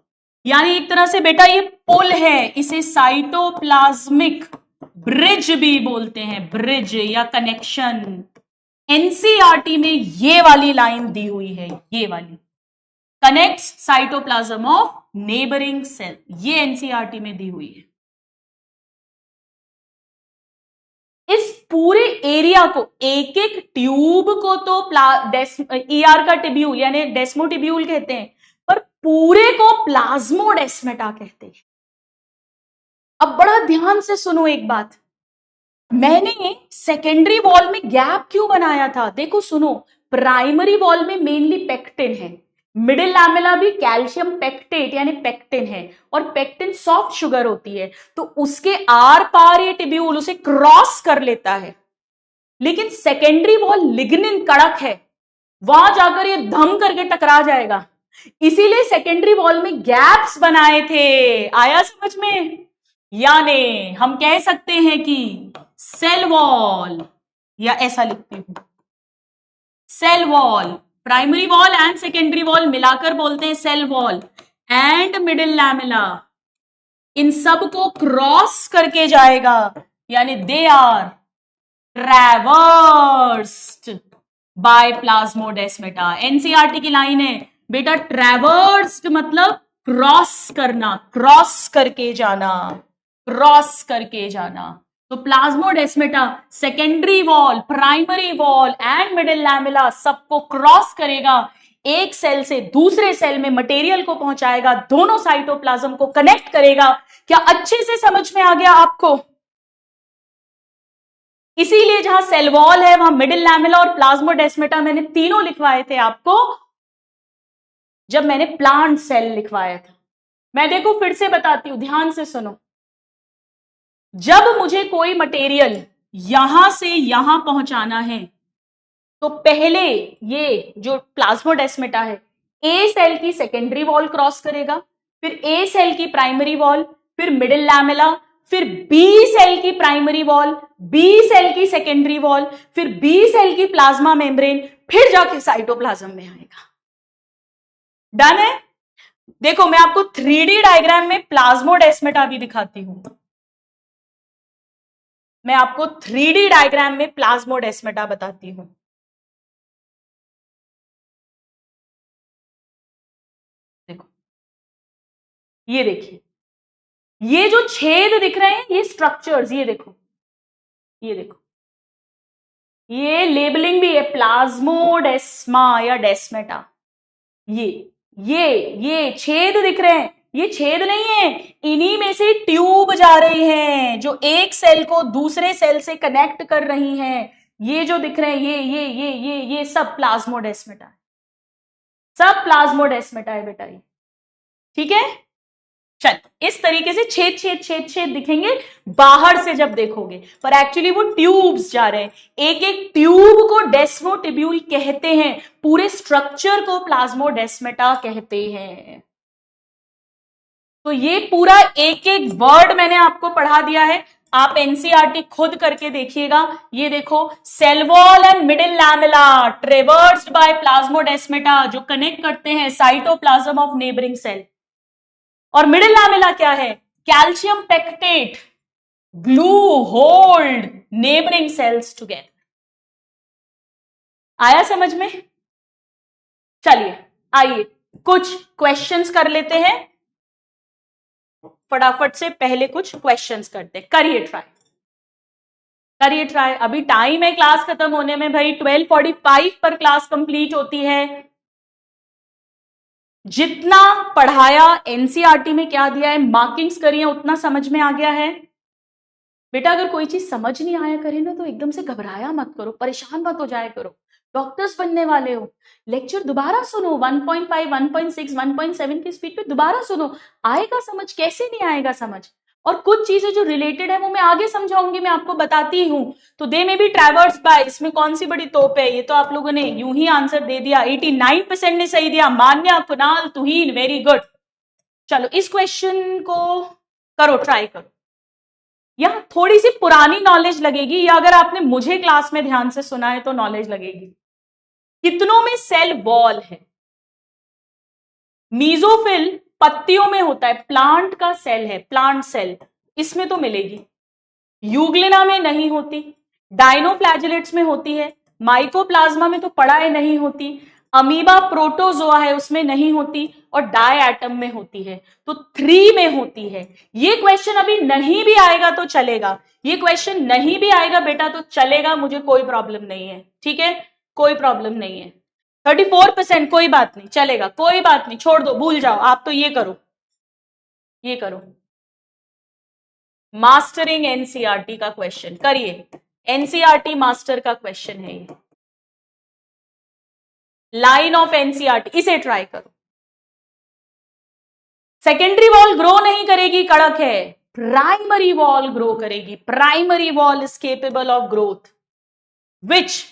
A: यानी एक तरह से बेटा ये पुल है, इसे साइटोप्लाज्मिक ब्रिज भी बोलते हैं, ब्रिज या कनेक्शन। एनसीईआरटी में ये वाली लाइन दी हुई है, ये वाली, connects cytoplasm of neighbouring cell, ये एनसीईआरटी में दी हुई है। इस पूरे एरिया को, एक एक ट्यूब को तो ईआर का टिब्यूल यानी डेस्मोटिब्यूल कहते हैं, पर पूरे को प्लाज्मोडेस्मेटा कहते हैं। अब बड़ा ध्यान से सुनो एक बात, मैंने सेकेंडरी वॉल में गैप क्यों बनाया था, देखो सुनो, प्राइमरी वॉल में मेनली पेक्टिन है, मिडिल लैमेला भी कैल्शियम पेक्टेट यानी पेक्टिन है, और पेक्टिन सॉफ्ट शुगर होती है, तो उसके आर पार ये टिब्यूल उसे क्रॉस कर लेता है। लेकिन सेकेंडरी वॉल लिग्निन कड़क है, वहां जाकर ये धम करके टकरा जाएगा, इसीलिए सेकेंडरी वॉल में गैप्स बनाए थे। आया समझ में? यानी हम कह सकते हैं कि सेल वॉल, या ऐसा लिखती हूं, cell wall, primary wall and secondary wall मिलाकर बोलते हैं cell wall, and middle lamella, इन सब को क्रॉस करके जाएगा, यानी they are traversed by plasmodesmata. NCERT की लाइन है बेटा, ट्रैवर्स्ड मतलब क्रॉस करना, क्रॉस करके जाना, क्रॉस करके जाना। तो plasmodesmata secondary wall, primary wall and middle lamella सबको क्रॉस करेगा, एक सेल से दूसरे सेल में मटेरियल को पहुंचाएगा, दोनों साइटोप्लाज्म को कनेक्ट करेगा। क्या अच्छे से समझ में आ गया आपको? इसीलिए जहां सेल वॉल है वहां मिडिल लैमेला और प्लाज्मोडेस्मेटा मैंने तीनों लिखवाए थे आपको जब मैंने प्लांट सेल लिखवाया था। मैं देखो फिर से बताती हूं, ध्यान से सुनो, जब मुझे कोई मटेरियल यहां से यहां पहुंचाना है तो पहले ये जो प्लाज्मोडेस्मेटा है ए सेल की सेकेंडरी वॉल क्रॉस करेगा, फिर ए सेल की प्राइमरी वॉल, फिर मिडिल लैमेला, फिर बी सेल की प्राइमरी वॉल, बी सेल की सेकेंडरी वॉल, फिर बी सेल की प्लाज्मा मेम्ब्रेन, फिर जाके साइटोप्लाज्म में आएगा। डन है? देखो मैं आपको 3D डायग्राम में प्लाज्मोडेस्मेटा भी दिखाती हूं, मैं आपको 3D डायग्राम में प्लाज्मोडेस्मेटा बताती हूं। देखो ये देखिए, ये जो छेद दिख रहे हैं ये स्ट्रक्चर्स, ये देखो, ये देखो, ये लेबलिंग भी है प्लाज्मोडेस्मा या डेस्मेटा। ये छेद दिख रहे हैं, ये छेद नहीं है, इन्हीं में से ट्यूब जा रही हैं जो एक सेल को दूसरे सेल से कनेक्ट कर रही हैं। ये जो दिख रहे हैं ये सब प्लाज्मोडेस्मेटा है, सब प्लाज्मोडेस्मेटा है बेटा ये। ठीक है, चल इस तरीके से छेद छेद छेद छेद दिखेंगे बाहर से जब देखोगे, पर एक्चुअली वो ट्यूब्स जा रहे हैं। एक एक ट्यूब को डेस्मोटिब्यूल कहते हैं, पूरे स्ट्रक्चर को प्लाज्मोडेस्मेटा कहते हैं। तो ये पूरा एक एक वर्ड मैंने आपको पढ़ा दिया है, आप एनसीईआरटी खुद करके देखिएगा। ये देखो, cell wall and middle lamella traversed by plasmodesmata जो कनेक्ट करते हैं साइटोप्लाज्म ऑफ नेबरिंग सेल, और मिडिल लैमेला क्या है, calcium pectate glue hold neighbouring cells together. आया समझ में? चलिए आइए कुछ क्वेश्चंस कर लेते हैं फटाफट से, पहले कुछ क्वेश्चंस करते हैं, करिए ट्राई, करिए ट्राई। अभी टाइम है क्लास खत्म होने में भाई, 12:45 पर क्लास कंप्लीट होती है। जितना पढ़ाया एनसीईआरटी में क्या दिया है, मार्किंग्स करिए, उतना समझ में आ गया है बेटा। अगर कोई चीज समझ नहीं आया करे ना तो एकदम से घबराया मत करो, परेशान मत हो जाया करो, डॉक्टर्स बनने वाले हो। लेक्चर दोबारा सुनो, 1.5 1.6 1.7 की स्पीड पे दोबारा सुनो, आएगा समझ, कैसे नहीं आएगा समझ। और कुछ चीजें जो रिलेटेड है वो मैं आगे समझाऊंगी, मैं आपको बताती हूं। तो दे में भी ट्रैवर्स बाय, इसमें कौन सी बड़ी तोप है, ये तो आप लोगों ने यूं ही आंसर दे दिया, 89% ने सही दिया। मान्या, कुणाल, तुहीन, वेरी गुड। चलो इस क्वेश्चन को करो, ट्राई करो। यहां थोड़ी सी पुरानी नॉलेज लगेगी, या अगर आपने मुझे क्लास में ध्यान से सुना है तो नॉलेज लगेगी। कितनों में सेल वॉल है? मीजोफिल पत्तियों में होता है, प्लांट का सेल है, प्लांट सेल, इसमें तो मिलेगी। यूग्लिना में नहीं होती, डाइनोफ्लैजिलेट्स में होती है, माइकोप्लाज्मा में तो पड़ा है नहीं होती, अमीबा प्रोटोजोआ है उसमें नहीं होती, और डायएटम में होती है। तो 3 में होती है। ये क्वेश्चन अभी नहीं भी आएगा तो चलेगा, ये क्वेश्चन नहीं भी आएगा बेटा तो चलेगा, मुझे कोई प्रॉब्लम नहीं है, ठीक है, कोई प्रॉब्लम नहीं है। 34%, कोई बात नहीं, चलेगा, कोई बात नहीं, छोड़ दो, भूल जाओ, आप तो ये करो, ये करो। मास्टरिंग एनसीईआरटी का क्वेश्चन करिए, एनसीईआरटी मास्टर का क्वेश्चन है ये, लाइन ऑफ एनसीईआरटी, इसे ट्राई करो। सेकेंडरी वॉल ग्रो नहीं करेगी, कड़क है, प्राइमरी वॉल ग्रो करेगी। Primary wall is capable of growth which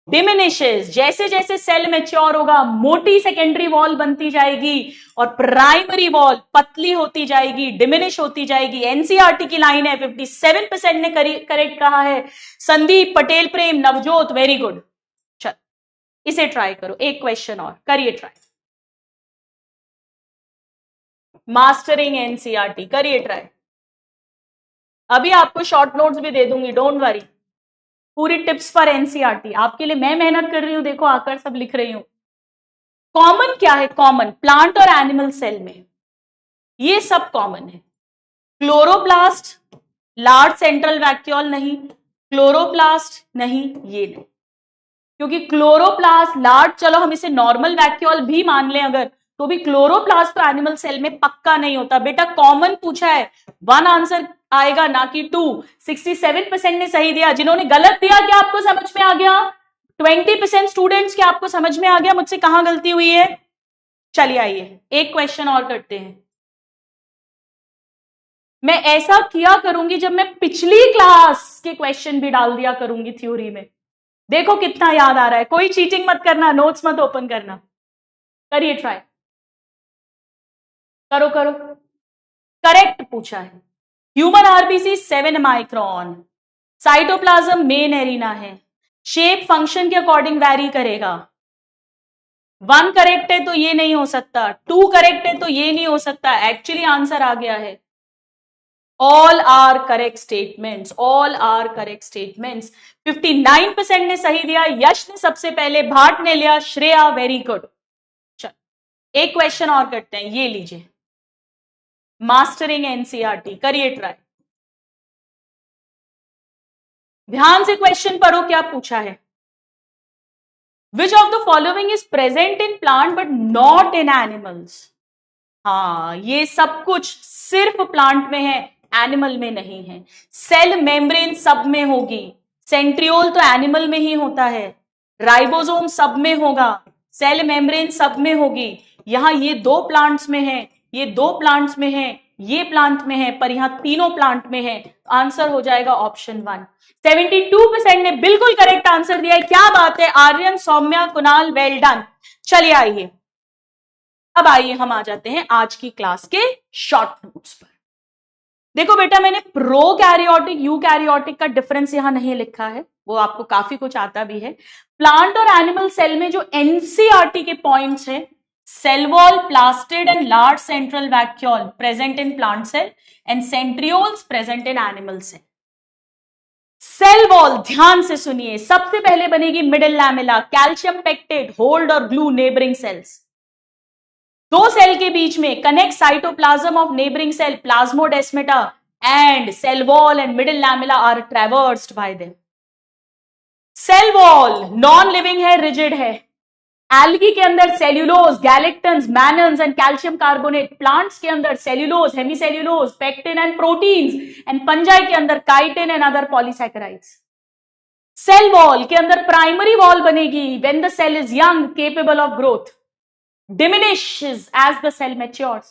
A: diminishes, जैसे जैसे सेल मैच्योर होगा मोटी सेकेंडरी वॉल बनती जाएगी और प्राइमरी वॉल पतली होती जाएगी, डिमिनिश होती जाएगी। एनसीईआरटी की लाइन है, 57% ने करेक्ट कहा है। संदीप, पटेल प्रेम, नवजोत, वेरी गुड। चल इसे ट्राई करो, एक क्वेश्चन और करिए ट्राई। मास्टरिंग एनसीईआरटी करिए ट्राई। अभी आपको शॉर्ट नोट्स भी दे दूंगी, डोंट वरी, पूरी टिप्स पर एनसीईआरटी आपके लिए मैं मेहनत कर रही हूं, देखो आकर सब लिख रही हूं। कॉमन क्या है? कॉमन प्लांट और एनिमल सेल में ये सब कॉमन है। क्लोरोप्लास्ट, लार्ज सेंट्रल वैक्यूल नहीं, क्लोरोप्लास्ट नहीं, ये नहीं, क्योंकि क्लोरोप्लास्ट लार्ज, चलो हम इसे नॉर्मल वैक्यूल भी मान लें अगर, तो भी क्लोरोप्लास्ट तो एनिमल सेल में पक्का नहीं होता। बेटा कॉमन पूछा है, 1 आंसर आएगा ना कि 2। 67% ने सही दिया। जिन्होंने गलत दिया क्या आपको समझ में आ गया? 20% स्टूडेंट्स क्या आपको समझ में आ गया मुझसे कहां गलती हुई है? चलिए आइए एक क्वेश्चन और करते हैं। मैं ऐसा किया करूंगी जब मैं पिछली क्लास के क्वेश्चन भी डाल दिया करूंगी थ्योरी में, देखो कितना याद आ रहा है। कोई चीटिंग मत करना, नोट्स मत ओपन करना, करिए ट्राई, करो करो। करेक्ट पूछा है। Human RBC 7 micron, cytoplasm main arena है, शेप फंक्शन के अकॉर्डिंग वैरी करेगा। 1 करेक्ट है तो ये नहीं हो सकता, 2 करेक्ट है तो ये नहीं हो सकता। एक्चुअली आंसर आ गया है। All are correct statements, all are correct statements. 59% ने सही दिया। यश ने सबसे पहले, भाट ने लिया, श्रेया वेरी गुड। चल एक क्वेश्चन और करते हैं, ये लीजिए, मास्टरिंग एनसीईआरटी करिए ट्राई। ध्यान से क्वेश्चन पढ़ो क्या पूछा है। विच of the following is present in plant but not in animals? हाँ, ये सब कुछ सिर्फ प्लांट में है, एनिमल में नहीं है। सेल मेम्ब्रेन सब में होगी, सेंट्रियोल तो एनिमल में ही होता है, राइबोसोम सब में होगा, सेल मेम्ब्रेन सब में होगी। यहां ये 2 प्लांट्स में है, ये 2 प्लांट्स में है, ये प्लांट में है, पर यहां तीनों प्लांट में है। आंसर हो जाएगा ऑप्शन 1। 72% ने बिल्कुल करेक्ट आंसर दिया है। क्या बात है आर्यन, सौम्या, कुणाल, वेल डन। चलिए आइए, अब आइए हम आ जाते हैं आज की क्लास के शॉर्ट नोट्स पर। देखो बेटा, मैंने प्रो कैरियोटिक यू कैरियोटिक का डिफरेंस यहां नहीं लिखा है, वो आपको काफी कुछ आता भी है। प्लांट और एनिमल सेल में जो एनसीईआरटी के पॉइंट्स हैं, cell wall, plastid and large central vacuole present in plant cell and centrioles present in animal cell. Cell wall ध्यान से सुनिए, सबसे पहले बनेगी middle lamella, calcium pectate hold और ग्लू नेबरिंग सेल्स। 2 सेल के बीच में connect cytoplasm of neighbouring cell, plasmodesmata and cell wall and middle lamella are traversed by them. Cell wall non living है, रिजिड है। एल्गी के अंदर cellulose, galactans, mannans and calcium carbonate. Plants के अंदर cellulose, hemicellulose, pectin and proteins. And fungi के अंदर chitin and other polysaccharides. Cell wall के अंदर प्राइमरी वॉल बनेगी when the cell is young, capable of growth, diminishes as the cell matures,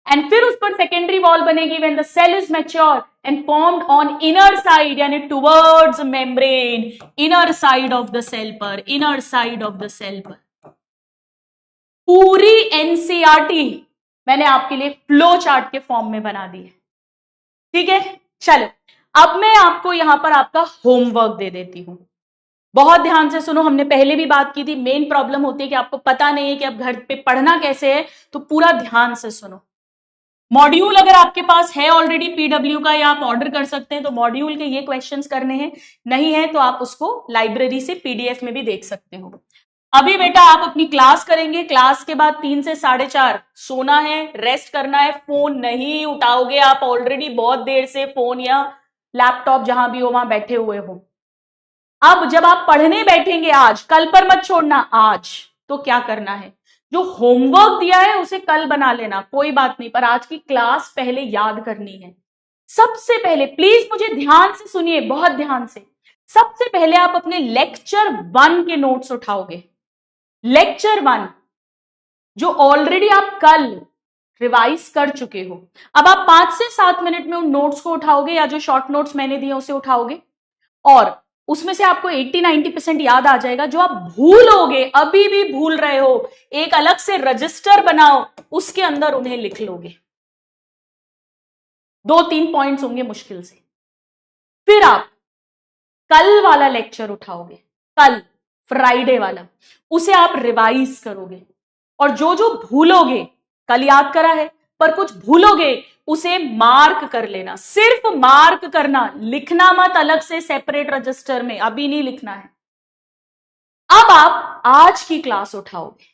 A: and फिर उस पर सेकेंडरी वॉल बनेगी when the cell is mature and formed on inner side, यानी towards membrane, inner side of the cell पर, inner side of the cell पर। पूरी NCERT मैंने आपके लिए फ्लो चार्ट के फॉर्म में बना दी है, ठीक है। चलो अब मैं आपको यहां पर आपका होमवर्क दे देती हूं। बहुत ध्यान से सुनो, हमने पहले भी बात की थी, मेन प्रॉब्लम होती है कि आपको पता नहीं है कि अब घर पे पढ़ना कैसे है, तो पूरा ध्यान से सुनो। मॉड्यूल अगर आपके पास है ऑलरेडी पीडब्ल्यू का, या आप ऑर्डर कर सकते हैं, तो मॉड्यूल के ये क्वेश्चंस करने हैं, नहीं है तो आप उसको लाइब्रेरी से पीडीएफ में भी देख सकते हो। अभी बेटा आप अपनी क्लास करेंगे, क्लास के बाद 3 से 4:30 सोना है, रेस्ट करना है, फोन नहीं उठाओगे, आप ऑलरेडी बहुत देर से फोन या लैपटॉप जहां भी हो वहां बैठे हुए हो। अब जब आप पढ़ने बैठेंगे आज, कल पर मत छोड़ना, आज तो क्या करना है, जो होमवर्क दिया है उसे कल बना लेना, कोई बात नहीं, पर आज की क्लास पहले याद करनी है। सबसे पहले प्लीज मुझे ध्यान से सुनिए, बहुत ध्यान से। सबसे पहले आप अपने लेक्चर 1 के नोट्स उठाओगे, लेक्चर 1 जो ऑलरेडी आप कल रिवाइज कर चुके हो। अब आप 5 से 7 मिनट में उन नोट्स को उठाओगे, या जो शॉर्ट नोट्स मैंने दिए उसे उठाओगे, और उसमें से आपको 80-90% याद आ जाएगा। जो आप भूलोगे, अभी भी भूल रहे हो, एक अलग से रजिस्टर बनाओ, उसके अंदर उन्हें लिख लोगे। 2-3 पॉइंट्स होंगे मुश्किल से। फिर आप कल वाला लेक्चर उठाओगे, कल फ्राइडे वाला, उसे आप रिवाइज करोगे, और जो जो भूलोगे, कल याद करा है पर कुछ भूलोगे, उसे मार्क कर लेना, सिर्फ मार्क करना, लिखना मत अलग से सेपरेट रजिस्टर में, अभी नहीं लिखना है। अब आप आज की क्लास उठाओगे।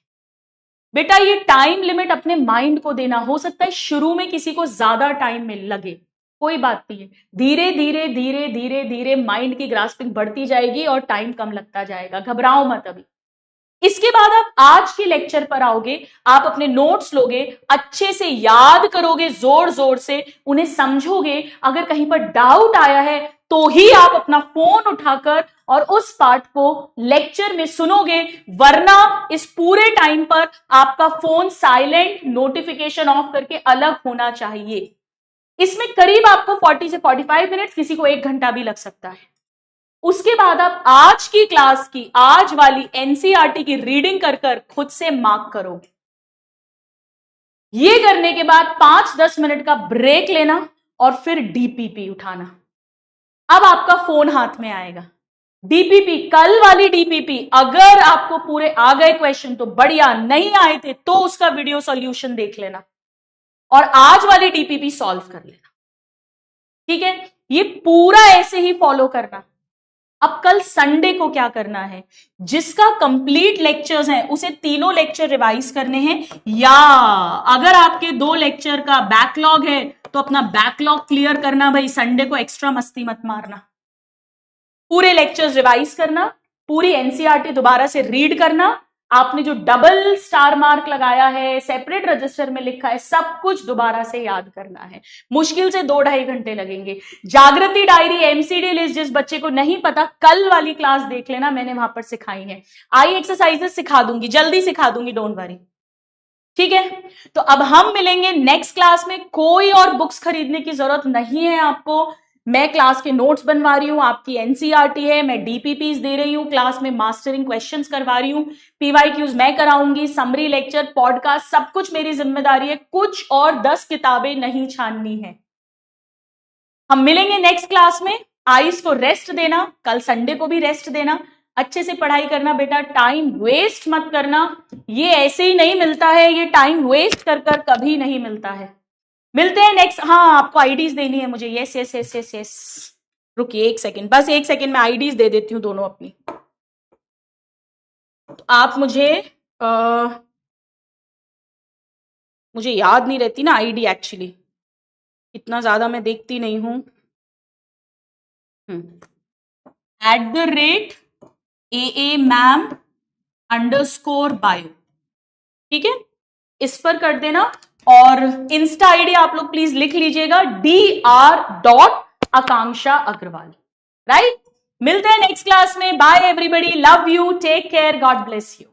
A: बेटा ये टाइम लिमिट अपने माइंड को देना, हो सकता है शुरू में किसी को ज्यादा टाइम में लगे, कोई बात नहीं है, धीरे धीरे धीरे धीरे धीरे माइंड की ग्रास्पिंग बढ़ती जाएगी और टाइम कम लगता जाएगा, घबराओ मत अभी। इसके बाद आप आज के लेक्चर पर आओगे, आप अपने नोट्स लोगे, अच्छे से याद करोगे, जोर जोर से उन्हें समझोगे, अगर कहीं पर डाउट आया है तो ही आप अपना फोन उठाकर और उस पार्ट को लेक्चर में सुनोगे, वरना इस पूरे टाइम पर आपका फोन साइलेंट, नोटिफिकेशन ऑफ करके अलग होना चाहिए। इसमें करीब आपको 40 से 45 मिनट, किसी को 1 घंटा भी लग सकता है। उसके बाद आप आज की क्लास की, आज वाली एनसीईआरटी की रीडिंग कर कर खुद से मार्क करोगे। ये करने के बाद 5-10 मिनट का ब्रेक लेना और फिर डीपीपी उठाना। अब आपका फोन हाथ में आएगा, डीपीपी, कल वाली डीपीपी, अगर आपको पूरे आ गए क्वेश्चन तो बढ़िया, नहीं आए थे तो उसका वीडियो सॉल्यूशन देख लेना और आज वाली डीपीपी सॉल्व कर लेना, ठीक है। ये पूरा ऐसे ही फॉलो करना। अब कल संडे को क्या करना है, जिसका कंप्लीट लेक्चर्स हैं उसे तीनों लेक्चर रिवाइज करने हैं, या अगर आपके 2 लेक्चर का बैकलॉग है तो अपना बैकलॉग क्लियर करना भाई, संडे को एक्स्ट्रा मस्ती मत मारना। पूरे लेक्चर्स रिवाइज करना, पूरी एनसीईआरटी दोबारा से रीड करना, आपने जो डबल स्टार मार्क लगाया है, सेपरेट रजिस्टर में लिखा है, सब कुछ दोबारा से याद करना है। मुश्किल से 2-2.5 घंटे लगेंगे। जागृति डायरी, एमसीडी लिस्ट, जिस बच्चे को नहीं पता कल वाली क्लास देख लेना, मैंने वहां पर सिखाई है। आई एक्सरसाइजेस सिखा दूंगी, जल्दी सिखा दूंगी, डोंट वरी, ठीक है। तो अब हम मिलेंगे नेक्स्ट क्लास में। कोई और बुक्स खरीदने की जरूरत नहीं है आपको, मैं क्लास के नोट्स बनवा रही हूं, आपकी एनसीईआरटी है, मैं डीपीपीज दे रही हूं, क्लास में मास्टरिंग क्वेश्चंस करवा रही हूं, पीवाईक्यूज मैं कराऊंगी, समरी लेक्चर, पॉडकास्ट, सब कुछ मेरी जिम्मेदारी है, कुछ और 10 किताबें नहीं छाननी है। हम मिलेंगे नेक्स्ट क्लास में। आईज को रेस्ट देना, कल संडे को भी रेस्ट देना, अच्छे से पढ़ाई करना बेटा, टाइम वेस्ट मत करना, ये ऐसे ही नहीं मिलता है, ये टाइम वेस्ट कर कर कभी नहीं मिलता है। मिलते हैं नेक्स्ट। हाँ आपको आईडीज देनी है मुझे, yes yes yes yes yes, रुकिए 1 सेकेंड, बस 1 सेकेंड में आईडीज दे देती हूँ दोनों अपनी। तो आप मुझे याद नहीं रहती ना आईडी, एक्चुअली इतना ज्यादा मैं देखती नहीं हूं। @AAMAM_bio, ठीक है, इस पर कर देना। और इंस्टा आईडी आप लोग प्लीज लिख लीजिएगा, dr.आकांक्षा अग्रवाल, राइट। मिलते हैं नेक्स्ट क्लास में। Bye everybody, love you, take care, God bless you.